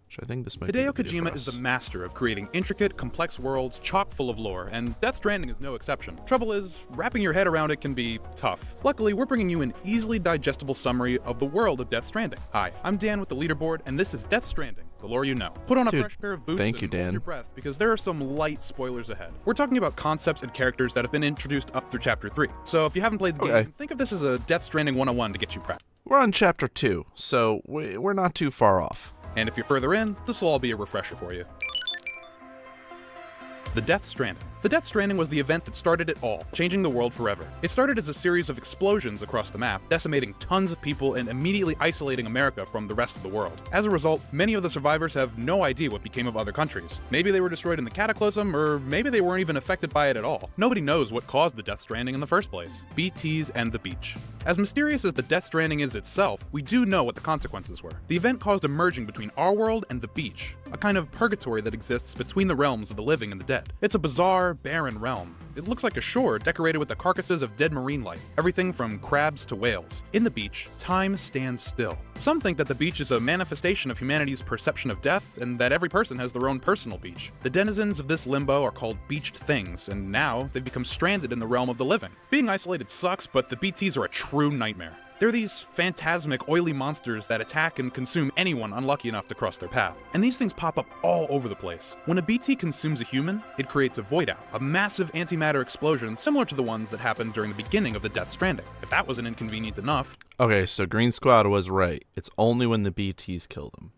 Which I think this might be Hideo the video for Kojima is us. the master of creating intricate, complex worlds chock full of lore, and Death Stranding is no exception. Trouble is, wrapping your head around it can be tough. Luckily, we're bringing you an easily digestible summary of the world of Death Stranding. Hi, I'm Dan with the leaderboard, and this is Death Stranding, the lore you know. Put on a fresh pair of boots and hold your breath, because there are some light spoilers ahead. We're talking about concepts and characters that have been introduced up through Chapter 3. So if you haven't played the game, think of this as a Death Stranding 101 to get you prepped. We're on Chapter 2, so we're not too far off. And if you're further in, this will all be a refresher for you. The Death Stranding. The Death Stranding was the event that started it all, changing the world forever. It started as a series of explosions across the map, decimating tons of people and immediately isolating America from the rest of the world. As a result, many of the survivors have no idea what became of other countries. Maybe they were destroyed in the cataclysm, or maybe they weren't even affected by it at all. Nobody knows what caused the Death Stranding in the first place. BTs and the beach. As mysterious as the Death Stranding is itself, we do know what the consequences were. The event caused a merging between our world and the beach, a kind of purgatory that exists between the realms of the living and the dead. It's a bizarre, barren realm. It looks like a shore decorated with the carcasses of dead marine life, everything from crabs to whales. In the beach, time stands still. Some think that the beach is a manifestation of humanity's perception of death, and that every person has their own personal beach. The denizens of this limbo are called beached things, and now they've become stranded in the realm of the living. Being isolated sucks, but the BTs are a true nightmare. They're these phantasmic, oily monsters that attack and consume anyone unlucky enough to cross their path. And these things pop up all over the place. When a BT consumes a human, it creates a void out, a massive antimatter explosion similar to the ones that happened during the beginning of the Death Stranding. If that wasn't inconvenient enough... Okay, so Green Squad was right. It's only when the BTs kill them.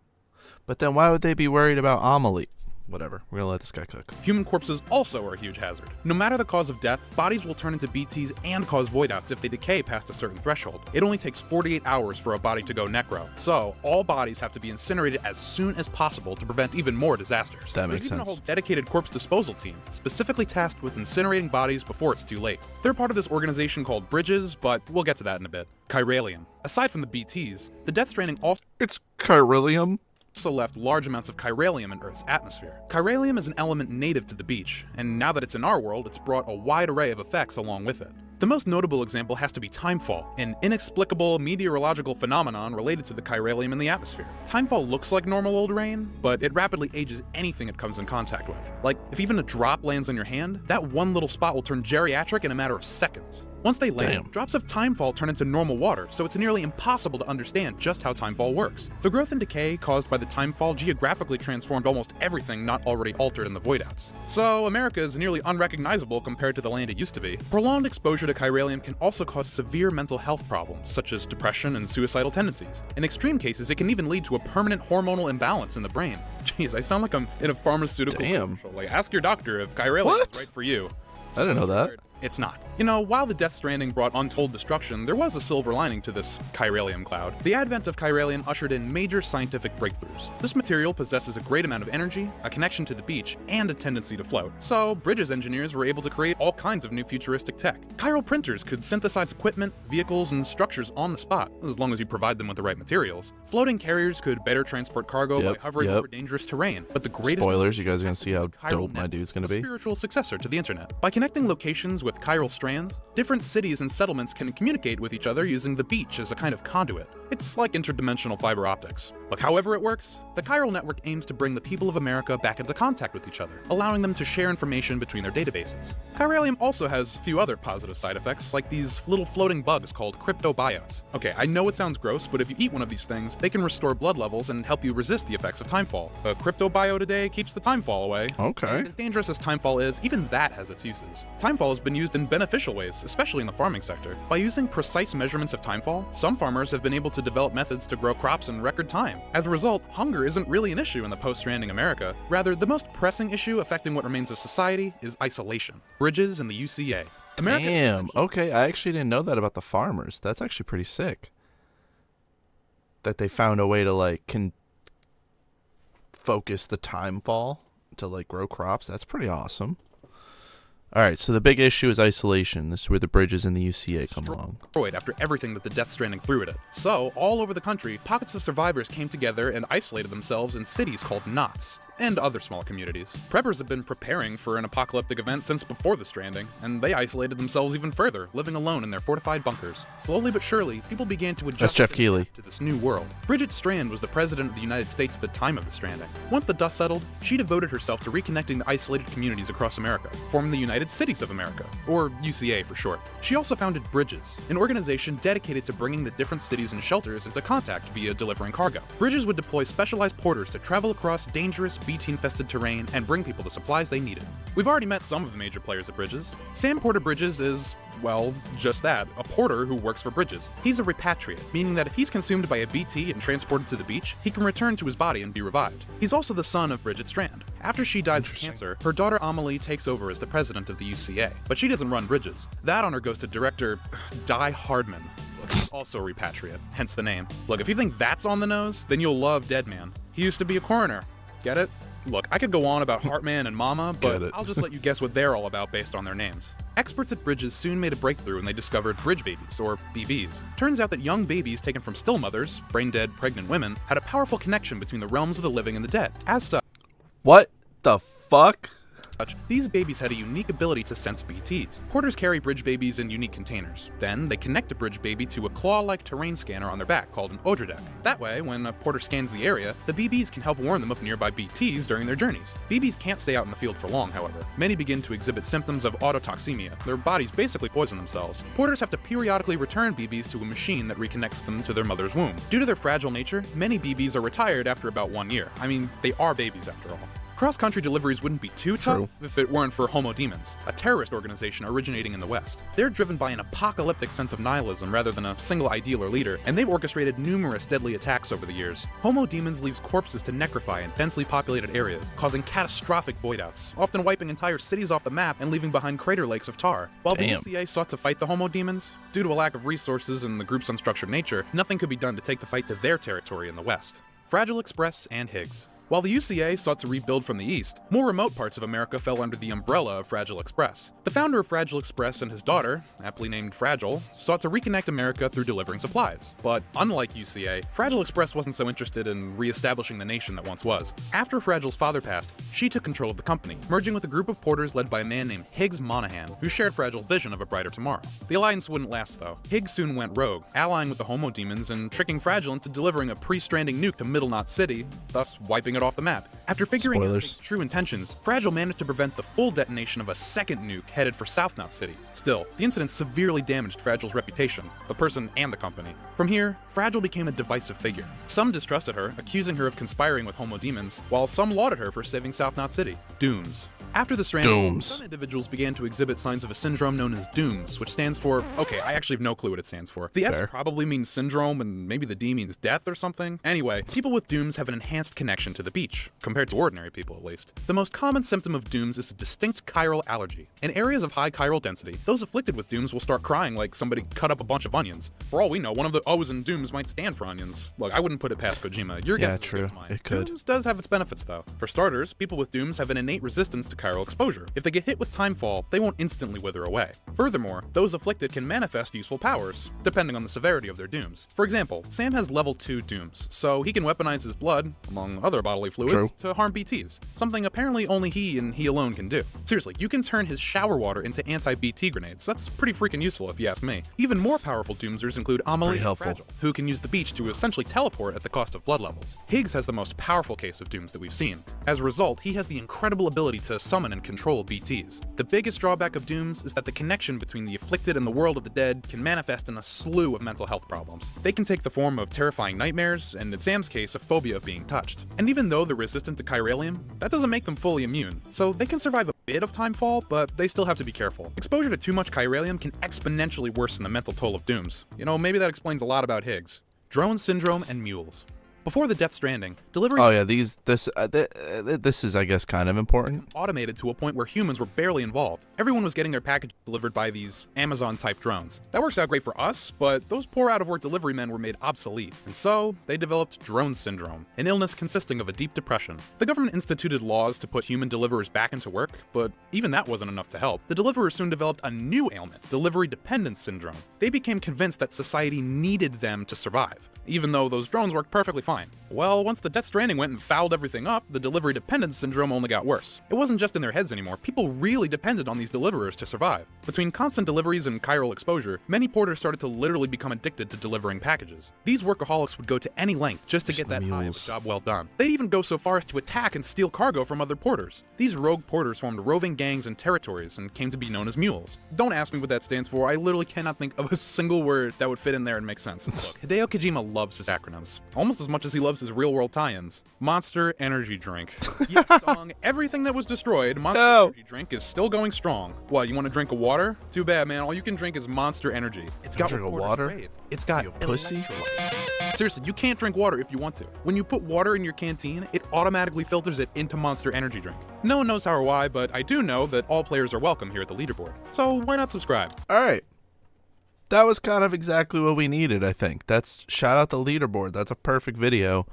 But then why would they be worried about Amelie? Whatever, we're gonna let this guy cook. Human corpses also are a huge hazard. No matter the cause of death, bodies will turn into BTs and cause void outs if they decay past a certain threshold. It only takes 48 hours for a body to go necro, so all bodies have to be incinerated as soon as possible to prevent even more disasters. That makes There's even sense. a whole dedicated corpse disposal team, specifically tasked with incinerating bodies before it's too late. They're part of this organization called Bridges, but we'll get to that in a bit. Chiralium. Aside from the BTs, the Death Stranding also... It's Chiralium? Also left large amounts of chiralium in Earth's atmosphere. Chiralium is an element native to the beach, and now that it's in our world, it's brought a wide array of effects along with it. The most notable example has to be timefall, an inexplicable meteorological phenomenon related to the chiralium in the atmosphere. Timefall looks like normal old rain, but it rapidly ages anything it comes in contact with. Like, if even a drop lands on your hand, that one little spot will turn geriatric in a matter of seconds. Once they land, drops of timefall turn into normal water, so it's nearly impossible to understand just how timefall works. The growth and decay caused by the timefall geographically transformed almost everything not already altered in the voidouts. So America is nearly unrecognizable compared to the land it used to be. Prolonged exposure to chiralium can also cause severe mental health problems, such as depression and suicidal tendencies. In extreme cases, it can even lead to a permanent hormonal imbalance in the brain. Jeez, I sound like I'm in a pharmaceutical commercial. Like, ask your doctor if chiralium is right for you. I didn't know that. It's not. You know, while the Death Stranding brought untold destruction, there was a silver lining to this chiralium cloud. The advent of chiralium ushered in major scientific breakthroughs. This material possesses a great amount of energy, a connection to the beach, and a tendency to float. So, Bridges engineers were able to create all kinds of new futuristic tech. Chiral printers could synthesize equipment, vehicles, and structures on the spot, as long as you provide them with the right materials. Floating carriers could better transport cargo by hovering over dangerous terrain. But the greatest— Spoilers, you guys are gonna see how dope my dude's gonna be. A spiritual successor to the internet. By connecting locations with chiral strands, different cities and settlements can communicate with each other using the beach as a kind of conduit. It's like interdimensional fiber optics. Look, however it works, the chiral network aims to bring the people of America back into contact with each other, allowing them to share information between their databases. Chiralium also has a few other positive side effects, like these little floating bugs called cryptobiotes. Okay, I know it sounds gross, but if you eat one of these things, they can restore blood levels and help you resist the effects of timefall. A cryptobiote a day keeps the timefall away. Okay. And as dangerous as timefall is, even that has its uses. Timefall has been used in beneficial ways, especially in the farming sector. By using precise measurements of timefall, some farmers have been able to develop methods to grow crops in record time. As a result, hunger isn't really an issue in the post-Stranding America. Rather, the most pressing issue affecting what remains of society is isolation. Bridges and the UCA. Damn, okay, I actually didn't know that about the farmers. That's actually pretty sick. That they found a way to, like, focus the timefall to, like, grow crops. That's pretty awesome. Alright, so the big issue is isolation. This is where the Bridges and the UCA come along. After everything that the Death Stranding threw at it. So, all over the country, pockets of survivors came together and isolated themselves in cities called knots, and other small communities. Preppers have been preparing for an apocalyptic event since before the Stranding, and they isolated themselves even further, living alone in their fortified bunkers. Slowly but surely, people began to adjust to this new world. Bridget Strand was the president of the United States at the time of the Stranding. Once the dust settled, she devoted herself to reconnecting the isolated communities across America, forming the United Cities of America, or UCA for short. She also founded Bridges, an organization dedicated to bringing the different cities and shelters into contact via delivering cargo. Bridges would deploy specialized porters to travel across dangerous, BT-infested terrain and bring people the supplies they needed. We've already met some of the major players at Bridges. Sam Porter Bridges is, well, just that, a porter who works for Bridges. He's a repatriate, meaning that if he's consumed by a BT and transported to the beach, he can return to his body and be revived. He's also the son of Bridget Strand. After she dies of cancer, her daughter Amelie takes over as the president of the UCA, but she doesn't run Bridges. That honor goes to director Di Hardman, also a repatriate, hence the name. Look, if you think that's on the nose, then you'll love Deadman. He used to be a coroner. Get it? Look, I could go on about Heartman and Mama, but I'll just let you guess what they're all about based on their names. Experts at Bridges soon made a breakthrough when they discovered bridge babies, or BBs. Turns out that young babies taken from still mothers, brain-dead pregnant women, had a powerful connection between the realms of the living and the dead. As such— What the fuck? These babies had a unique ability to sense BTs. Porters carry bridge babies in unique containers. Then, they connect a bridge baby to a claw-like terrain scanner on their back called an Odradek. That way, when a porter scans the area, the BBs can help warn them of nearby BTs during their journeys. BBs can't stay out in the field for long, however. Many begin to exhibit symptoms of autotoxemia. Their bodies basically poison themselves. Porters have to periodically return BBs to a machine that reconnects them to their mother's womb. Due to their fragile nature, many BBs are retired after about 1 year. I mean, they are babies after all. Cross-country deliveries wouldn't be too tough if it weren't for Homo Demons, a terrorist organization originating in the West. They're driven by an apocalyptic sense of nihilism rather than a single ideal or leader, and they've orchestrated numerous deadly attacks over the years. Homo Demons leaves corpses to necrofy in densely populated areas, causing catastrophic voidouts, often wiping entire cities off the map and leaving behind crater lakes of tar. While the UCA sought to fight the Homo Demons, due to a lack of resources and the group's unstructured nature, nothing could be done to take the fight to their territory in the West. Fragile Express and Higgs. While the UCA sought to rebuild from the east, more remote parts of America fell under the umbrella of Fragile Express. The founder of Fragile Express and his daughter, aptly named Fragile, sought to reconnect America through delivering supplies. But unlike UCA, Fragile Express wasn't so interested in re-establishing the nation that once was. After Fragile's father passed, she took control of the company, merging with a group of porters led by a man named Higgs Monahan, who shared Fragile's vision of a brighter tomorrow. The alliance wouldn't last though. Higgs soon went rogue, allying with the Homo demons and tricking Fragile into delivering a pre-stranding nuke to Middle Knot City, thus wiping it off the map. After figuring out his true intentions, Fragile managed to prevent the full detonation of a second nuke headed for South Knot City. Still, the incident severely damaged Fragile's reputation, the person and the company. From here, Fragile became a divisive figure. Some distrusted her, accusing her of conspiring with Homo demons, while some lauded her for saving South Knot City. Dooms. After the stranding, some individuals began to exhibit signs of a syndrome known as Dooms, which stands for, okay, I actually have no clue what it stands for. The S probably means syndrome, and maybe the D means death or something. Anyway, people with Dooms have an enhanced connection to the beach, compared to ordinary people at least. The most common symptom of Dooms is a distinct chiral allergy. In areas of high chiral density, those afflicted with Dooms will start crying like somebody cut up a bunch of onions. For all we know, one of the O's in Dooms might stand for onions. Look, I wouldn't put it past Kojima. Your guess is as good as mine. It could. Dooms does have its benefits though. For starters, people with Dooms have an innate resistance to chiral exposure. If they get hit with timefall, they won't instantly wither away. Furthermore, those afflicted can manifest useful powers, depending on the severity of their Dooms. For example, Sam has level 2 Dooms, so he can weaponize his blood, among other bodily fluids, to harm BTs, something apparently only he and he alone can do. Seriously, you can turn his shower water into anti-BT grenades. That's pretty freaking useful if you ask me. Even more powerful Doomsers include Amelie and Fragile, who can use the beach to essentially teleport at the cost of blood levels. Higgs has the most powerful case of Dooms that we've seen. As a result, he has the incredible ability to summon and control BTs. The biggest drawback of Dooms is that the connection between the afflicted and the world of the dead can manifest in a slew of mental health problems. They can take the form of terrifying nightmares, and in Sam's case, a phobia of being touched. And even though they're resistant to chiralium, that doesn't make them fully immune. So they can survive a bit of timefall, but they still have to be careful. Exposure to too much chiralium can exponentially worsen the mental toll of Dooms. You know, maybe that explains a lot about Higgs. Drone syndrome and mules. Before the Death Stranding, delivery this is, I guess, kind of important. Automated to a point where humans were barely involved. Everyone was getting their package delivered by these Amazon-type drones. That works out great for us, but those poor out-of-work delivery men were made obsolete, and so they developed drone syndrome, an illness consisting of a deep depression. The government instituted laws to put human deliverers back into work, but even that wasn't enough to help. The deliverers soon developed a new ailment, delivery dependence syndrome. They became convinced that society needed them to survive, even though those drones worked perfectly fine. Well, once the Death Stranding went and fouled everything up, the delivery dependence syndrome only got worse. It wasn't just in their heads anymore, people really depended on these deliverers to survive. Between constant deliveries and chiral exposure, many porters started to literally become addicted to delivering packages. These workaholics would go to any length just to get that high of a job well done. They'd even go so far as to attack and steal cargo from other porters. These rogue porters formed roving gangs and territories and came to be known as mules. Don't ask me what that stands for, I literally cannot think of a single word that would fit in there and make sense. Look, Hideo Kojima loves his acronyms, almost as much as he loves his real-world tie-ins. Monster Energy Drink. Yes, among everything that was destroyed, Monster Energy Drink is still going strong. What, you want to drink a water? Too bad, man. All you can drink is Monster Energy. It's got water. It's got pussy. Seriously, you can't drink water if you want to. When you put water in your canteen, it automatically filters it into Monster Energy Drink. No one knows how or why, but I do know that all players are welcome here at the leaderboard. So why not subscribe? All right. That was kind of exactly what we needed, I think. That's shout out the leaderboard. That's a perfect video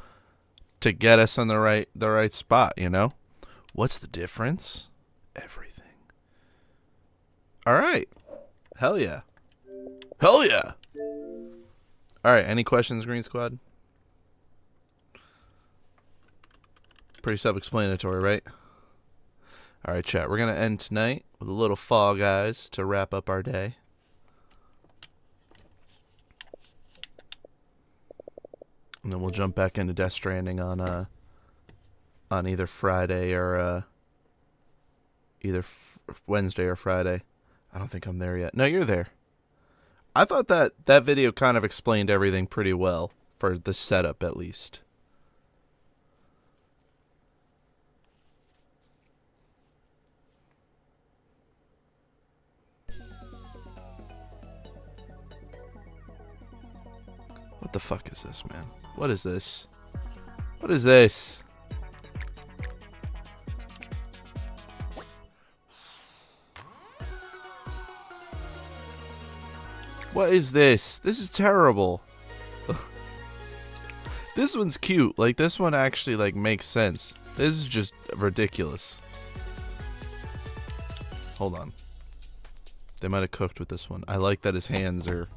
to get us on the right spot, you know? What's the difference? Everything. All right. Hell yeah. Hell yeah. All right, any questions, Green Squad? Pretty self-explanatory, right? All right, chat. We're going to end tonight with a little Fall Guys to wrap up our day. And then we'll jump back into Death Stranding on either Friday or Wednesday or Friday. I don't think I'm there yet. No, you're there. I thought that video kind of explained everything pretty well for the setup, at least. What the fuck is this, man? What is this? What is this? What is this? This is terrible. This one's cute. Like, this one actually, like, makes sense. This is just ridiculous. Hold on. They might have cooked with this one. I like that his hands are...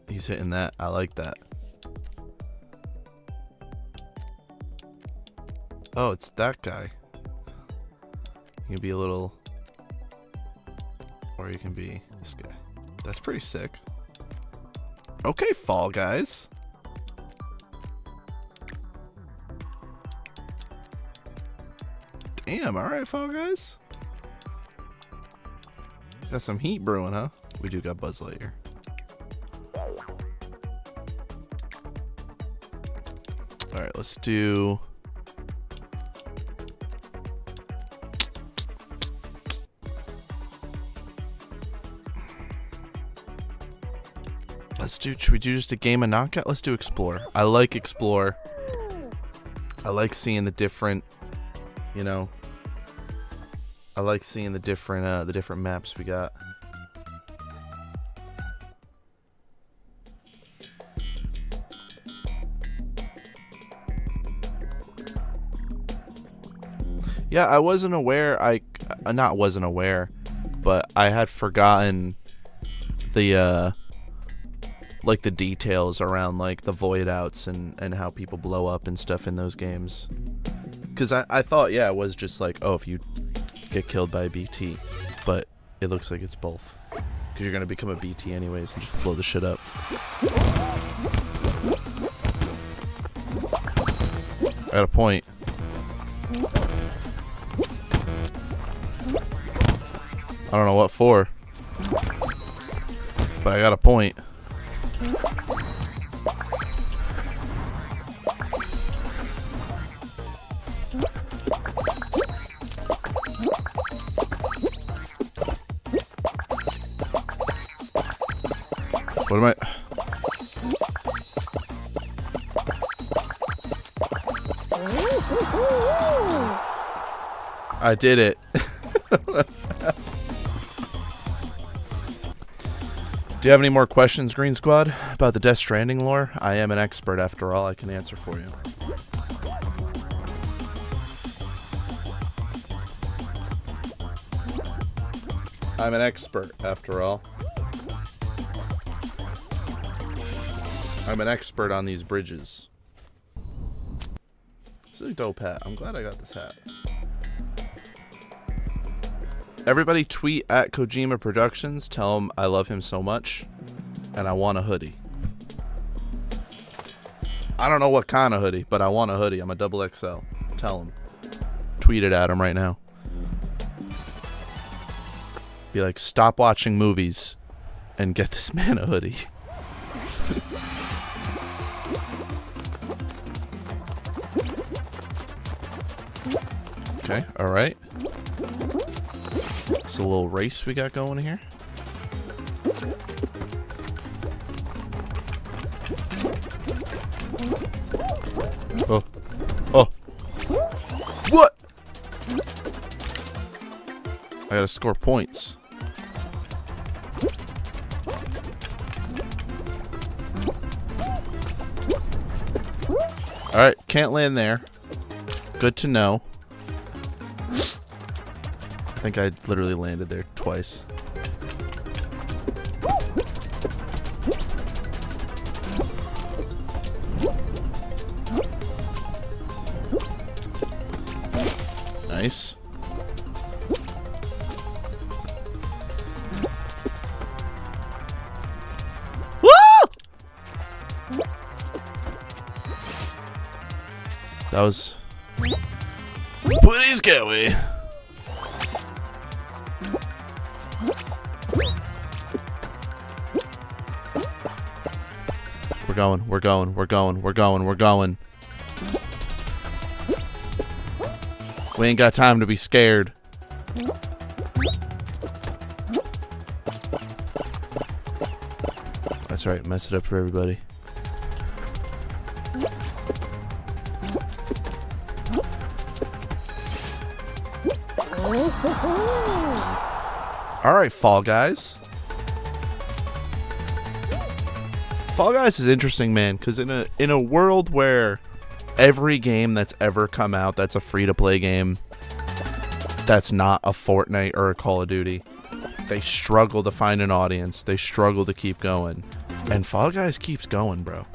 He's hitting that. I like that. Oh, it's that guy. You can be a little... Or you can be this guy. That's pretty sick. Okay, Fall Guys. Damn, alright, Fall Guys. Got some heat brewing, huh? We do got Buzz Lightyear. Alright, let's do... should we do just a game of knockout? Let's do Explore. I like Explore. I like seeing the different, you know, I like seeing the different maps we got. Yeah, I wasn't aware, but I had forgotten the, like the details around like the void outs and how people blow up and stuff in those games. Because I thought, yeah, it was just like, oh, if you get killed by a BT, but it looks like it's both. Because you're going to become a BT anyways and just blow the shit up. I got a point. I don't know what for, but I got a point. What am I? I did it. Do you have any more questions, Green Squad, about the Death Stranding lore? I am an expert after all. I can answer for you. I'm an expert after all. I'm an expert on these bridges. This is a dope hat. I'm glad I got this hat. Everybody tweet at Kojima Productions. Tell him I love him so much. And I want a hoodie. I don't know what kind of hoodie, but I want a hoodie. I'm a XXL. Tell him. Tweet it at him right now. Be like, stop watching movies and get this man a hoodie. Okay, alright. It's a little race we got going here. Oh. Oh. What? I gotta score points. Alright, can't land there. Good to know. I think I literally landed there twice. Nice. Woo! That was pretty scary. We're going. We ain't got time to be scared. That's right, mess it up for everybody. Alright, Fall Guys. Fall Guys is interesting, man, because in a world where every game that's ever come out that's a free-to-play game that's not a Fortnite or a Call of Duty, they struggle to find an audience. They struggle to keep going. And Fall Guys keeps going, bro.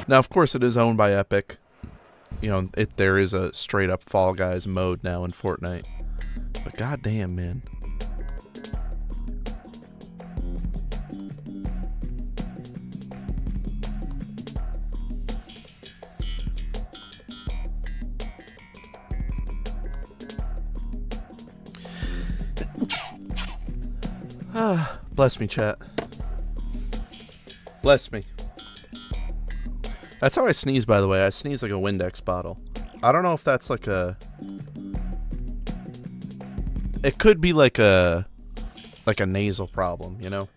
Now, of course, it is owned by Epic. You know, there is a straight-up Fall Guys mode now in Fortnite. But goddamn, man. Bless me, chat. Bless me. That's how I sneeze, by the way. I sneeze like a Windex bottle. I don't know if that's like a... It could be like a nasal problem, you know?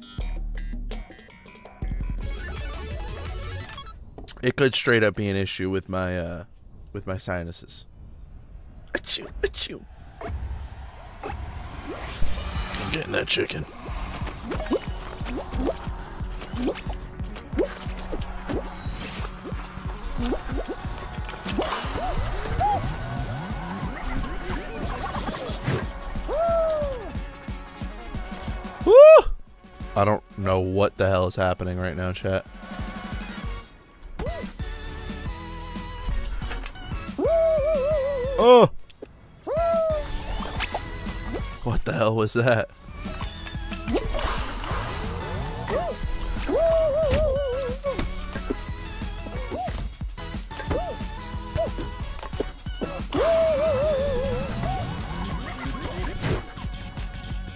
It could straight up be an issue with my sinuses. Achoo, achoo. I'm getting that chicken. Woo! I don't know what the hell is happening right now, chat. Oh! What the hell was that?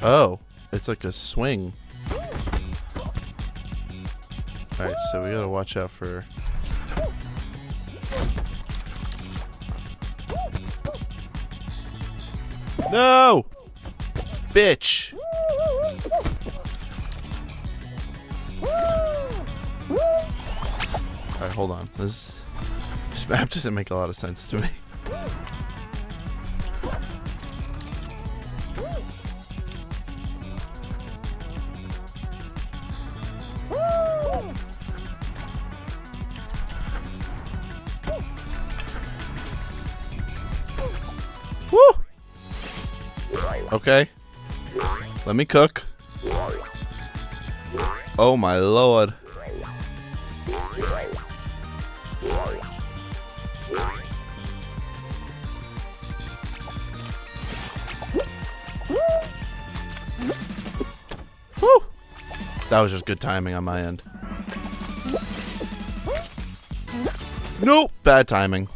Oh, it's like a swing. Alright, so we gotta watch out for... No! Bitch! Alright, hold on. This map doesn't make a lot of sense to me. Okay. Let me cook. Oh my lord. Woo! That was just good timing on my end. Nope. Bad timing.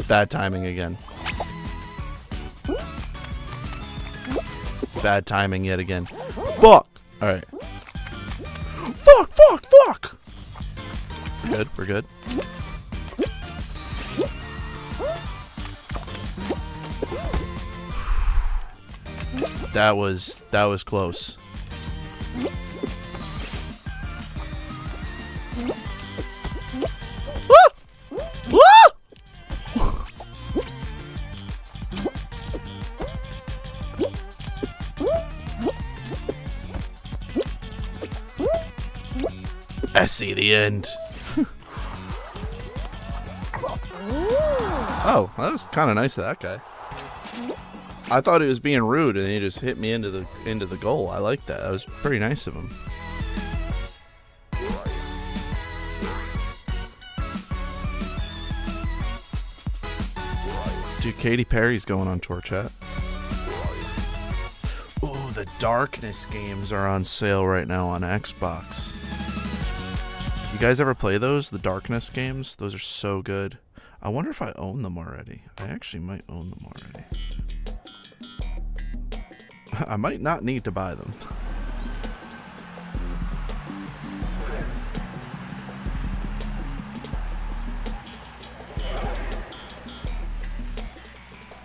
Bad timing again. Bad timing yet again. Fuck! Alright. Fuck! Fuck! Fuck! We're good. We're good. That was close. I see the end. Oh, that was kind of nice of that guy. I thought he was being rude, and he just hit me into the goal. I like that. That was pretty nice of him. Dude, Katy Perry's going on tour, chat. Ooh, the Darkness games are on sale right now on Xbox. You guys ever play those? The Darkness games? Those are so good. I wonder if I own them already. I actually might own them already. I might not need to buy them.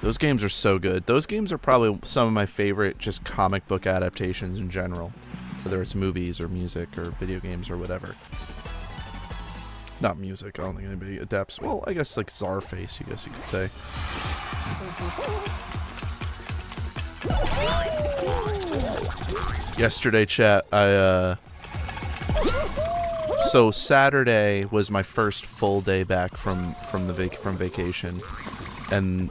Those games are so good. Those games are probably some of my favorite just comic book adaptations in general. Whether it's movies or music or video games or whatever. Not music, I don't think anybody adapts. Well, I guess like Czarface, I guess you could say. Yesterday, chat, so Saturday was my first full day back from vacation, and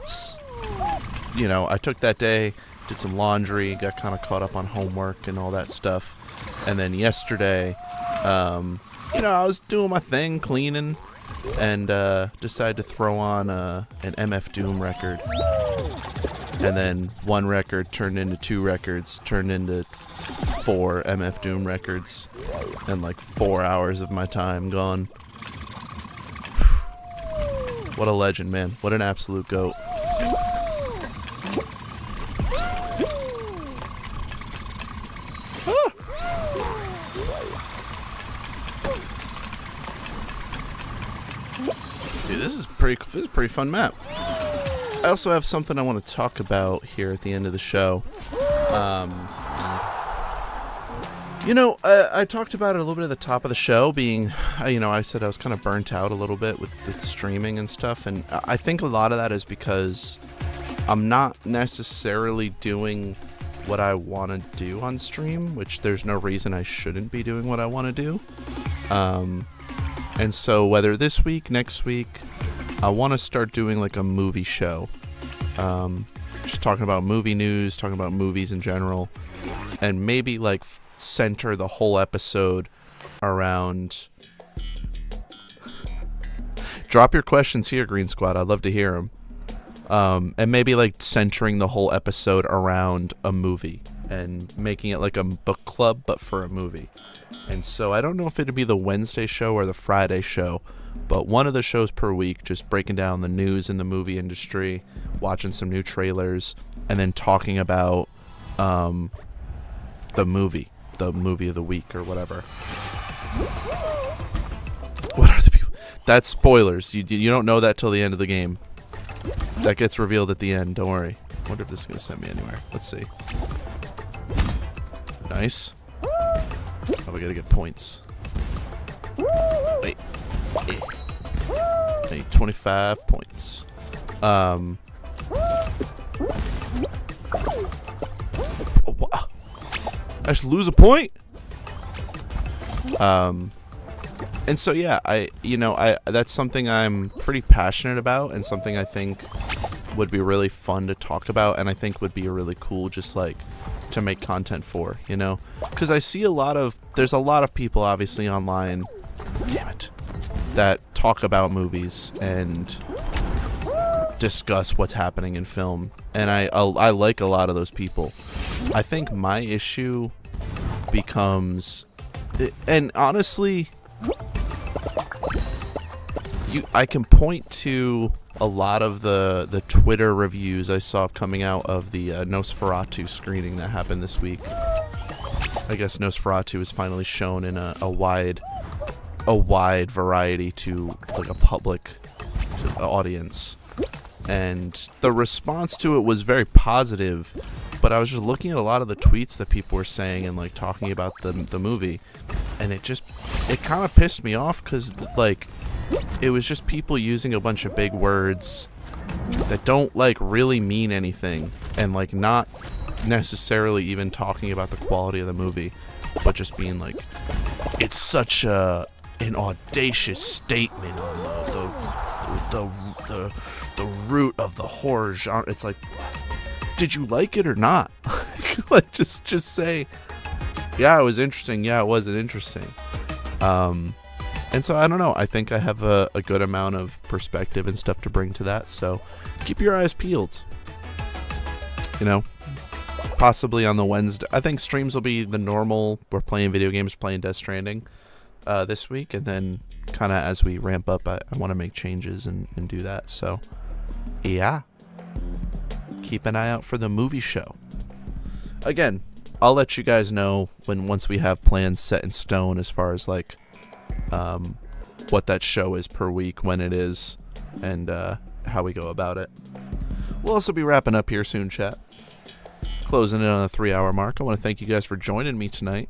you know, I took that day, did some laundry, got kind of caught up on homework and all that stuff, and then yesterday, you know, I was doing my thing, cleaning, and decided to throw on an MF Doom record, and then one record turned into 2 records, turned into 4 MF Doom records, and like 4 hours of my time gone. What a legend, man. What an absolute goat. Dude, this is a pretty fun map. I also have something I want to talk about here at the end of the show. You know, I talked about it a little bit at the top of the show, being, you know, I said I was kind of burnt out a little bit with the streaming and stuff, and I think a lot of that is because I'm not necessarily doing what I want to do on stream, which there's no reason I shouldn't be doing what I want to do. And so whether this week, next week, I want to start doing like a movie show. Just talking about movie news, talking about movies in general, and maybe like center the whole episode around... Drop your questions here, Green Squad. I'd love to hear them. And maybe like centering the whole episode around a movie and making it like a book club, but for a movie. And so I don't know if it'd be the Wednesday show or the Friday show, but one of the shows per week, just breaking down the news in the movie industry, watching some new trailers, and then talking about the movie of the week or whatever. What are the people? That's spoilers. You don't know that till the end of the game. That gets revealed at the end. Don't worry. I wonder if this is gonna send me anywhere. Let's see. Nice. Oh, we gotta get points. Wait. I need 25 points. I just lose a point. And so yeah, that's something I'm pretty passionate about, and something I think would be really fun to talk about, and I think would be a really cool just like to make content for, you know, because I see there's a lot of people obviously online, damn it, that talk about movies and discuss what's happening in film, and I like a lot of those people. I think my issue becomes, and honestly, I can point to a lot of the Twitter reviews I saw coming out of the Nosferatu screening that happened this week. I guess Nosferatu is finally shown in a wide variety to like a public audience, and the response to it was very positive. But I was just looking at a lot of the tweets that people were saying and like talking about the movie, and it kind of pissed me off, because like it was just people using a bunch of big words that don't like really mean anything, and like not necessarily even talking about the quality of the movie, but just being like, it's such an audacious statement on the root of the horror genre. It's like, did you like it or not? Like just say, yeah, it was interesting, yeah, it wasn't interesting. And so I don't know, I think I have a good amount of perspective and stuff to bring to that, so keep your eyes peeled. You know, possibly on the Wednesday, I think streams will be the normal, we're playing video games, playing Death Stranding this week, and then kind of as we ramp up, I want to make changes and do that, so yeah. Keep an eye out for the movie show. Again, I'll let you guys know once we have plans set in stone as far as like what that show is per week, when it is, and how we go about it. We'll also be wrapping up here soon, chat. Closing in on the 3-hour mark. I want to thank you guys for joining me tonight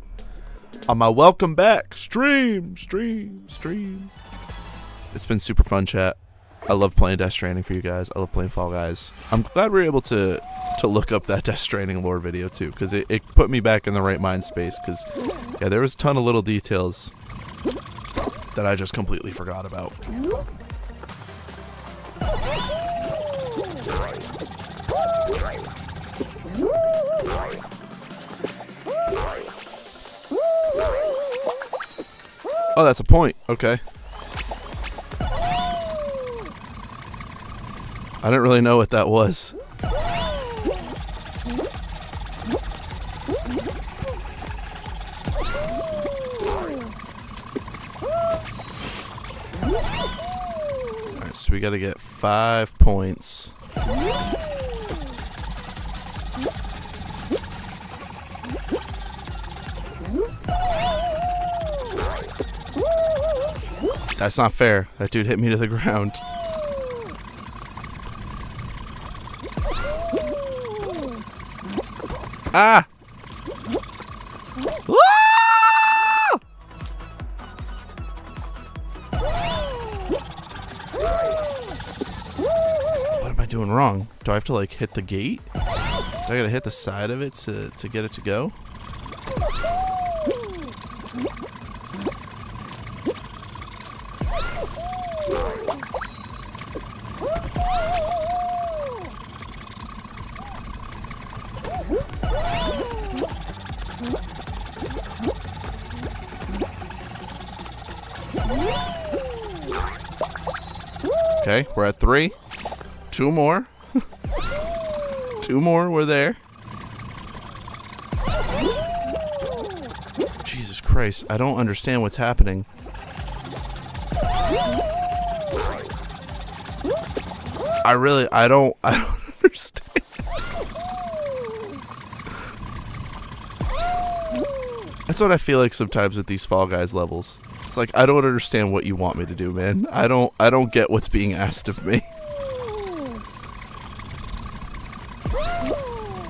on my welcome back stream. It's been super fun, chat. I love playing Death Stranding for you guys. I love playing Fall Guys. I'm glad we were able to look up that Death Stranding lore video too, because it put me back in the right mind space, because yeah, there was a ton of little details that I just completely forgot about. Oh, that's a point. Okay. I didn't really know what that was. Alright, so we gotta get 5 points. That's not fair. That dude hit me to the ground. Ah! Ah! What am I doing wrong? Do I have to like hit the gate? Do I gotta hit the side of it to get it to go? Okay, we're at 3. 2 more. 2 more, we're there. Jesus Christ, I don't understand what's happening. I don't understand. That's what I feel like sometimes with these Fall Guys levels. It's like, I don't understand what you want me to do, man. I don't get what's being asked of me.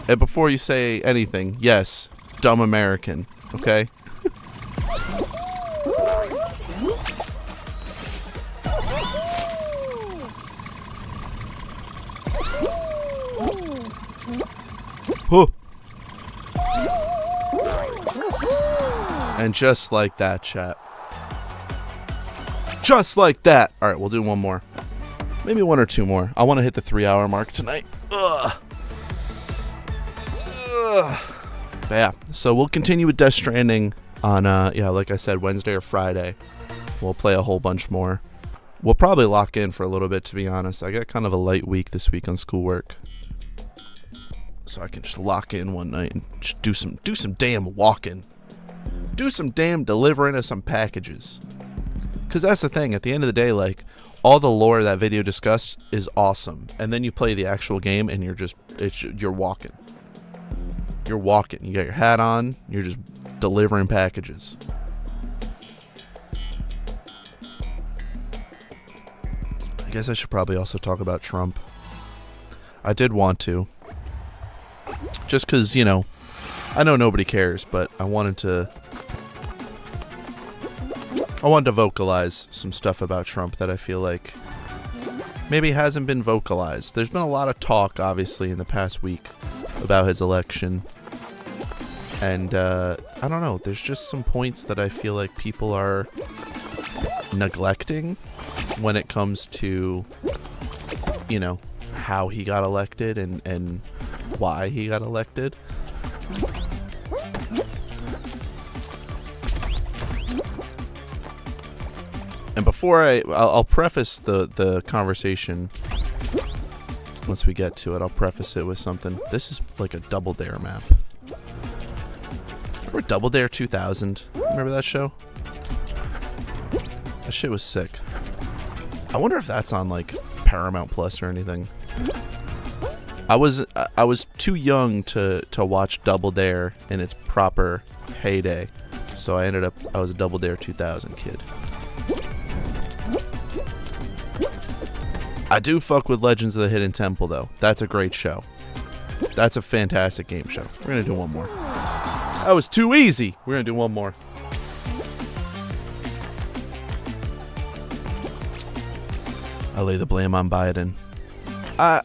And before you say anything, yes, dumb American, okay? Huh. And just like that, chat. Just like that. All right, we'll do one more. Maybe 1 or 2 more. I want to hit the 3-hour mark tonight. Ugh. Ugh. But yeah, so we'll continue with Death Stranding on, yeah, like I said, Wednesday or Friday. We'll play a whole bunch more. We'll probably lock in for a little bit, to be honest. I got kind of a light week this week on schoolwork. So I can just lock in one night and just do some damn walking. Do some damn delivering of some packages. Because that's the thing, at the end of the day, like, all the lore that video discussed is awesome. And then you play the actual game and you're walking. You're walking. You got your hat on, you're just delivering packages. I guess I should probably also talk about Trump. I did want to. Just because, you know, I know nobody cares, but I wanted to vocalize some stuff about Trump that I feel like maybe hasn't been vocalized. There's been a lot of talk, obviously, in the past week about his election. And, I don't know, there's just some points that I feel like people are neglecting when it comes to, you know, how he got elected and why he got elected. And before I'll preface the conversation, once we get to it, I'll preface it with something. This is like a Double Dare map. Remember Double Dare 2000? Remember that show? That shit was sick. I wonder if that's on like Paramount Plus or anything. I was too young to watch Double Dare in its proper heyday, so I was a Double Dare 2000 kid. I do fuck with Legends of the Hidden Temple, though. That's a great show. That's a fantastic game show. We're gonna do one more. That was too easy. We're gonna do one more. I lay the blame on Biden. I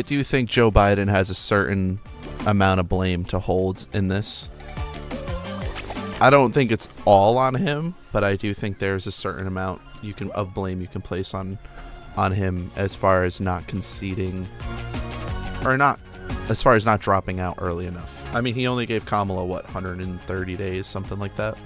do think Joe Biden has a certain amount of blame to hold in this. I don't think it's all on him, but I do think there's a certain amount of blame you can place on him as far as not conceding, or not as far as not dropping out early enough. I mean, he only gave Kamala 130 days, something like that.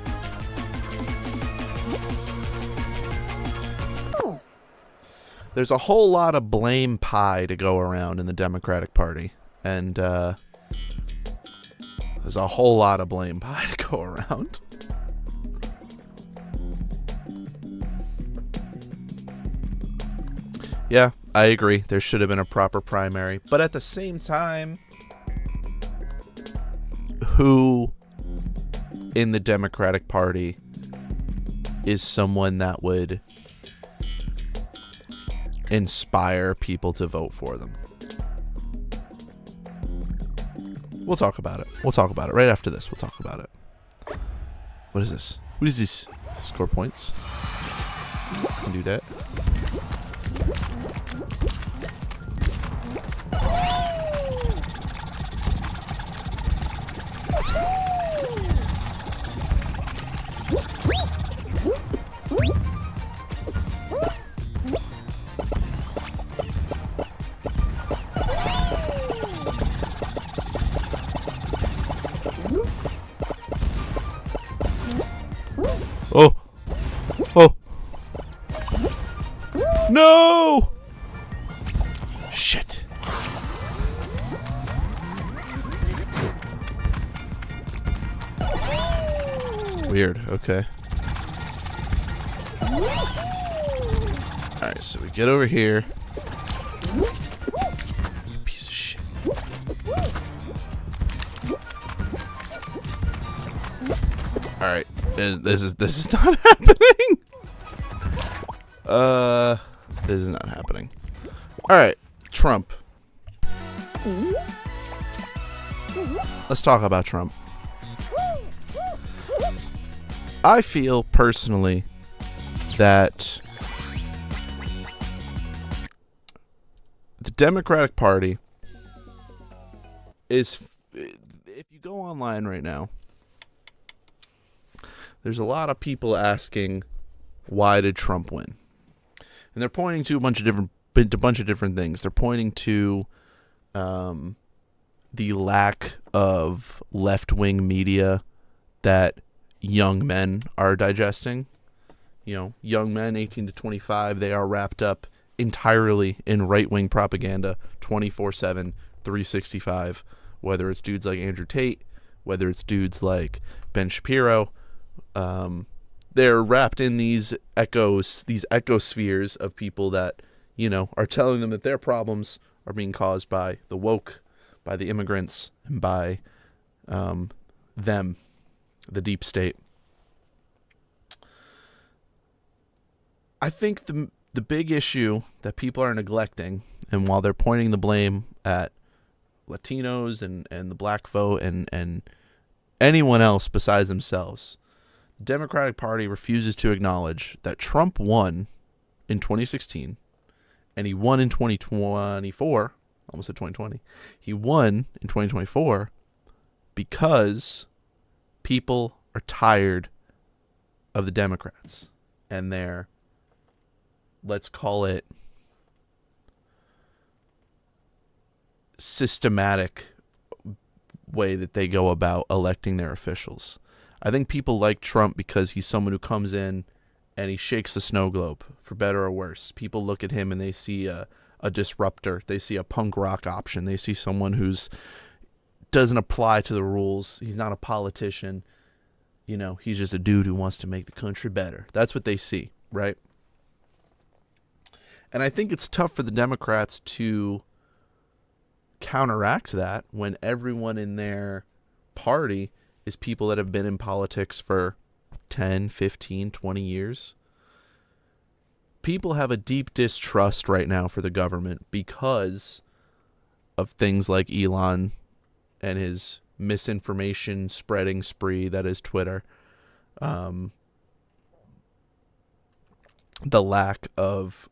There's a whole lot of blame pie to go around in the Democratic Party, and there's a whole lot of blame pie to go around. Yeah, I agree. There should have been a proper primary, but at the same time, who in the Democratic Party is someone that would inspire people to vote for them? We'll talk about it. We'll talk about it right after this. We'll talk about it. What is this? What is this? Score points. Can do that. Oh. Oh. No! Shit. Weird. Okay. Alright, so we get over here. Piece of shit. Alright. This is not happening. This is not happening. All right, Trump. Let's talk about Trump. I feel personally that the Democratic Party is, if you go online right now, there's a lot of people asking, why did Trump win? And they're pointing to a bunch of different things. They're pointing to the lack of left-wing media that young men are digesting. You know, young men 18 to 25, they are wrapped up entirely in right-wing propaganda 24/7, 365, whether it's dudes like Andrew Tate, whether it's dudes like Ben Shapiro. They're wrapped in these ecospheres of people that, you know, are telling them that their problems are being caused by the woke, by the immigrants, and by them, the deep state. I think the big issue that people are neglecting, and while they're pointing the blame at Latinos and the black vote and anyone else besides themselves, the Democratic Party refuses to acknowledge that Trump won in 2016 and he won in 2024, almost at 2020. He won in 2024 because people are tired of the Democrats and their, let's call it, systematic way that they go about electing their officials. I think people like Trump because he's someone who comes in and he shakes the snow globe, for better or worse. People look at him and they see a disruptor. They see a punk rock option. They see someone who's doesn't apply to the rules. He's not a politician. You know, he's just a dude who wants to make the country better. That's what they see, right? And I think it's tough for the Democrats to counteract that when everyone in their party is people that have been in politics for 10, 15, 20 years. People have a deep distrust right now for the government because of things like Elon and his misinformation spreading spree that is Twitter. the lack of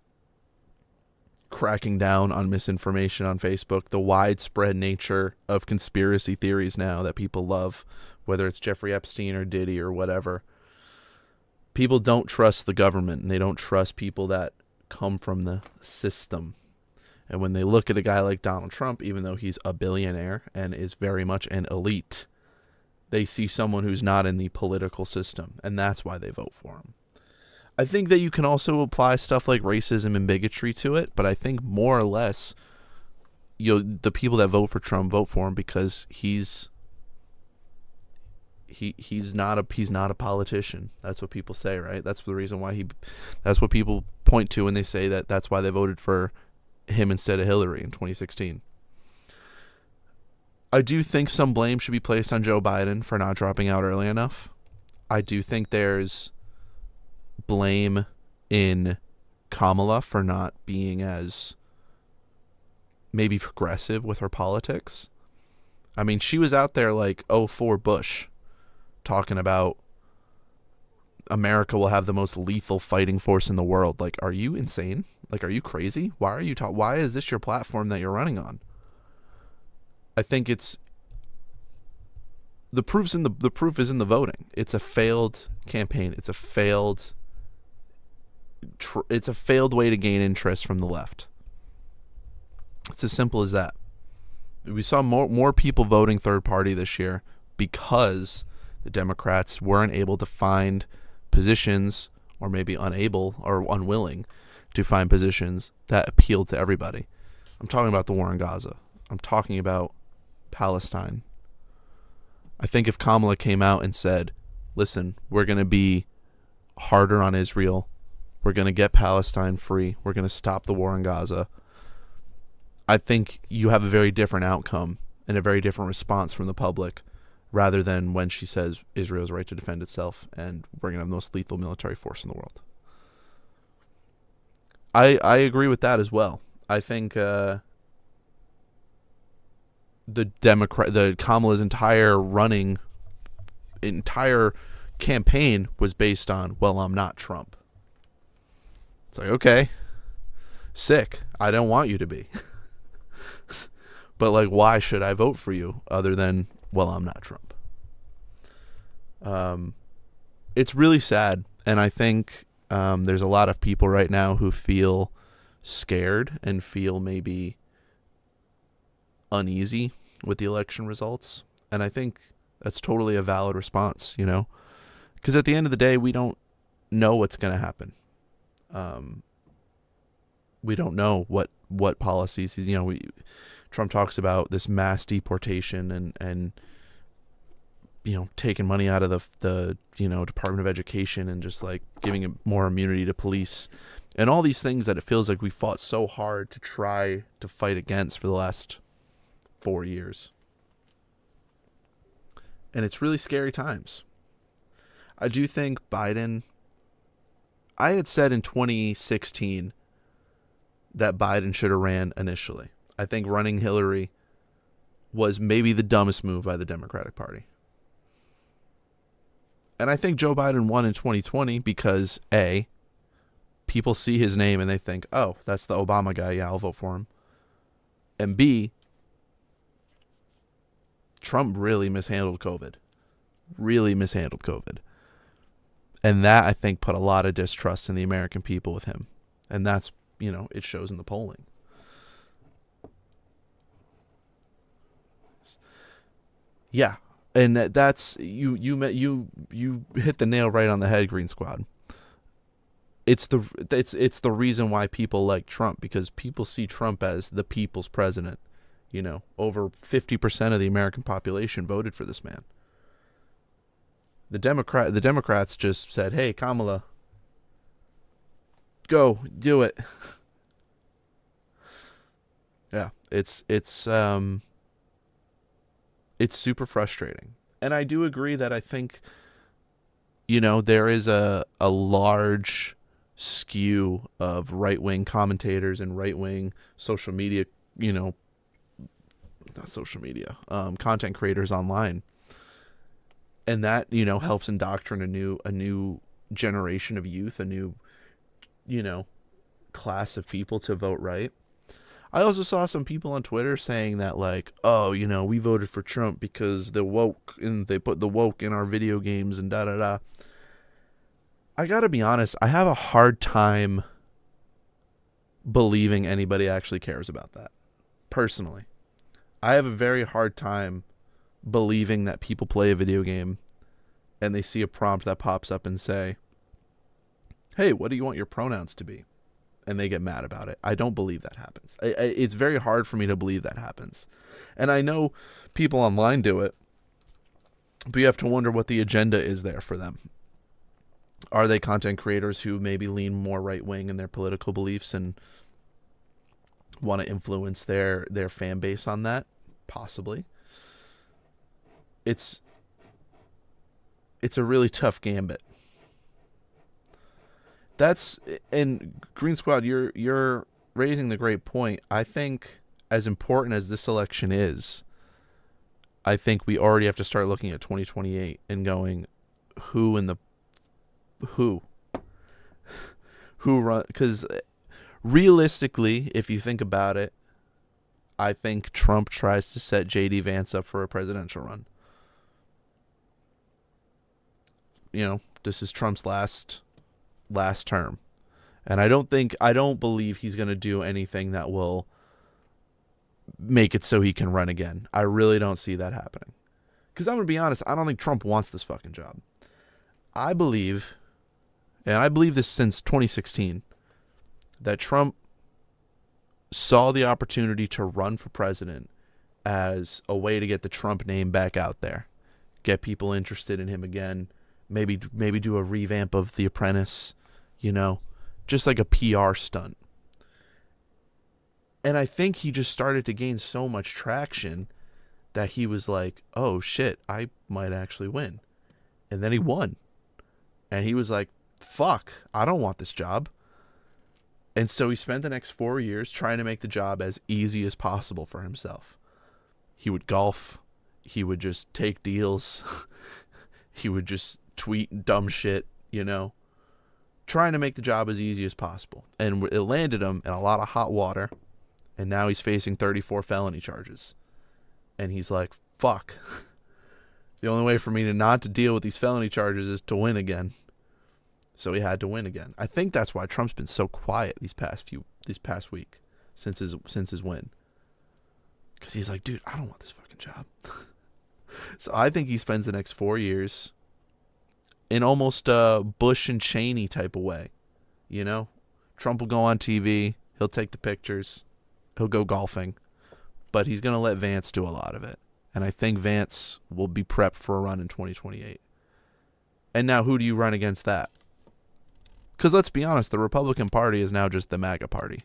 cracking down on misinformation on Facebook, the widespread nature of conspiracy theories now that people love, whether it's Jeffrey Epstein or Diddy or whatever. People don't trust the government, and they don't trust people that come from the system. And when they look at a guy like Donald Trump, even though he's a billionaire and is very much an elite, they see someone who's not in the political system, and that's why they vote for him. I think that you can also apply stuff like racism and bigotry to it, but I think more or less, the people that vote for Trump vote for him because he's not a politician. That's what people say, right? That's the reason why that's what people point to when they say that that's why they voted for him instead of Hillary in 2016. I do think some blame should be placed on Joe Biden for not dropping out early enough. I do think there's blame in Kamala for not being as maybe progressive with her politics. I mean, she was out there like 04 Bush talking about America will have the most lethal fighting force in the world. Like, are you insane? Like, are you crazy? Why are you why is this your platform that you're running on? I think it's the proof is in the voting. It's a failed campaign. It's a failed way to gain interest from the left. It's as simple as that. We saw more people voting third party this year because the Democrats weren't able to find positions, or maybe unable or unwilling to find positions that appealed to everybody. I'm talking about the war in Gaza. I'm talking about Palestine. I think if Kamala came out and said, listen, we're going to be harder on Israel, we're going to get Palestine free, we're going to stop the war in Gaza, I think you have a very different outcome and a very different response from the public, rather than when she says Israel's right to defend itself and we're going to have the most lethal military force in the world. I agree with that as well. I think the Kamala's entire campaign was based on, well, I'm not Trump. It's like, okay, sick. I don't want you to be. But like, why should I vote for you other than, well, I'm not Trump? It's really sad, and I think there's a lot of people right now who feel scared and feel maybe uneasy with the election results, and I think that's totally a valid response, because at the end of the day, we don't know what's going to happen. We don't know what policies Trump talks about this mass deportation and taking money out of the Department of Education and just like giving more immunity to police and all these things that it feels like we fought so hard to try to fight against for the last 4 years. And it's really scary times. I do think Biden, I had said in 2016 that Biden should have ran initially. I think running Hillary was maybe the dumbest move by the Democratic Party. And I think Joe Biden won in 2020 because, A, people see his name and they think, oh, that's the Obama guy. Yeah, I'll vote for him. And B, Trump really mishandled COVID. And that, I think, put a lot of distrust in the American people with him. And that's, it shows in the polling. Yeah. And that's you hit the nail right on the head, Green Squad. It's the reason why people like Trump, because people see Trump as the people's president. Over 50% of the American population voted for this man. The Democrats just said, "Hey, Kamala, go do it." Yeah, it's super frustrating. And I do agree that I think, there is a large skew of right-wing commentators and right-wing social media, content creators online. And that, helps indoctrinate a new generation of youth, a new class of people to vote right. I also saw some people on Twitter saying that, like, oh, we voted for Trump because the woke, and they put the woke in our video games and da-da-da. I gotta be honest, I have a hard time believing anybody actually cares about that. Personally. I have a very hard time believing that people play a video game and they see a prompt that pops up and say, hey, what do you want your pronouns to be? And they get mad about it. I don't believe that happens. It's very hard for me to believe that happens. And I know people online do it, but you have to wonder what the agenda is there for them. Are they content creators who maybe lean more right-wing in their political beliefs and want to influence their fan base on that? Possibly. It's a really tough gambit. And Green Squad, you're raising the great point. I think as important as this election is, I think we already have to start looking at 2028 and going, who run? Because realistically, if you think about it, I think Trump tries to set J.D. Vance up for a presidential run. This is Trump's last term. And I don't believe he's going to do anything that will make it so he can run again. I really don't see that happening. Because I'm going to be honest, I don't think Trump wants this fucking job. I believe, and I believe this since 2016, that Trump saw the opportunity to run for president as a way to get the Trump name back out there. Get people interested in him again. Maybe do a revamp of The Apprentice. Just like a PR stunt. And I think he just started to gain so much traction that he was like, oh shit, I might actually win. And then he won. And he was like, fuck, I don't want this job. And so he spent the next 4 years trying to make the job as easy as possible for himself. He would golf. He would just take deals. He would just tweet dumb shit, trying to make the job as easy as possible. And it landed him in a lot of hot water. And now he's facing 34 felony charges. And he's like, fuck. The only way for me to not to deal with these felony charges is to win again. So he had to win again. I think that's why Trump's been so quiet this past week since his win. Because he's like, dude, I don't want this fucking job. So I think he spends the next 4 years in almost a Bush and Cheney type of way. Trump will go on TV. He'll take the pictures. He'll go golfing. But he's going to let Vance do a lot of it. And I think Vance will be prepped for a run in 2028. And now who do you run against that? Because let's be honest, the Republican Party is now just the MAGA party.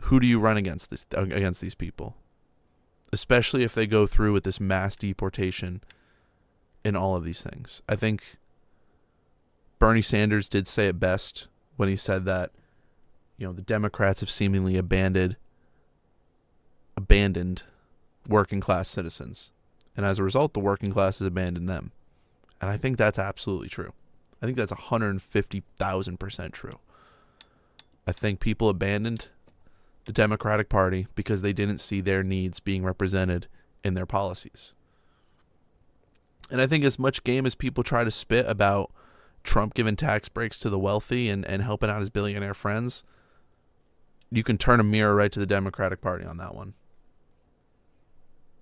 Who do you run against these people? Especially if they go through with this mass deportation and all of these things. I think Bernie Sanders did say it best when he said that, the Democrats have seemingly abandoned working class citizens. And as a result, the working class has abandoned them. And I think that's absolutely true. I think that's 150,000% true. I think people abandoned the Democratic Party because they didn't see their needs being represented in their policies. And I think as much game as people try to spit about Trump giving tax breaks to the wealthy and helping out his billionaire friends, you can turn a mirror right to the Democratic Party on that one.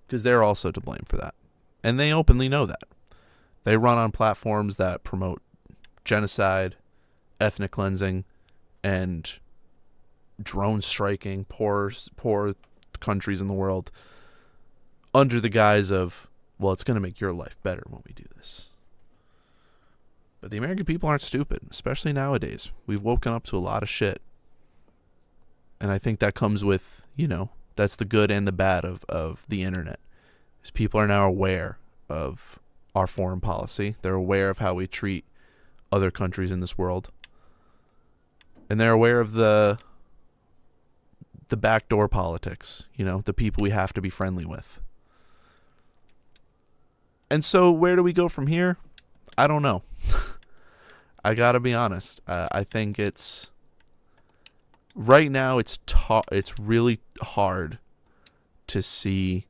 Because they're also to blame for that. And they openly know that. They run on platforms that promote genocide, ethnic cleansing, and drone striking poor countries in the world under the guise of, well, it's going to make your life better when we do this. But the American people aren't stupid, especially nowadays. We've woken up to a lot of shit. And I think that comes with, that's the good and the bad of the internet. Is people are now aware of our foreign policy. They're aware of how we treat other countries in this world. And they're aware of the backdoor politics, the people we have to be friendly with. And so where do we go from here? I don't know. I gotta be honest. I think it's right now. It's really hard to see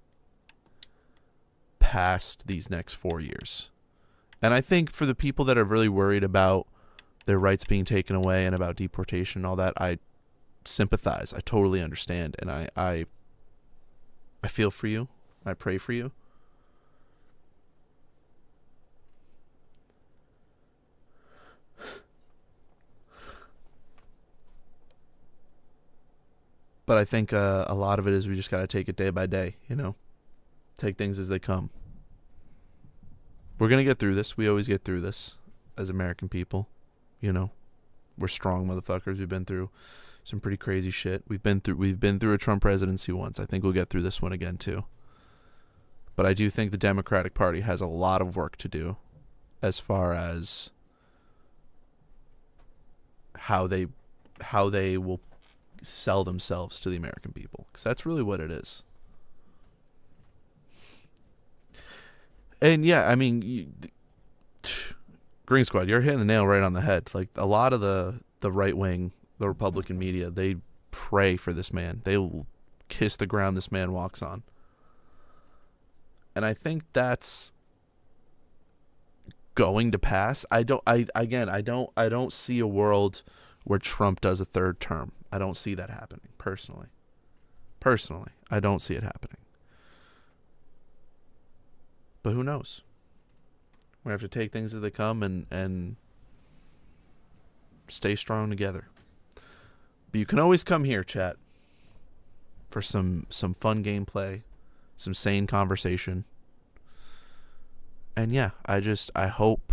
past these next 4 years, and I think for the people that are really worried about their rights being taken away and about deportation and all that, I sympathize. I totally understand, and I feel for you. I pray for you. But I think a lot of it is we just got to take it day by day, you know? Take things as they come. We're going to get through this. We always get through this as American people, you know? We're strong motherfuckers. We've been through some pretty crazy shit. We've been through a Trump presidency once. I think we'll get through this one again too. But I do think the Democratic Party has a lot of work to do as far as how they will sell themselves to the American people, because that's really what it is. And yeah, I mean, Green Squad, you're hitting the nail right on the head. Like, a lot of the right wing, the Republican media, they pray for this man. They will kiss the ground this man walks on. And I think that's going to pass. I don't see a world where Trump does a third term. I don't see that happening, personally. I don't see it happening. But who knows? We have to take things as they come and stay strong together. But you can always come here, chat, for some fun gameplay, some sane conversation. And yeah, I hope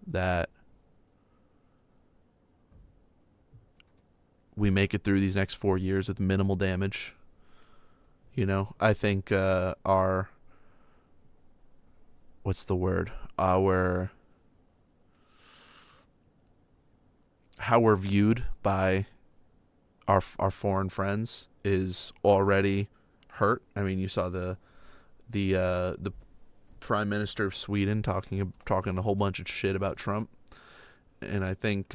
that we make it through these next 4 years with minimal damage. You know, I think our how we're viewed by our foreign friends is already hurt. I mean, you saw the Prime Minister of Sweden talking a whole bunch of shit about Trump, and I think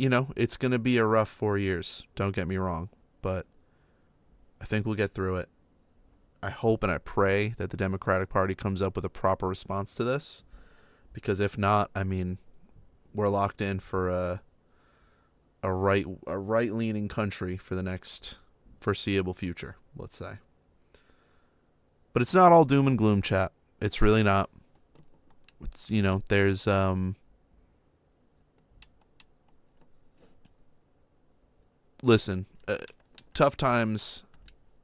you know, it's going to be a rough 4 years. Don't get me wrong, but I think we'll get through it. I hope and I pray that the Democratic Party comes up with a proper response to this, because if not, I mean, we're locked in for a right-leaning country for the next foreseeable future, let's say. But it's not all doom and gloom, chat. It's really not. It's, you know, there's listen, tough times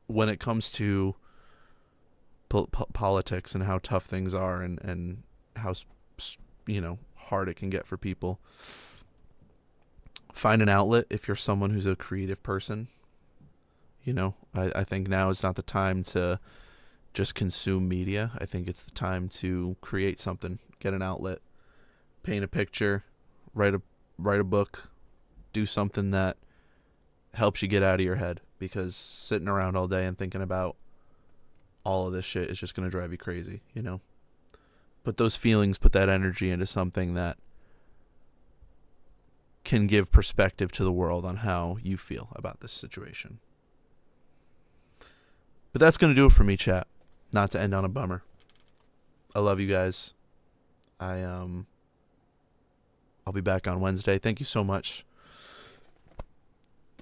when it comes to politics and how tough things are, and how, you know, hard it can get for people. Find an outlet if you're someone who's a creative person. You know, I think now is not the time to just consume media. I think it's the time to create something, get an outlet, paint a picture, write a book, do something that helps you get out of your head, because sitting around all day and thinking about all of this shit is just going to drive you crazy, you know? Put those feelings, put that energy into something that can give perspective to the world on how you feel about this situation. But that's going to do it for me, chat. Not to end on a bummer. I love you guys. I'll be back on Wednesday. Thank you so much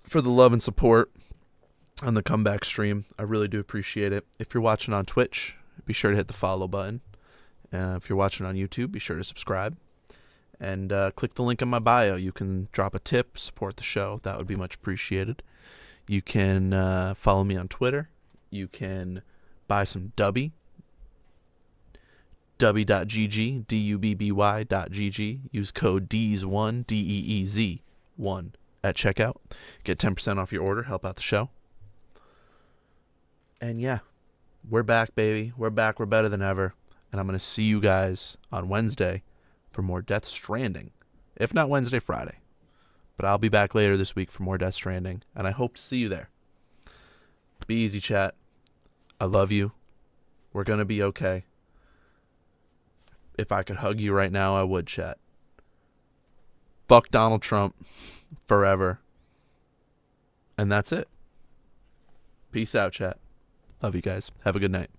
for the love and support on the comeback stream. I really do appreciate it. If you're watching on Twitch, be sure to hit the follow button. If you're watching on YouTube, be sure to subscribe. And click the link in my bio. You can drop a tip, support the show. That would be much appreciated. You can follow me on Twitter. You can buy some Dubby. Dubby.gg, Dubby.gg. Use code DEEZ1, DEEZ1 at checkout. Get 10% off your order. Help out the show. And yeah, we're back, baby. We're back. We're better than ever. And I'm going to see you guys on Wednesday for more Death Stranding. If not Wednesday, Friday. But I'll be back later this week for more Death Stranding. And I hope to see you there. Be easy, chat. I love you. We're going to be okay. If I could hug you right now, I would, chat. fuck Donald Trump forever. And that's it. Peace out, chat. Love you guys. Have a good night.